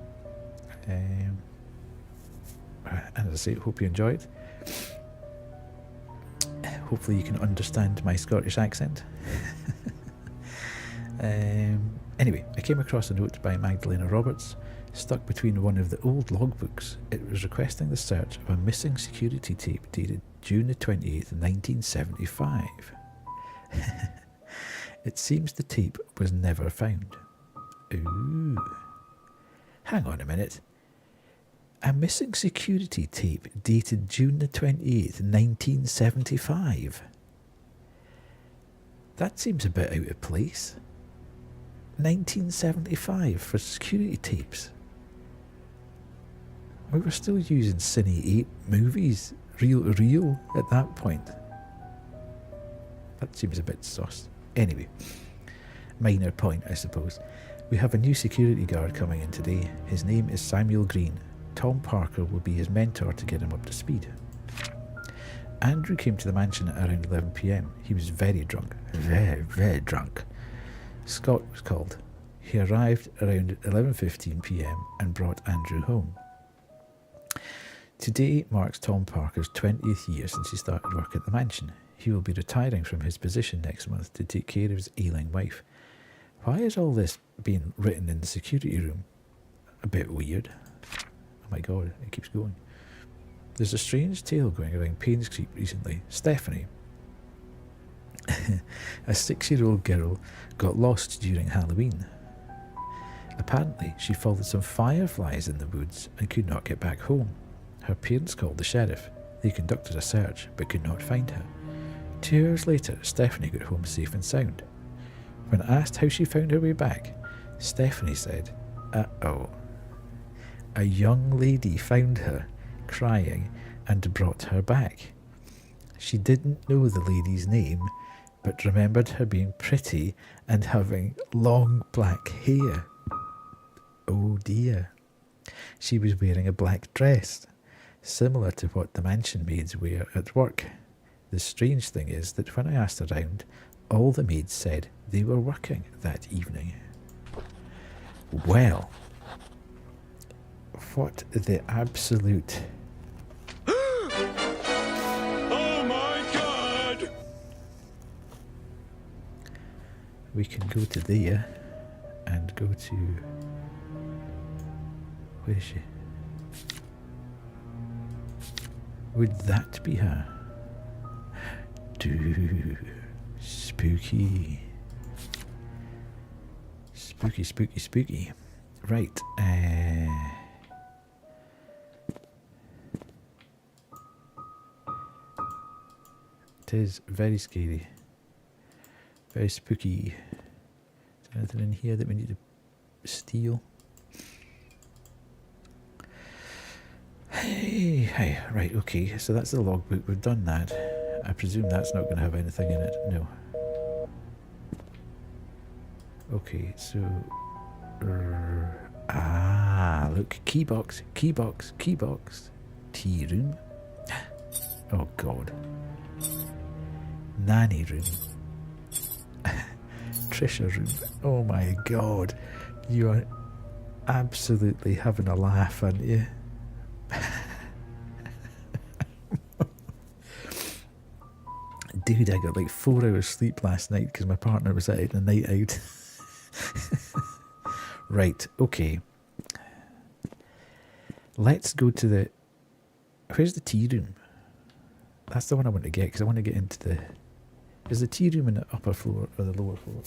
And as I say, hope you enjoyed. Hopefully you can understand my Scottish accent. Anyway, I came across a note by Magdalena Roberts, stuck between one of the old logbooks. It was requesting the search of a missing security tape dated June the 28th, 1975. It seems the tape was never found. Ooh. Hang on a minute. A missing security tape dated June the 28th, 1975. That seems a bit out of place. 1975 for security tapes. We were still using Cine 8 movies, reel to reel, at that point. That seems a bit sus. Anyway, minor point, I suppose. We have a new security guard coming in today. His name is Samuel Green. Tom Parker will be his mentor to get him up to speed. Andrew came to the mansion at around 11 p.m. He was very drunk. Very drunk. Scott was called. He arrived around 11:15 p.m. and brought Andrew home. Today marks Tom Parker's 20th year since he started work at the mansion. He will be retiring from his position next month to take care of his ailing wife. Why is all this being written in the security room? A bit weird. Oh my god, it keeps going. There's a strange tale going around Painscreek recently. Stephanie, a 6-year-old girl, got lost during Halloween. Apparently, she followed some fireflies in the woods and could not get back home. Her parents called the sheriff. They conducted a search but could not find her. 2 hours later, Stephanie got home safe and sound. When asked how she found her way back, Stephanie said, "Uh-oh. A young lady found her, crying, and brought her back. She didn't know the lady's name, but remembered her being pretty and having long black hair. Oh dear. She was wearing a black dress, similar to what the mansion maids wear at work. The strange thing is that when I asked around, all the maids said they were working that evening. Well, what the absolute... Oh my God! We can go to there and go to... Where is she? Would that be her? Too spooky. Spooky, spooky, spooky. Right. It is very scary. Very spooky. Is there anything in here that we need to steal? Hey, right, okay, so that's the logbook, we've done that. I presume that's not going to have anything in it, no. Okay, so... look, key box, tea room. Oh god. Nanny room. Trisha room. Oh my god. You are absolutely having a laugh, aren't you? Dude, I got like 4 hours sleep last night because my partner was out on a night out. Right, okay. Let's go to the... Where's the tea room? That's the one I want to get because I want to get into the... Is the tea room in the upper floor or the lower floor?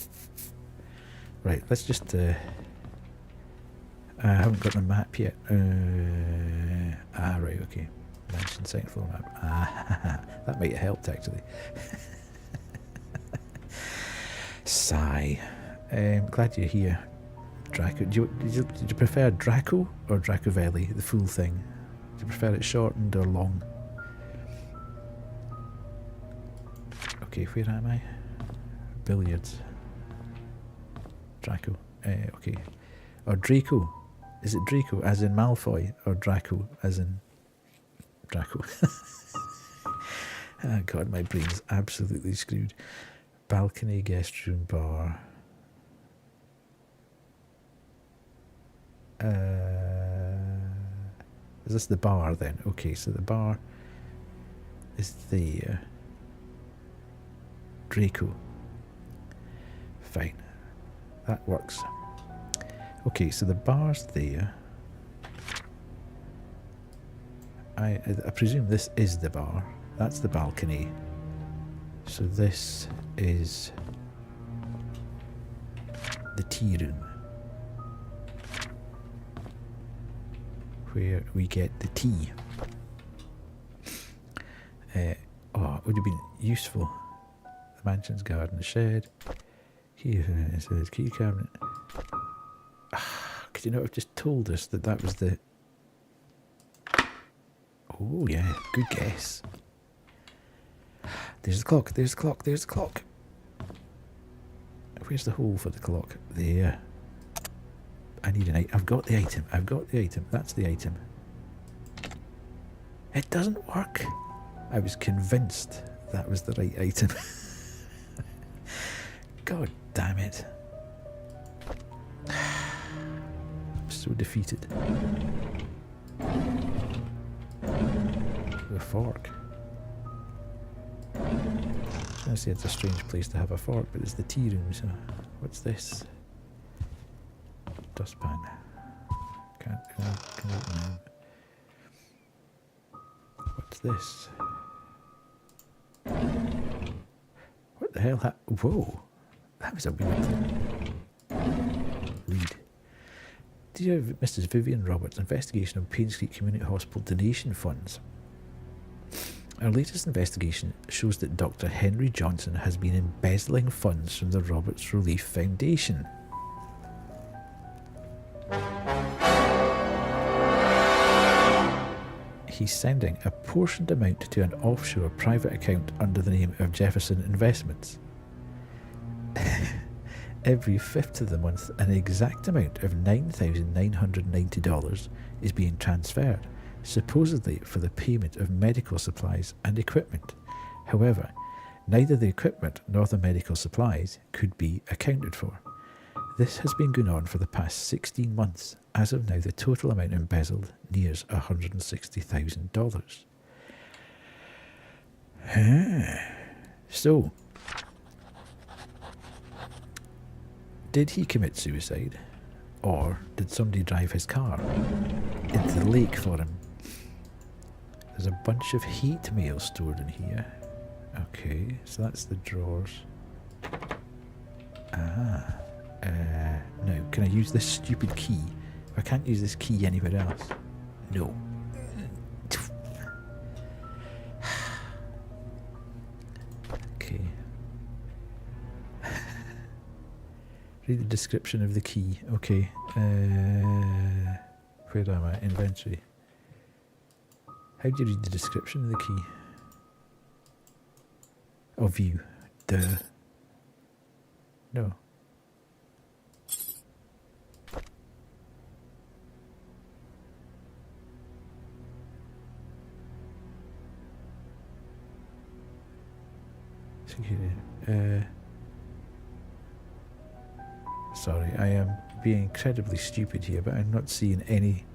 Right, let's just... I haven't got the map yet. Right, okay. Mansion second floor map. That might have helped actually. Sigh. Glad you're here, Draco. Did you prefer Draco or Dracovelli, the full thing? Do you prefer it shortened or long? Okay, where am I? Billiards. Draco. Okay. Or Draco. Is it Draco as in Malfoy or Draco as in Draco? Oh god, my brain's absolutely screwed. Balcony, guest room, bar. Is this the bar then? Okay, so the bar is there. Draco. Fine. That works. Okay, so the bar's there. I presume this is the bar. That's the balcony. So this is the tea room, where we get the tea. It would have been useful. The mansion's garden, the shed. Here is the key cabinet. Could you not have just told us that that was the... Oh yeah, good guess. There's the clock, there's the clock, there's the clock. Where's the hole for the clock? There. I need an item. I've got the item. I've got the item. That's the item. It doesn't work. I was convinced that was the right item. God damn it. I'm so defeated. A fork. I was going to say it's a strange place to have a fork, but it's the tea room, so... What's this? Dustpan. Can't open it. What's this? What the hell? Whoa! That was a weird thing. Read. Dear Mrs. Vivian Roberts, investigation of Painscreek Community Hospital donation funds. Our latest investigation shows that Dr. Henry Johnson has been embezzling funds from the Roberts Relief Foundation. He's sending a portioned amount to an offshore private account under the name of Jefferson Investments. Every 5th of the month, an exact amount of $9,990 is being transferred, supposedly for the payment of medical supplies and equipment. However, neither the equipment nor the medical supplies could be accounted for. This has been going on for the past 16 months. As of now, the total amount embezzled nears $160,000. So, did he commit suicide? Or did somebody drive his car into the lake for him? There's a bunch of hate mail stored in here. Okay, so that's the drawers. No, can I use this stupid key? If I can't use this key anywhere else. No. Okay. Read the description of the key. Okay. Where am I? Inventory. How do you read the description of the key? Oh, view. Duh. No. Sorry, I am being incredibly stupid here, but I'm not seeing any.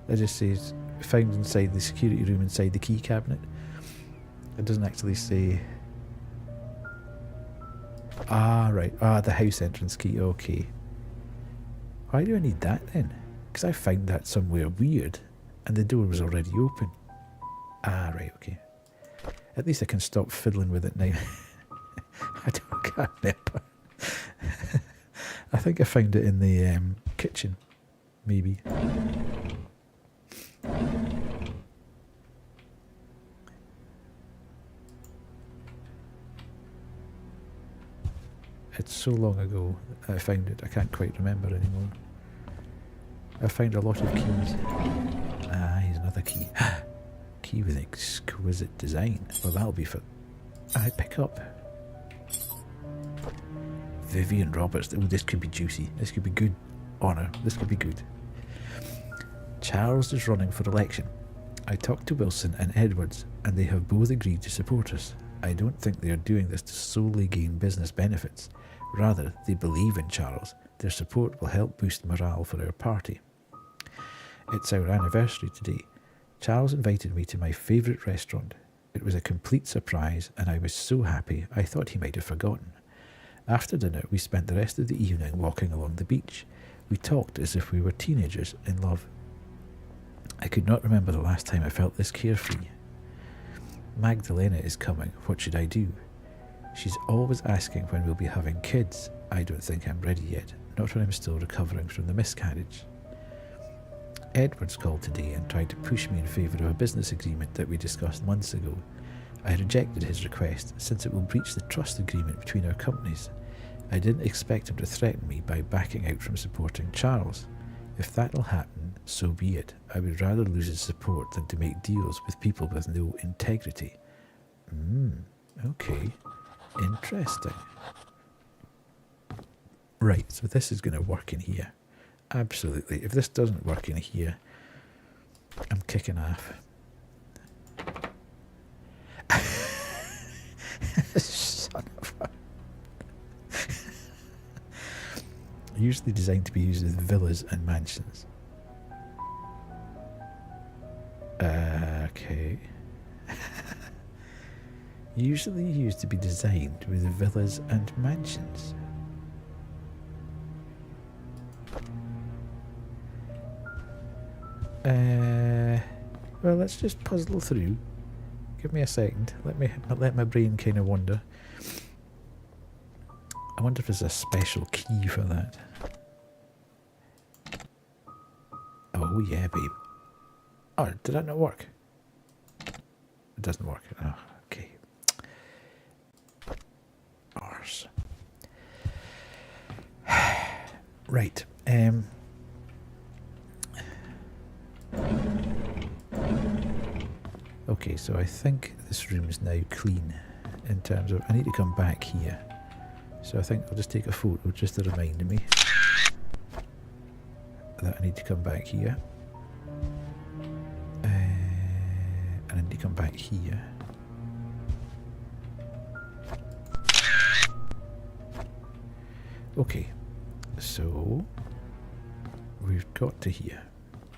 It just says found inside the security room inside the key cabinet. It doesn't actually say. Right. The house entrance key. Okay. Why do I need that then? Because I found that somewhere weird and the door was already open. Right, okay. At least I can stop fiddling with it now. Can't remember. I think I found it in the kitchen, maybe. It's so long ago that I found it, I can't quite remember anymore. I found a lot of keys. Here's another key. Key with exquisite design. Well, that'll be for... I pick up. Vivian Roberts. Oh, this could be juicy. This could be good. Honour. This could be good. Charles is running for election. I talked to Wilson and Edwards, and they have both agreed to support us. I don't think they are doing this to solely gain business benefits. Rather, they believe in Charles. Their support will help boost morale for our party. It's our anniversary today. Charles invited me to my favourite restaurant. It was a complete surprise, and I was so happy I thought he might have forgotten. After dinner, we spent the rest of the evening walking along the beach. We talked as if we were teenagers in love. I could not remember the last time I felt this carefree. Magdalena is coming. What should I do? She's always asking when we'll be having kids. I don't think I'm ready yet, not when I'm still recovering from the miscarriage. Edwards called today and tried to push me in favour of a business agreement that we discussed months ago. I rejected his request since it will breach the trust agreement between our companies. I didn't expect him to threaten me by backing out from supporting Charles. If that'll happen, so be it. I would rather lose his support than to make deals with people with no integrity. Okay. Interesting. Right, so this is going to work in here. Absolutely. If this doesn't work in here, I'm kicking off. Son of a... Usually designed to be used with villas and mansions. Okay. Usually used to be designed with villas and mansions. Well, let's just puzzle through. Give me a second. Let my brain kind of wander. I wonder if there's a special key for that. Oh yeah, babe. Oh, did that not work? It doesn't work. Oh, okay. Arse. Right. Okay, so I think this room is now clean in terms of... I need to come back here. So I think I'll just take a photo just to remind me that I need to come back here. need to come back here. Okay, so we've got to here.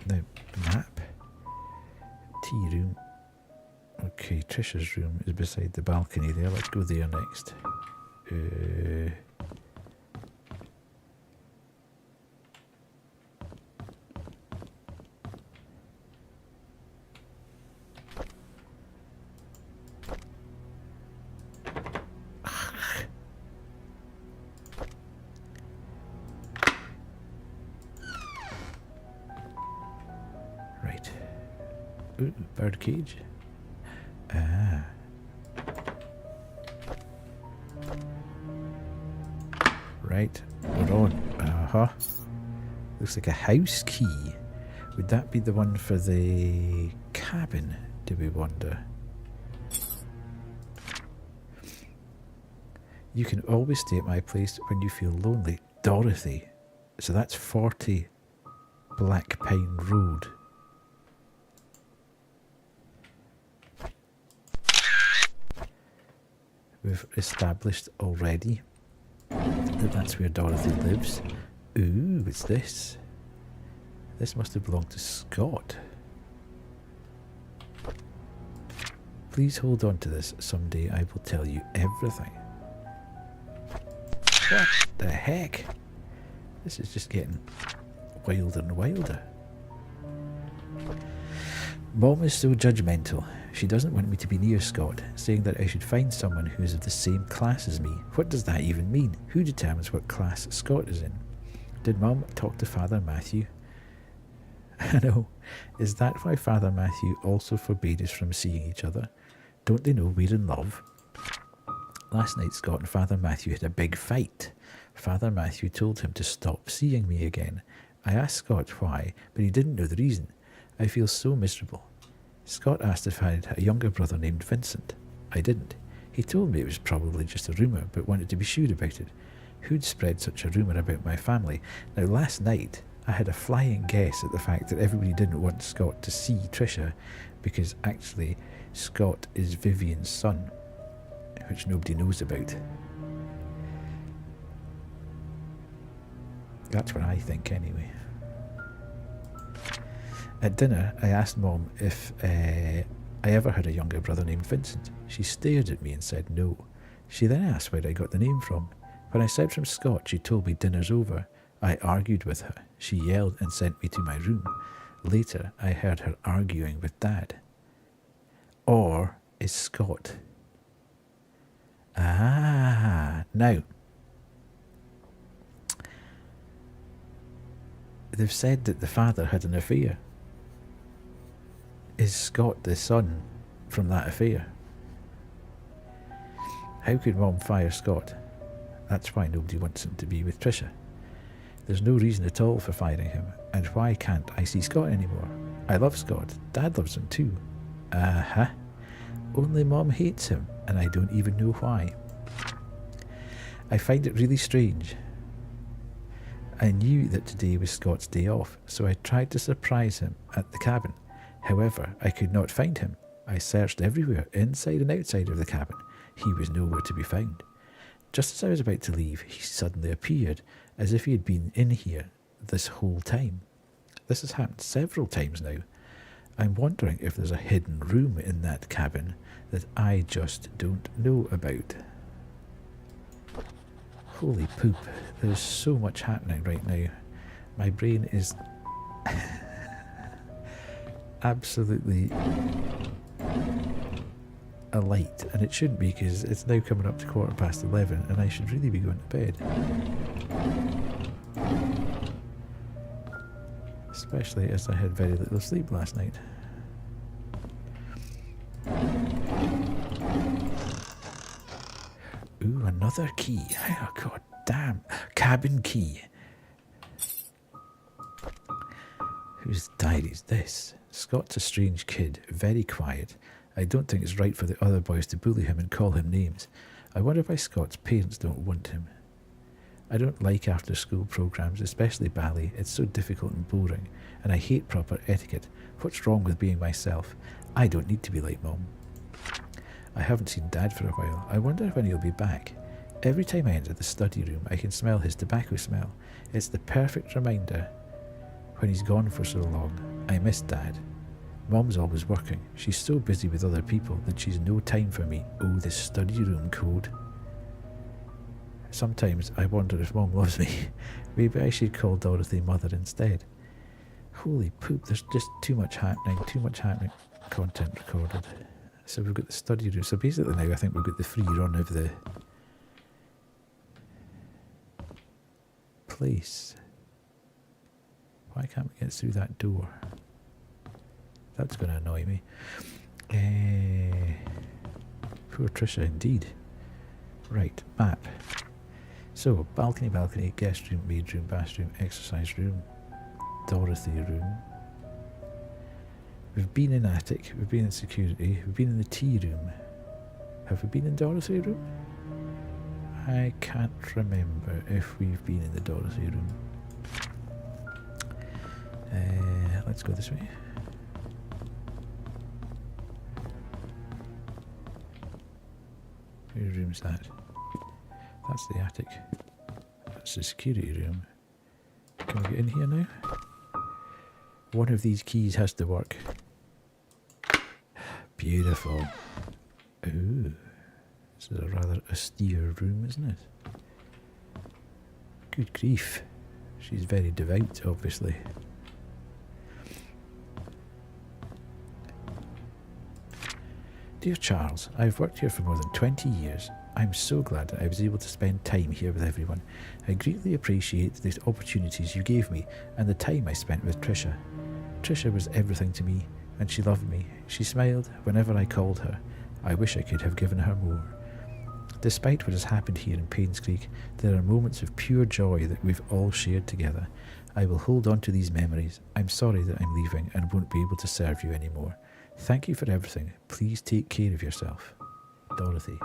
Now, map, tea room. Okay, Trisha's room is beside the balcony there. Let's go there next. Right. Ooh, bird cage. Ah. Right, we're on. Uh-huh. Looks like a house key. Would that be the one for the cabin, do we wonder? You can always stay at my place when you feel lonely. Dorothy. So that's 40 Black Pine Road. We've established already that that's where Dorothy lives. Ooh, what's this? This must have belonged to Scott. Please hold on to this. Someday I will tell you everything. What the heck? This is just getting wilder and wilder. Mom is so judgmental. She doesn't want me to be near Scott, saying that I should find someone who is of the same class as me. What does that even mean? Who determines what class Scott is in? Did Mum talk to Father Matthew? I know. Is that why Father Matthew also forbade us from seeing each other? Don't they know we're in love? Last night Scott and Father Matthew had a big fight. Father Matthew told him to stop seeing me again. I asked Scott why, but he didn't know the reason. I feel so miserable. Scott asked if I had a younger brother named Vincent. I didn't. He told me it was probably just a rumour, but wanted to be sure about it. Who'd spread such a rumour about my family? Now, last night, I had a flying guess at the fact that everybody didn't want Scott to see Trisha, because actually, Scott is Vivian's son, which nobody knows about. That's what I think, anyway. At dinner, I asked Mom if I ever had a younger brother named Vincent. She stared at me and said no. She then asked where I got the name from. When I said from Scott, she told me dinner's over. I argued with her. She yelled and sent me to my room. Later, I heard her arguing with Dad. Or is Scott? Ah, now. They've said that the father had an affair. Is Scott the son from that affair? How could Mom fire Scott? That's why nobody wants him to be with Trisha. There's no reason at all for firing him, and why can't I see Scott anymore? I love Scott. Dad loves him too. Uh-huh. Only Mom hates him, and I don't even know why. I find it really strange. I knew that today was Scott's day off, so I tried to surprise him at the cabin. However, I could not find him. I searched everywhere, inside and outside of the cabin. He was nowhere to be found. Just as I was about to leave, he suddenly appeared, as if he had been in here this whole time. This has happened several times now. I'm wondering if there's a hidden room in that cabin that I just don't know about. Holy poop, there's so much happening right now. My brain is absolutely alight, and it shouldn't be, because it's now coming up to 11:15 and I should really be going to bed. Especially as I had very little sleep last night. Ooh, another key. Oh, god damn. Cabin key. Whose diary is this? Scott's a strange kid, very quiet. I don't think it's right for the other boys to bully him and call him names. I wonder why Scott's parents don't want him. I don't like after school programs, especially ballet. It's so difficult and boring, and I hate proper etiquette. What's wrong with being myself? I don't need to be like Mom. I haven't seen Dad for a while. I wonder when he'll be back. Every time I enter the study room, I can smell his tobacco smell. It's the perfect reminder when he's gone for so long. I miss Dad. Mom's always working. She's so busy with other people that she's no time for me. Oh, this study room code. Sometimes I wonder if Mom loves me. Maybe I should call Dorothy Mother instead. Holy poop, there's just too much happening. Content recorded. So we've got the study room. So basically now I think we've got the free run of the place. Why can't we get through that door? That's going to annoy me. Poor Trisha indeed. Right, map. So, balcony, guest room, maid room, bathroom, exercise room, Dorothy room. We've been in attic, we've been in security, we've been in the tea room. Have we been in Dorothy room? I can't remember if we've been in the Dorothy room. Let's go this way. Whose room's that? That's the attic. That's the security room. Can we get in here now? One of these keys has to work. Beautiful. Ooh. This is a rather austere room, isn't it? Good grief. She's very devout, obviously. Dear Charles, I've worked here for more than 20 years. I'm so glad that I was able to spend time here with everyone. I greatly appreciate the opportunities you gave me and the time I spent with Trisha. Trisha was everything to me, and she loved me. She smiled whenever I called her. I wish I could have given her more. Despite what has happened here in Painscreek, there are moments of pure joy that we've all shared together. I will hold on to these memories. I'm sorry that I'm leaving and won't be able to serve you anymore. Thank you for everything. Please take care of yourself. Dorothy.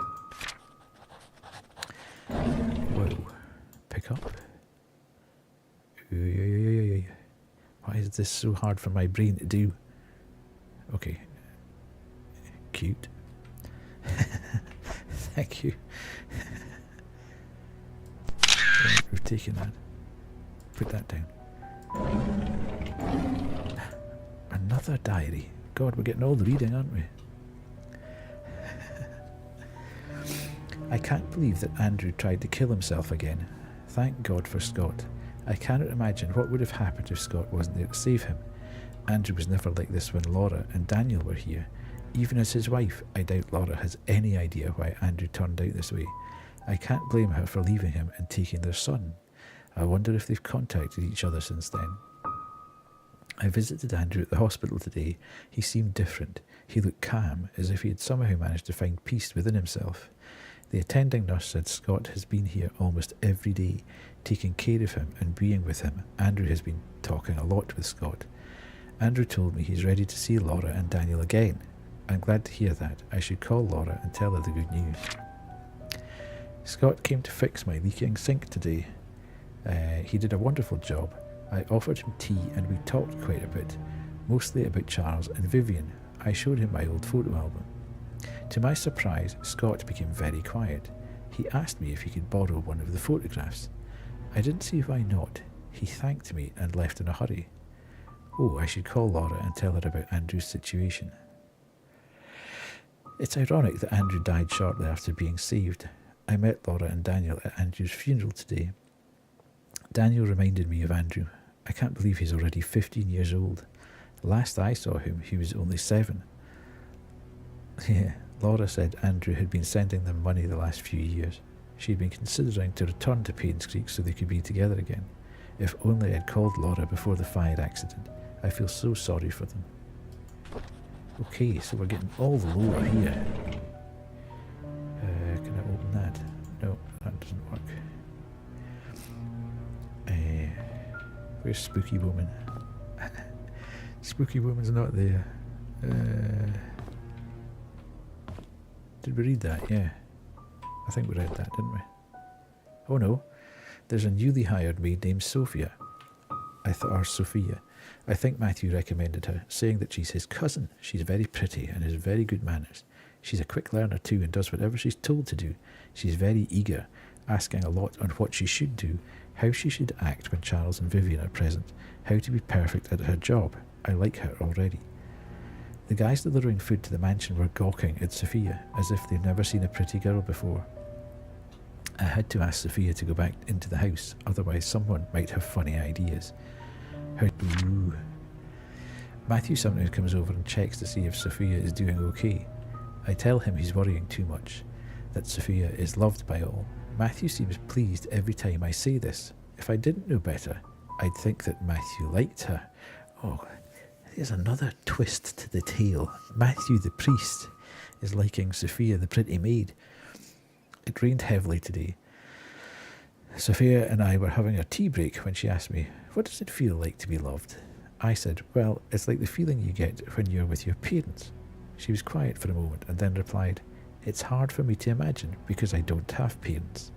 Whoa. Pick up. Why is this so hard for my brain to do? Okay. Cute. Thank you. Right, we've taken that. Put that down. Another diary. God, we're getting all the reading, aren't we? I can't believe that Andrew tried to kill himself again. Thank God for Scott. I cannot imagine what would have happened if Scott wasn't there to save him. Andrew was never like this when Laura and Daniel were here. Even as his wife, I doubt Laura has any idea why Andrew turned out this way. I can't blame her for leaving him and taking their son. I wonder if they've contacted each other since then. I visited Andrew at the hospital today. He seemed different. He looked calm, as if he had somehow managed to find peace within himself. The attending nurse said Scott has been here almost every day, taking care of him and being with him. Andrew has been talking a lot with Scott. Andrew told me he's ready to see Laura and Daniel again. I'm glad to hear that. I should call Laura and tell her the good news. Scott came to fix my leaking sink today. He did a wonderful job. I offered him tea and we talked quite a bit, mostly about Charles and Vivian. I showed him my old photo album. To my surprise, Scott became very quiet. He asked me if he could borrow one of the photographs. I didn't see why not. He thanked me and left in a hurry. Oh, I should call Laura and tell her about Andrew's situation. It's ironic that Andrew died shortly after being saved. I met Laura and Daniel at Andrew's funeral today. Daniel reminded me of Andrew. I can't believe he's already 15 years old. Last I saw him, he was only 7. Yeah, Laura said Andrew had been sending them money the last few years. She'd been considering to return to Painscreek so they could be together again. If only I'd called Laura before the fire accident. I feel so sorry for them. Okay, so we're getting all the lore here. Can I open that? No, that doesn't work. Where's Spooky Woman? Spooky Woman's not there. Did we read that? Yeah. I think we read that, didn't we? Oh no. There's a newly hired maid named Sophia. Or Sophia. I think Matthew recommended her, saying that she's his cousin. She's very pretty and has very good manners. She's a quick learner too and does whatever she's told to do. She's very eager, asking a lot on what she should do, how she should act when Charles and Vivian are present, how to be perfect at her job. I like her already. The guys delivering food to the mansion were gawking at Sophia, as if they'd never seen a pretty girl before. I had to ask Sophia to go back into the house, otherwise someone might have funny ideas. Ooh. Matthew sometimes comes over and checks to see if Sophia is doing okay. I tell him he's worrying too much, that Sophia is loved by all. Matthew seems pleased every time I say this. If I didn't know better, I'd think that Matthew liked her. Oh, there's another twist to the tale. Matthew the priest is liking Sophia the pretty maid. It rained heavily today. Sophia and I were having a tea break when she asked me, what does it feel like to be loved? I said, well, it's like the feeling you get when you're with your parents. She was quiet for a moment and then replied, it's hard for me to imagine because I don't have parents.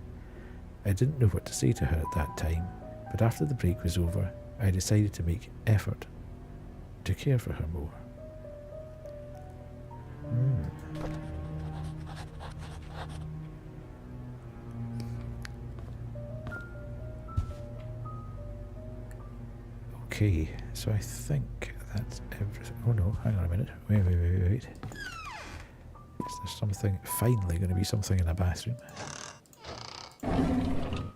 I didn't know what to say to her at that time, but after the break was over, I decided to make effort to care for her more. Okay, so I think that's everything. Oh no, hang on a minute. Wait. Is there something, finally going to be something in a bathroom?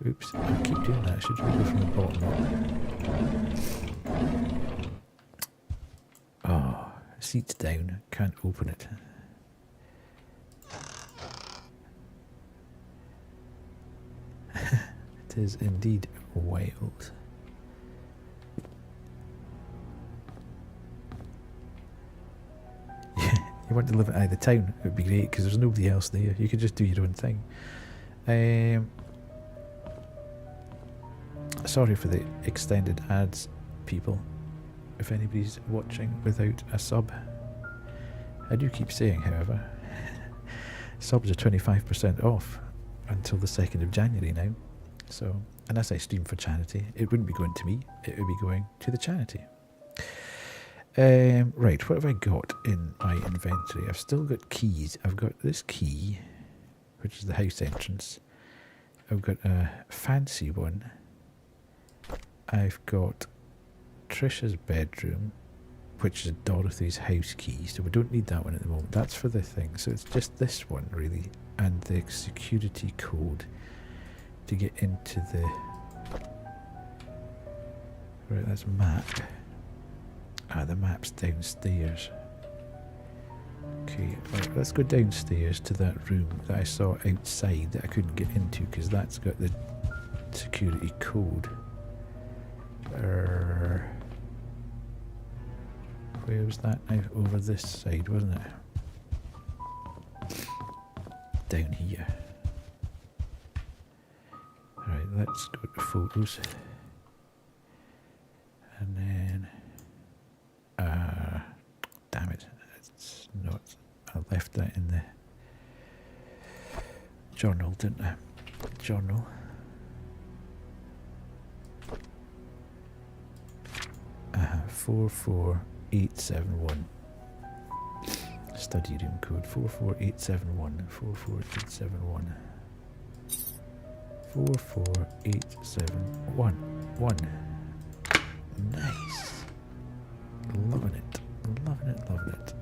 Oops, I keep doing that. Should we go from the bottom up? Oh, seat's down. Can't open it. It is indeed wild. You want to live at either town, it would be great because there's nobody else there. You could just do your own thing. Sorry for the extended ads, people. If anybody's watching without a sub. I do keep saying, however, subs are 25% off until the 2nd of January now. So, and as I stream for charity, it wouldn't be going to me, it would be going to the charity. Right, what have I got in my inventory? I've still got keys. I've got this key, which is the house entrance. I've got a fancy one. I've got Trisha's bedroom, which is Dorothy's house key, so we don't need that one at the moment. That's for the thing, so it's just this one really, and the security code to get into the... Right, that's map. Ah, the map's downstairs. Okay, right, let's go downstairs to that room that I saw outside that I couldn't get into because that's got the security code. Where was that now? Over this side, wasn't it? Down here. Alright, let's go to photos. And then... damn it, it's not. I left that in the journal, didn't I? Journal. Uh-huh, 44871. Study room code 44871. 44871. 44871. Nice. Loving it. Loving it, loving it.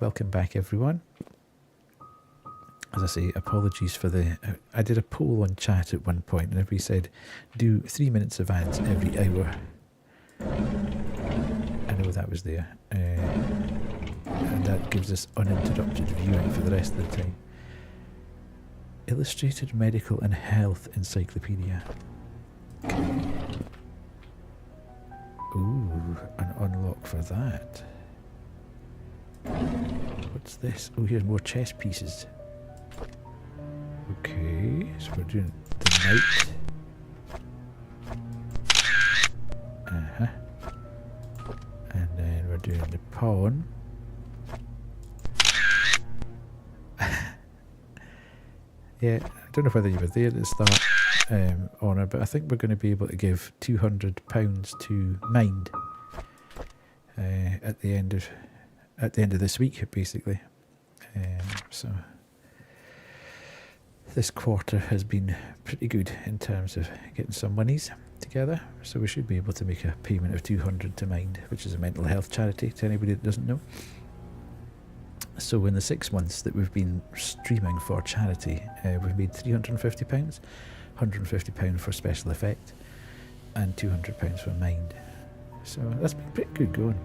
Welcome back, everyone. As I say, apologies for the... I did a poll on chat at one point and everybody said, do 3 minutes of ads every hour. I know that was there. And that gives us uninterrupted viewing for the rest of the time. Illustrated Medical and Health Encyclopedia. Okay. Ooh, an unlock for that. What's this? Oh, here's more chess pieces. Okay, so we're doing the knight. Uh-huh. And the pawn. Yeah, I don't know whether you were there at the start, Honor, but I think we're going to be able to give £200 to Mind at the end of this week, basically. So this quarter has been pretty good in terms of getting some monies together. So we should be able to make a payment of 200 to Mind, which is a mental health charity, to anybody that doesn't know. So in the 6 months that we've been streaming for charity, we've made £350, £150 for special effect, and £200 for Mind. So that's been pretty good going.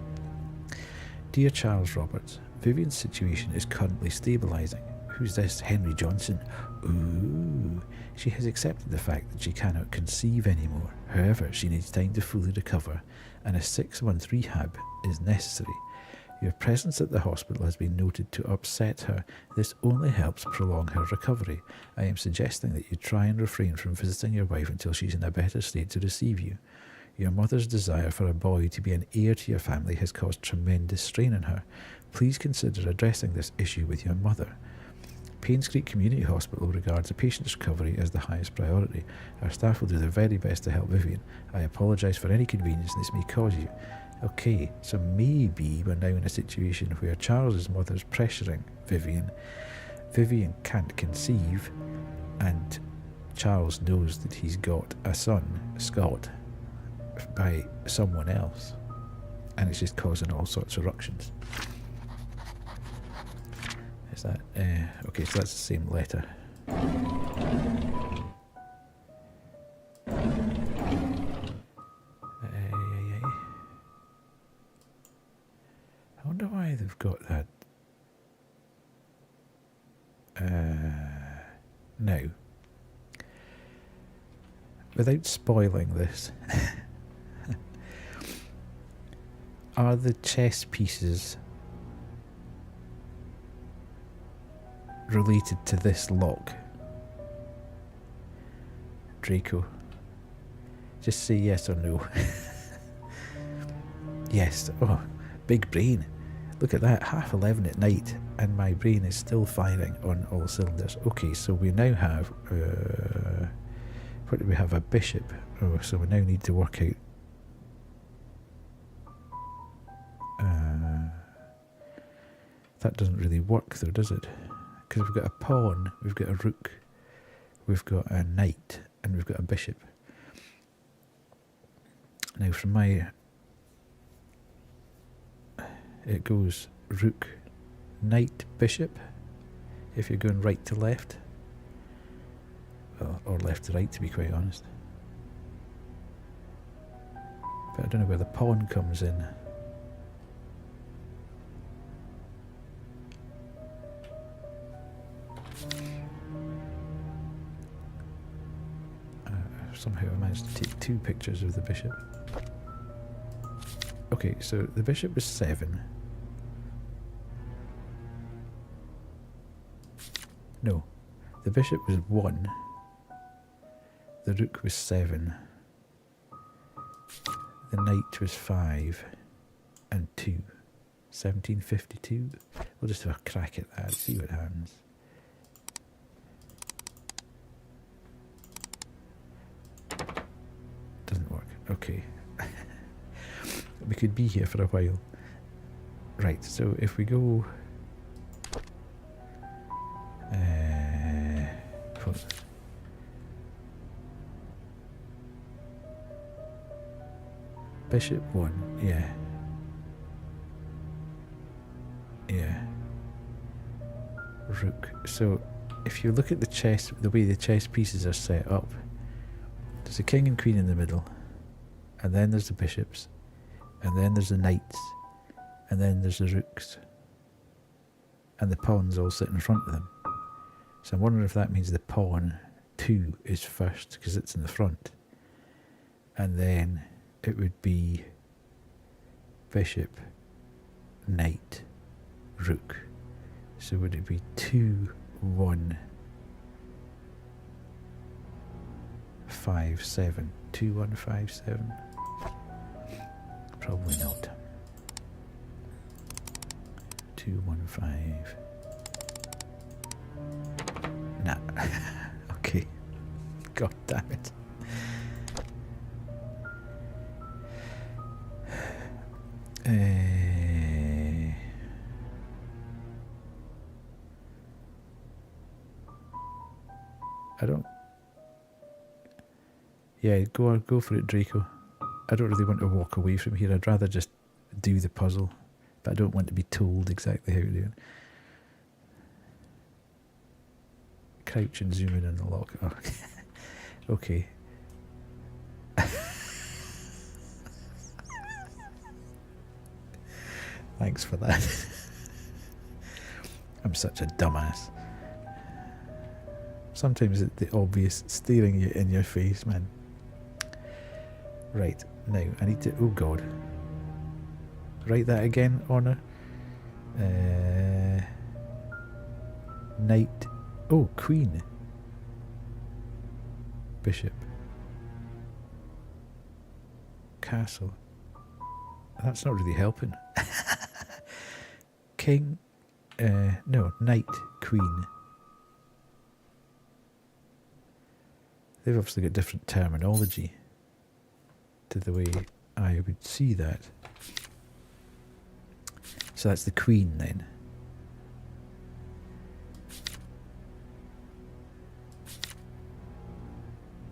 Dear Charles Roberts, Vivian's situation is currently stabilising. Who's this? Henry Johnson. Ooh. She has accepted the fact that she cannot conceive anymore. However, she needs time to fully recover, and a 6-month rehab is necessary. Your presence at the hospital has been noted to upset her. This only helps prolong her recovery. I am suggesting that you try and refrain from visiting your wife until she's in a better state to receive you. Your mother's desire for a boy to be an heir to your family has caused tremendous strain on her. Please consider addressing this issue with your mother. Painscreek Community Hospital regards a patient's recovery as the highest priority. Our staff will do their very best to help Vivian. I apologise for any inconvenience this may cause you. Okay, so maybe we're now in a situation where Charles's mother's pressuring Vivian. Vivian can't conceive, and Charles knows that he's got a son, Scott, by someone else, and it's just causing all sorts of ructions. Is that okay? So that's the same letter. I wonder why they've got that. Now, without spoiling this, are the chess pieces related to this lock? Draco, just say yes or no. Yes. Oh, big brain. Look at that, 11:30 at night, and my brain is still firing on all cylinders. Okay, so we now have, what do we have, a bishop. Oh, so we now need to work out, that doesn't really work though, does it? Because we've got a pawn, we've got a rook, we've got a knight, and we've got a bishop. Now from my, it goes rook, knight, bishop, if you're going right to left, or left to right, to be quite honest. But I don't know where the pawn comes in. Somehow I managed to take 2 pictures of the bishop. Okay, so the bishop was 7. No, the bishop was 1. The rook was 7. The knight was 5 and 2. 1752. We'll just have a crack at that, see what happens. Doesn't work. Okay. We could be here for a while. Right, so if we go... Bishop 1, yeah. Yeah. Rook. So, if you look at the chess, the way the chess pieces are set up, there's a king and queen in the middle, and then there's the bishops, and then there's the knights, and then there's the rooks, and the pawns all sit in front of them. So I'm wondering if that means the pawn 2 is first, because it's in the front, and then it would be bishop, knight, rook. So would it be 2, 1, 5, 7? 2, 1, 5, 7? Probably not. 215. Nah. Okay. God damn it. I don't. Yeah, go for it, Draco. I don't really want to walk away from here. I'd rather just do the puzzle, but I don't want to be told exactly how to do it. Crouch and zoom in on the lock. Oh, okay. Thanks for that. I'm such a dumbass. Sometimes it's the obvious staring you in your face, man. Right, now I need to... Oh god. Write that again, Honor. Knight. Oh, Queen. Bishop. Castle. That's not really helping. King. No, Knight, Queen. They've obviously got different terminology to the way I would see that. So that's the Queen then.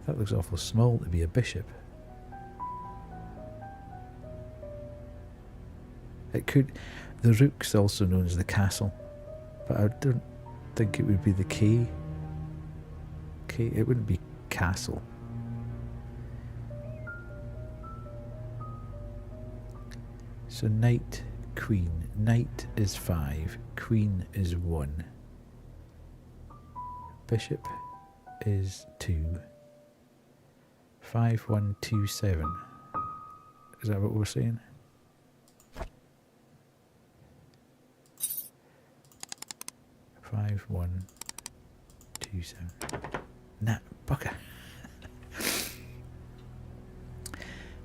That looks awful small to be a bishop. It could... The rook's also known as the castle, but I don't think it would be the K. It wouldn't be castle. So knight, queen. Knight is 5, queen is 1. Bishop is 2. 5, 1, 2, 7. Is that what we're saying? Five, 1, 2, 7. Nah, bugger.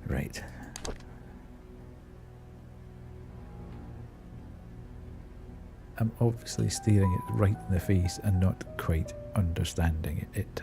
Right. I'm obviously staring it right in the face and not quite understanding it.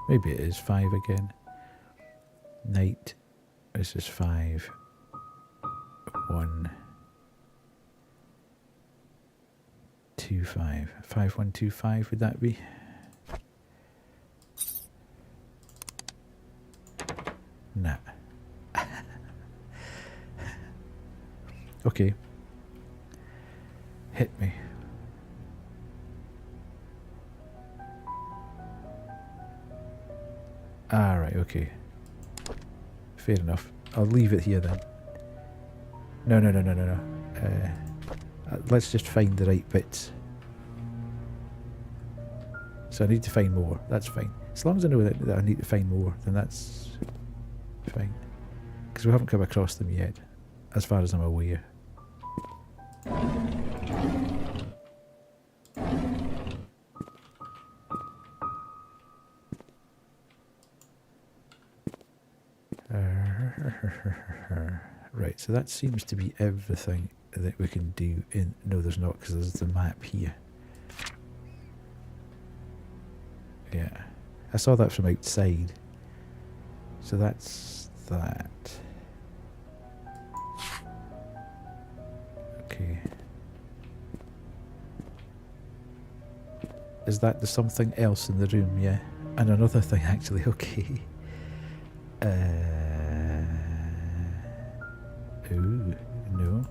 Maybe it is 5 again. Knight. This is 5. 1. 2, 5. 5, 1, 2, 5, would that be? Nah. Okay. Hit me. Alright, okay. Fair enough. I'll leave it here then. No. Let's just find the right bits. So I need to find more. That's fine. As long as I know that I need to find more, then that's fine. Because we haven't come across them yet, as far as I'm aware. Right, so that seems to be everything that we can do in... No, there's not, because there's the map here. Yeah. I saw that from outside. So that's that. Okay. Is that the something else in the room? Yeah. And another thing, actually. Okay. Ooh, no.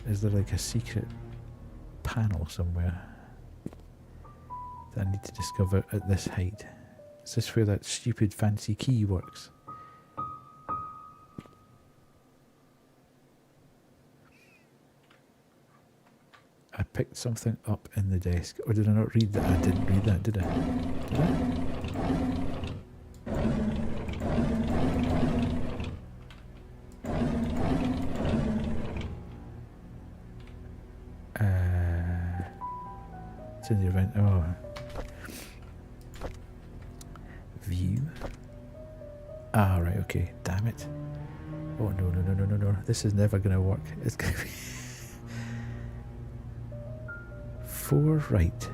Is there like a secret panel somewhere that I need to discover at this height? Is this where that stupid fancy key works? I picked something up in the desk. Or did I not read that? I didn't read that, did I? Did I? It's in the event. Oh. View. Ah, right, okay. Damn it. Oh, no, no, no, no, no, no. This is never going to work. It's going to be 4 right,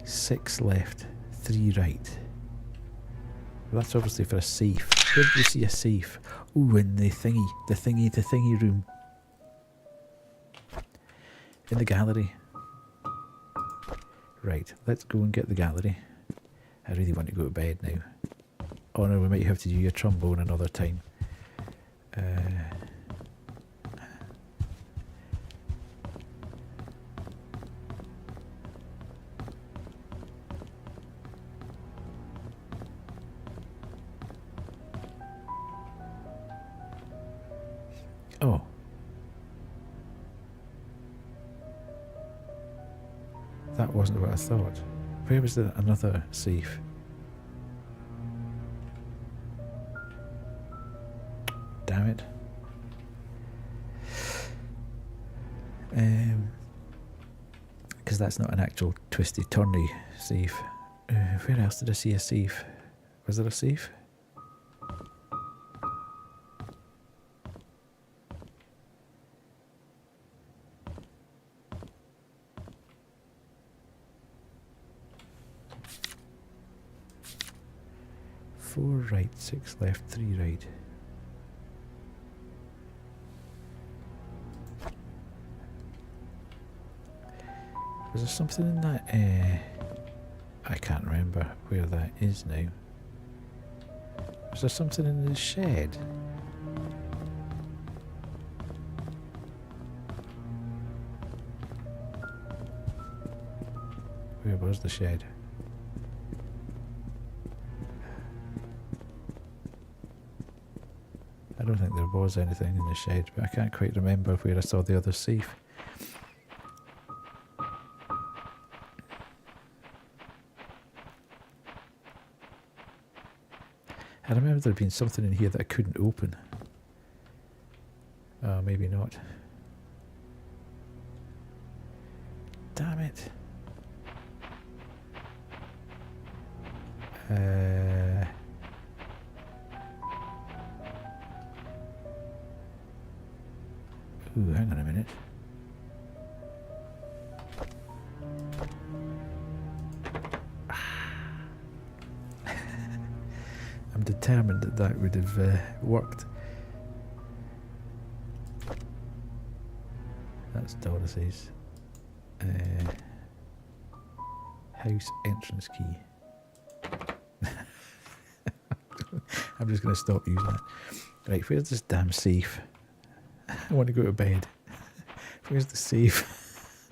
6 left, 3 right. Well, that's obviously for a safe. Where did you see a safe? Ooh, in the thingy room. In the gallery. Right, let's go and get the gallery. I really want to go to bed now. Oh no, we might have to do your trombone another time. Oh. That wasn't what I thought. Where was the another safe? Damn it. Because that's not an actual twisty turny safe. Where else did I see a safe? Was there a safe? Four right, 6 left, 3 right. Was there something in that? I can't remember where that is now. Was there something in the shed? Where was the shed? I don't think there was anything in the shed, but I can't quite remember where I saw the other safe. I remember there being something in here that I couldn't open. Oh, maybe not. Damn it. Ooh, hang on a minute. I'm determined that that would have worked. That's Doris's house entrance key. I'm just going to stop using that. Right, where's this damn safe? I want to go to bed. Where's the safe?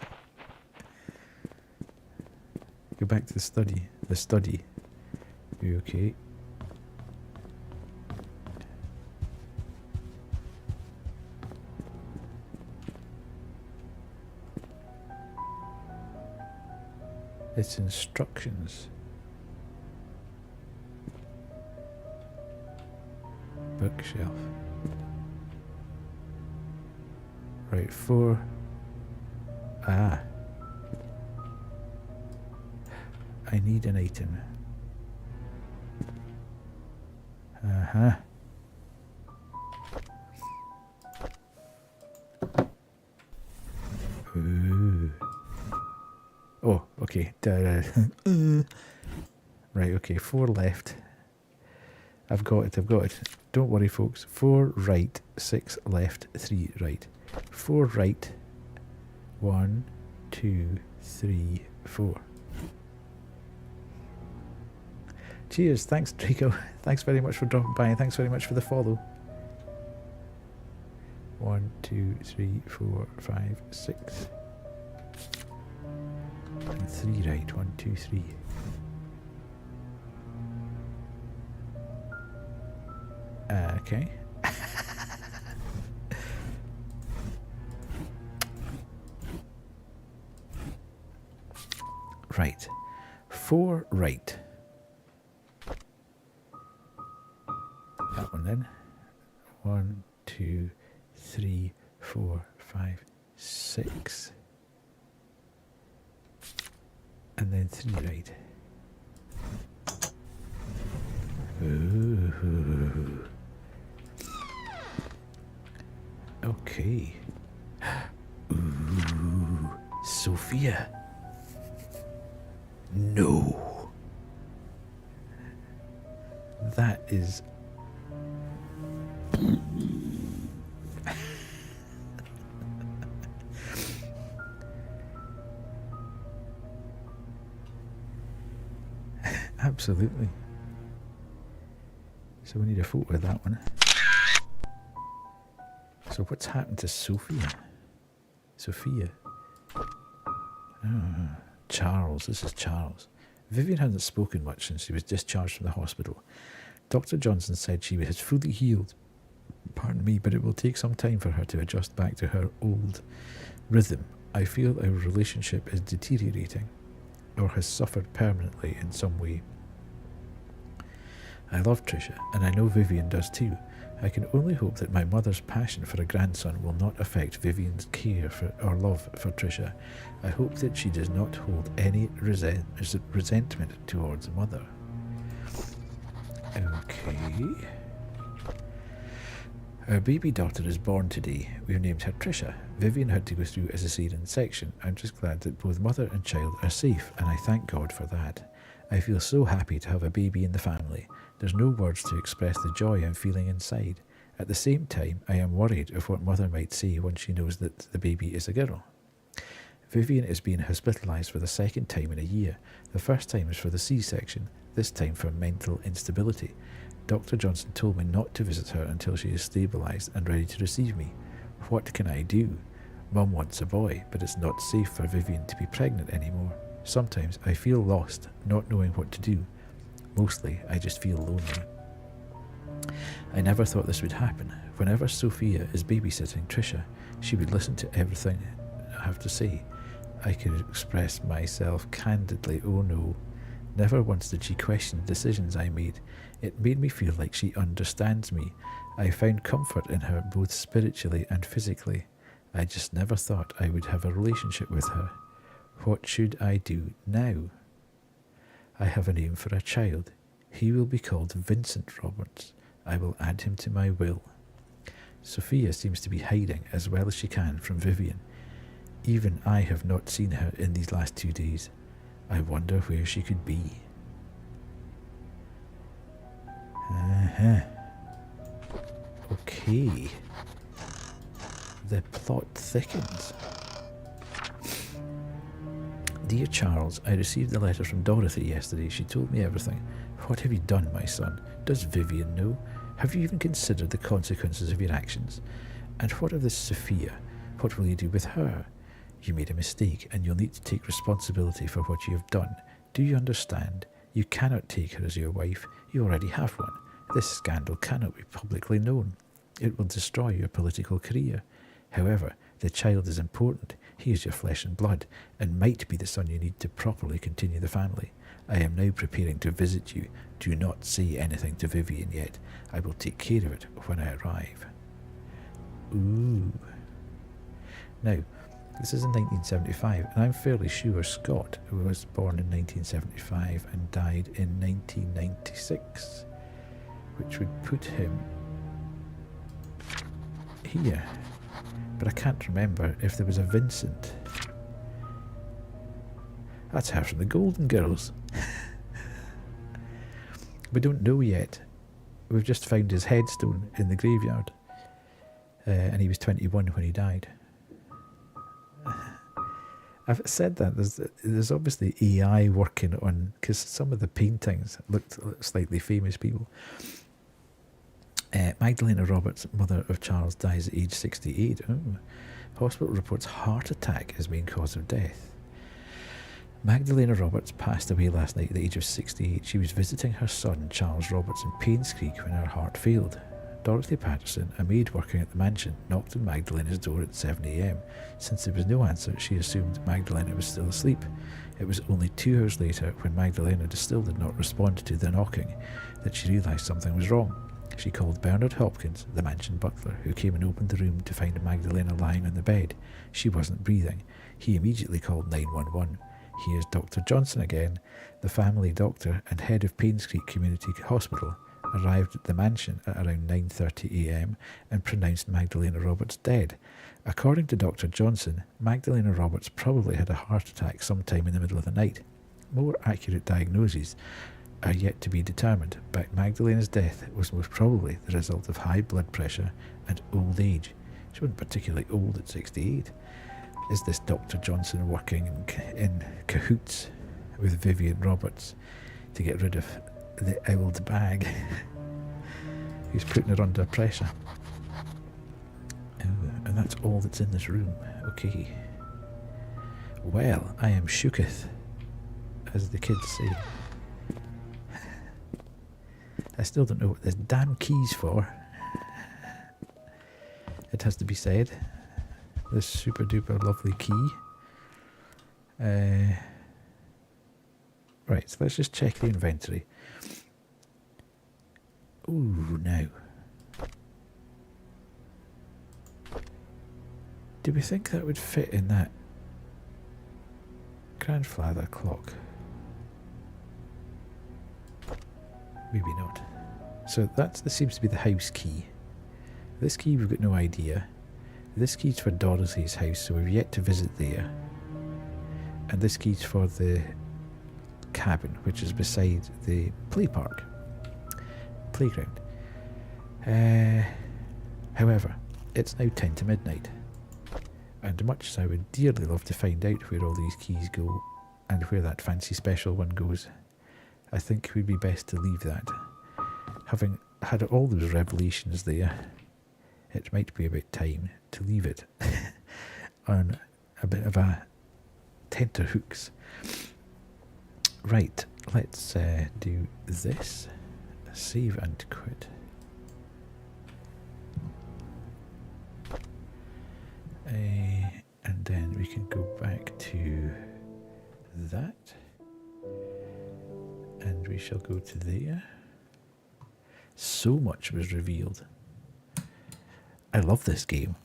Go back to the study. The study. You okay? It's instructions. Bookshelf. Right, 4. Ah. I need an item. Uh-huh. Ooh. Oh, okay. Right, okay, 4 left. I've got it. Don't worry, folks. 4 right, 6 left, 3 right. 4 right. 1, 2, 3, 4. Cheers. Thanks, Draco. Thanks very much for dropping by, and thanks very much for the follow. 1, 2, 3, 4, 5, 6. And 3 right. 1, 2, 3. Okay. Right. 4 right. That one then. 1, 2, 3, 4, 5, 6. And then 3, right? Ooh. Okay. Ooh. Sophia. No. That is... Absolutely. So we need a photo of that one. So what's happened to Sophia? Sophia. Ah, Charles. This is Charles. Vivian hadn't spoken much since she was discharged from the hospital. Dr. Johnson said she has fully healed, pardon me, but it will take some time for her to adjust back to her old rhythm. I feel our relationship is deteriorating, or has suffered permanently in some way. I love Tricia, and I know Vivian does too. I can only hope that my mother's passion for a grandson will not affect Vivian's care for or love for Tricia. I hope that she does not hold any resentment towards mother. Okay. Our baby daughter is born today. We've named her Tricia. Vivian had to go through a cesarean section. I'm just glad that both mother and child are safe, and I thank God for that. I feel so happy to have a baby in the family. There's no words to express the joy I'm feeling inside. At the same time, I am worried of what mother might say when she knows that the baby is a girl. Vivian is being hospitalised for the second time in a year. The first time was for the C-section, this time for mental instability. Dr. Johnson told me not to visit her until she is stabilised and ready to receive me. What can I do? Mum wants a boy, but it's not safe for Vivian to be pregnant anymore. Sometimes I feel lost, not knowing what to do. Mostly, I just feel lonely. I never thought this would happen. Whenever Sophia is babysitting Tricia, she would listen to everything I have to say. I could express myself candidly. Oh no. Never once did she question the decisions I made. It made me feel like she understands me. I found comfort in her both spiritually and physically. I just never thought I would have a relationship with her. What should I do now? I have a name for a child. He will be called Vincent Roberts. I will add him to my will. Sophia seems to be hiding as well as she can from Vivian. Even I have not seen her in these last 2 days. I wonder where she could be. Okay. The plot thickens. Dear Charles, I received a letter from Dorothy yesterday. She told me everything. What have you done, my son? Does Vivian know? Have you even considered the consequences of your actions? And what of this Sophia? What will you do with her? You made a mistake, and you'll need to take responsibility for what you have done. Do you understand? You cannot take her as your wife. You already have one. This scandal cannot be publicly known. It will destroy your political career. However, the child is important. He is your flesh and blood, and might be the son you need to properly continue the family. I am now preparing to visit you. Do not say anything to Vivian yet. I will take care of it when I arrive. Ooh. Now, this is in 1975, and I'm fairly sure Scott, who was born in 1975 and died in 1996, which would put him here. But I can't remember if there was a Vincent. That's her from the Golden Girls. We don't know yet. We've just found his headstone in the graveyard. And he was 21 when he died. I've said that there's obviously AI working on, because some of the paintings looked slightly famous people. Magdalena Roberts, mother of Charles, dies at age 68. Oh. Hospital reports heart attack as main cause of death. Magdalena Roberts passed away last night at the age of 68. She was visiting her son, Charles Roberts, in Painscreek when her heart failed. Dorothy Patterson, a maid working at the mansion, knocked on Magdalena's door at 7 a.m. Since there was no answer, she assumed Magdalena was still asleep. It was only 2 hours later, when Magdalena still did not respond to the knocking, that she realised something was wrong. She called Bernard Hopkins, the mansion butler, who came and opened the room to find Magdalena lying on the bed. She wasn't breathing. He immediately called 911. Here's Dr. Johnson again. The family doctor and head of Painscreek Community Hospital arrived at the mansion at around 9:30 a.m. and pronounced Magdalena Roberts dead. According to Dr. Johnson, Magdalena Roberts probably had a heart attack sometime in the middle of the night. More accurate diagnoses are yet to be determined, but Magdalena's death was most probably the result of high blood pressure and old age. She wasn't particularly old at 68. Is this Dr. Johnson working in cahoots with Vivian Roberts to get rid of the old bag? He's putting her under pressure. Oh, and that's all that's in this room. Okay. Well, I am shooketh, as the kids say. I still don't know what this damn key's for. It has to be said. This super duper lovely key. Right, so let's just check the inventory. Ooh, now. Do we think that would fit in that grandfather clock? Maybe not. So this seems to be the house key. This key we've got no idea. This key's for Dorothy's house, so we've yet to visit there. And this key's for the cabin, which is beside the playground. However, it's now 10 to midnight. And much as I would dearly love to find out where all these keys go and where that fancy special one goes, I think it would be best to leave that. Having had all those revelations there, it might be about time to leave it on a bit of a tenterhooks. Right, let's do this. Save and quit. And then we can go back to that. And we shall go to there. So much was revealed. I love this game.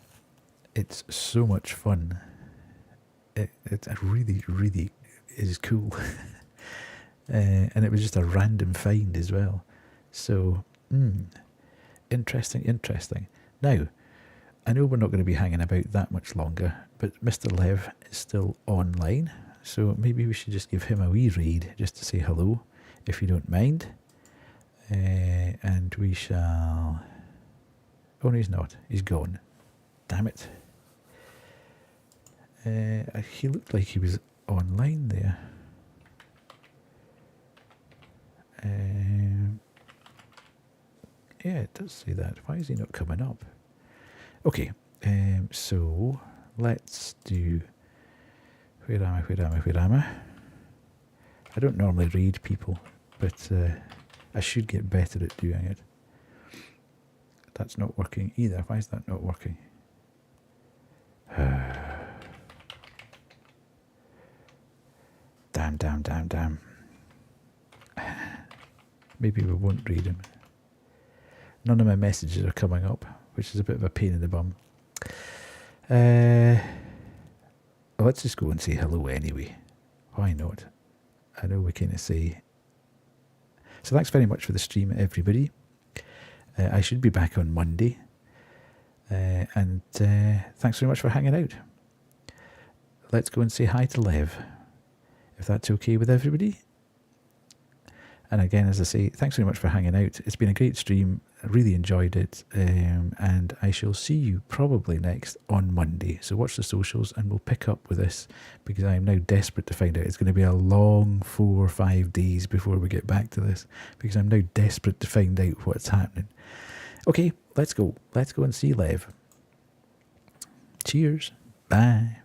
It's so much fun. It really, really is cool. And it was just a random find as well. So, interesting. Now, I know we're not going to be hanging about that much longer, but Mr. Lev is still online. So maybe we should just give him a wee raid just to say hello, if you don't mind. And we shall... Oh, no, he's not. He's gone. Damn it. He looked like he was online there. Yeah, it does say that. Why is he not coming up? Okay, so let's do... Where am I? I don't normally read people, but I should get better at doing it. That's not working either. Why is that not working? Damn. Maybe we won't read him. None of my messages are coming up, which is a bit of a pain in the bum. Let's just go and say hello anyway. Why not? I know we kind of say... So thanks very much for the stream, everybody. I should be back on Monday. And thanks very much for hanging out. Let's go and say hi to Lev, if that's okay with everybody. And again, as I say, thanks very much for hanging out. It's been a great stream. I really enjoyed it. And I shall see you probably next on Monday. So watch the socials and we'll pick up with this, because I am now desperate to find out. It's going to be a long 4 or 5 days before we get back to this, because I'm now desperate to find out what's happening. Okay, let's go. Let's go and see Lev. Cheers. Bye.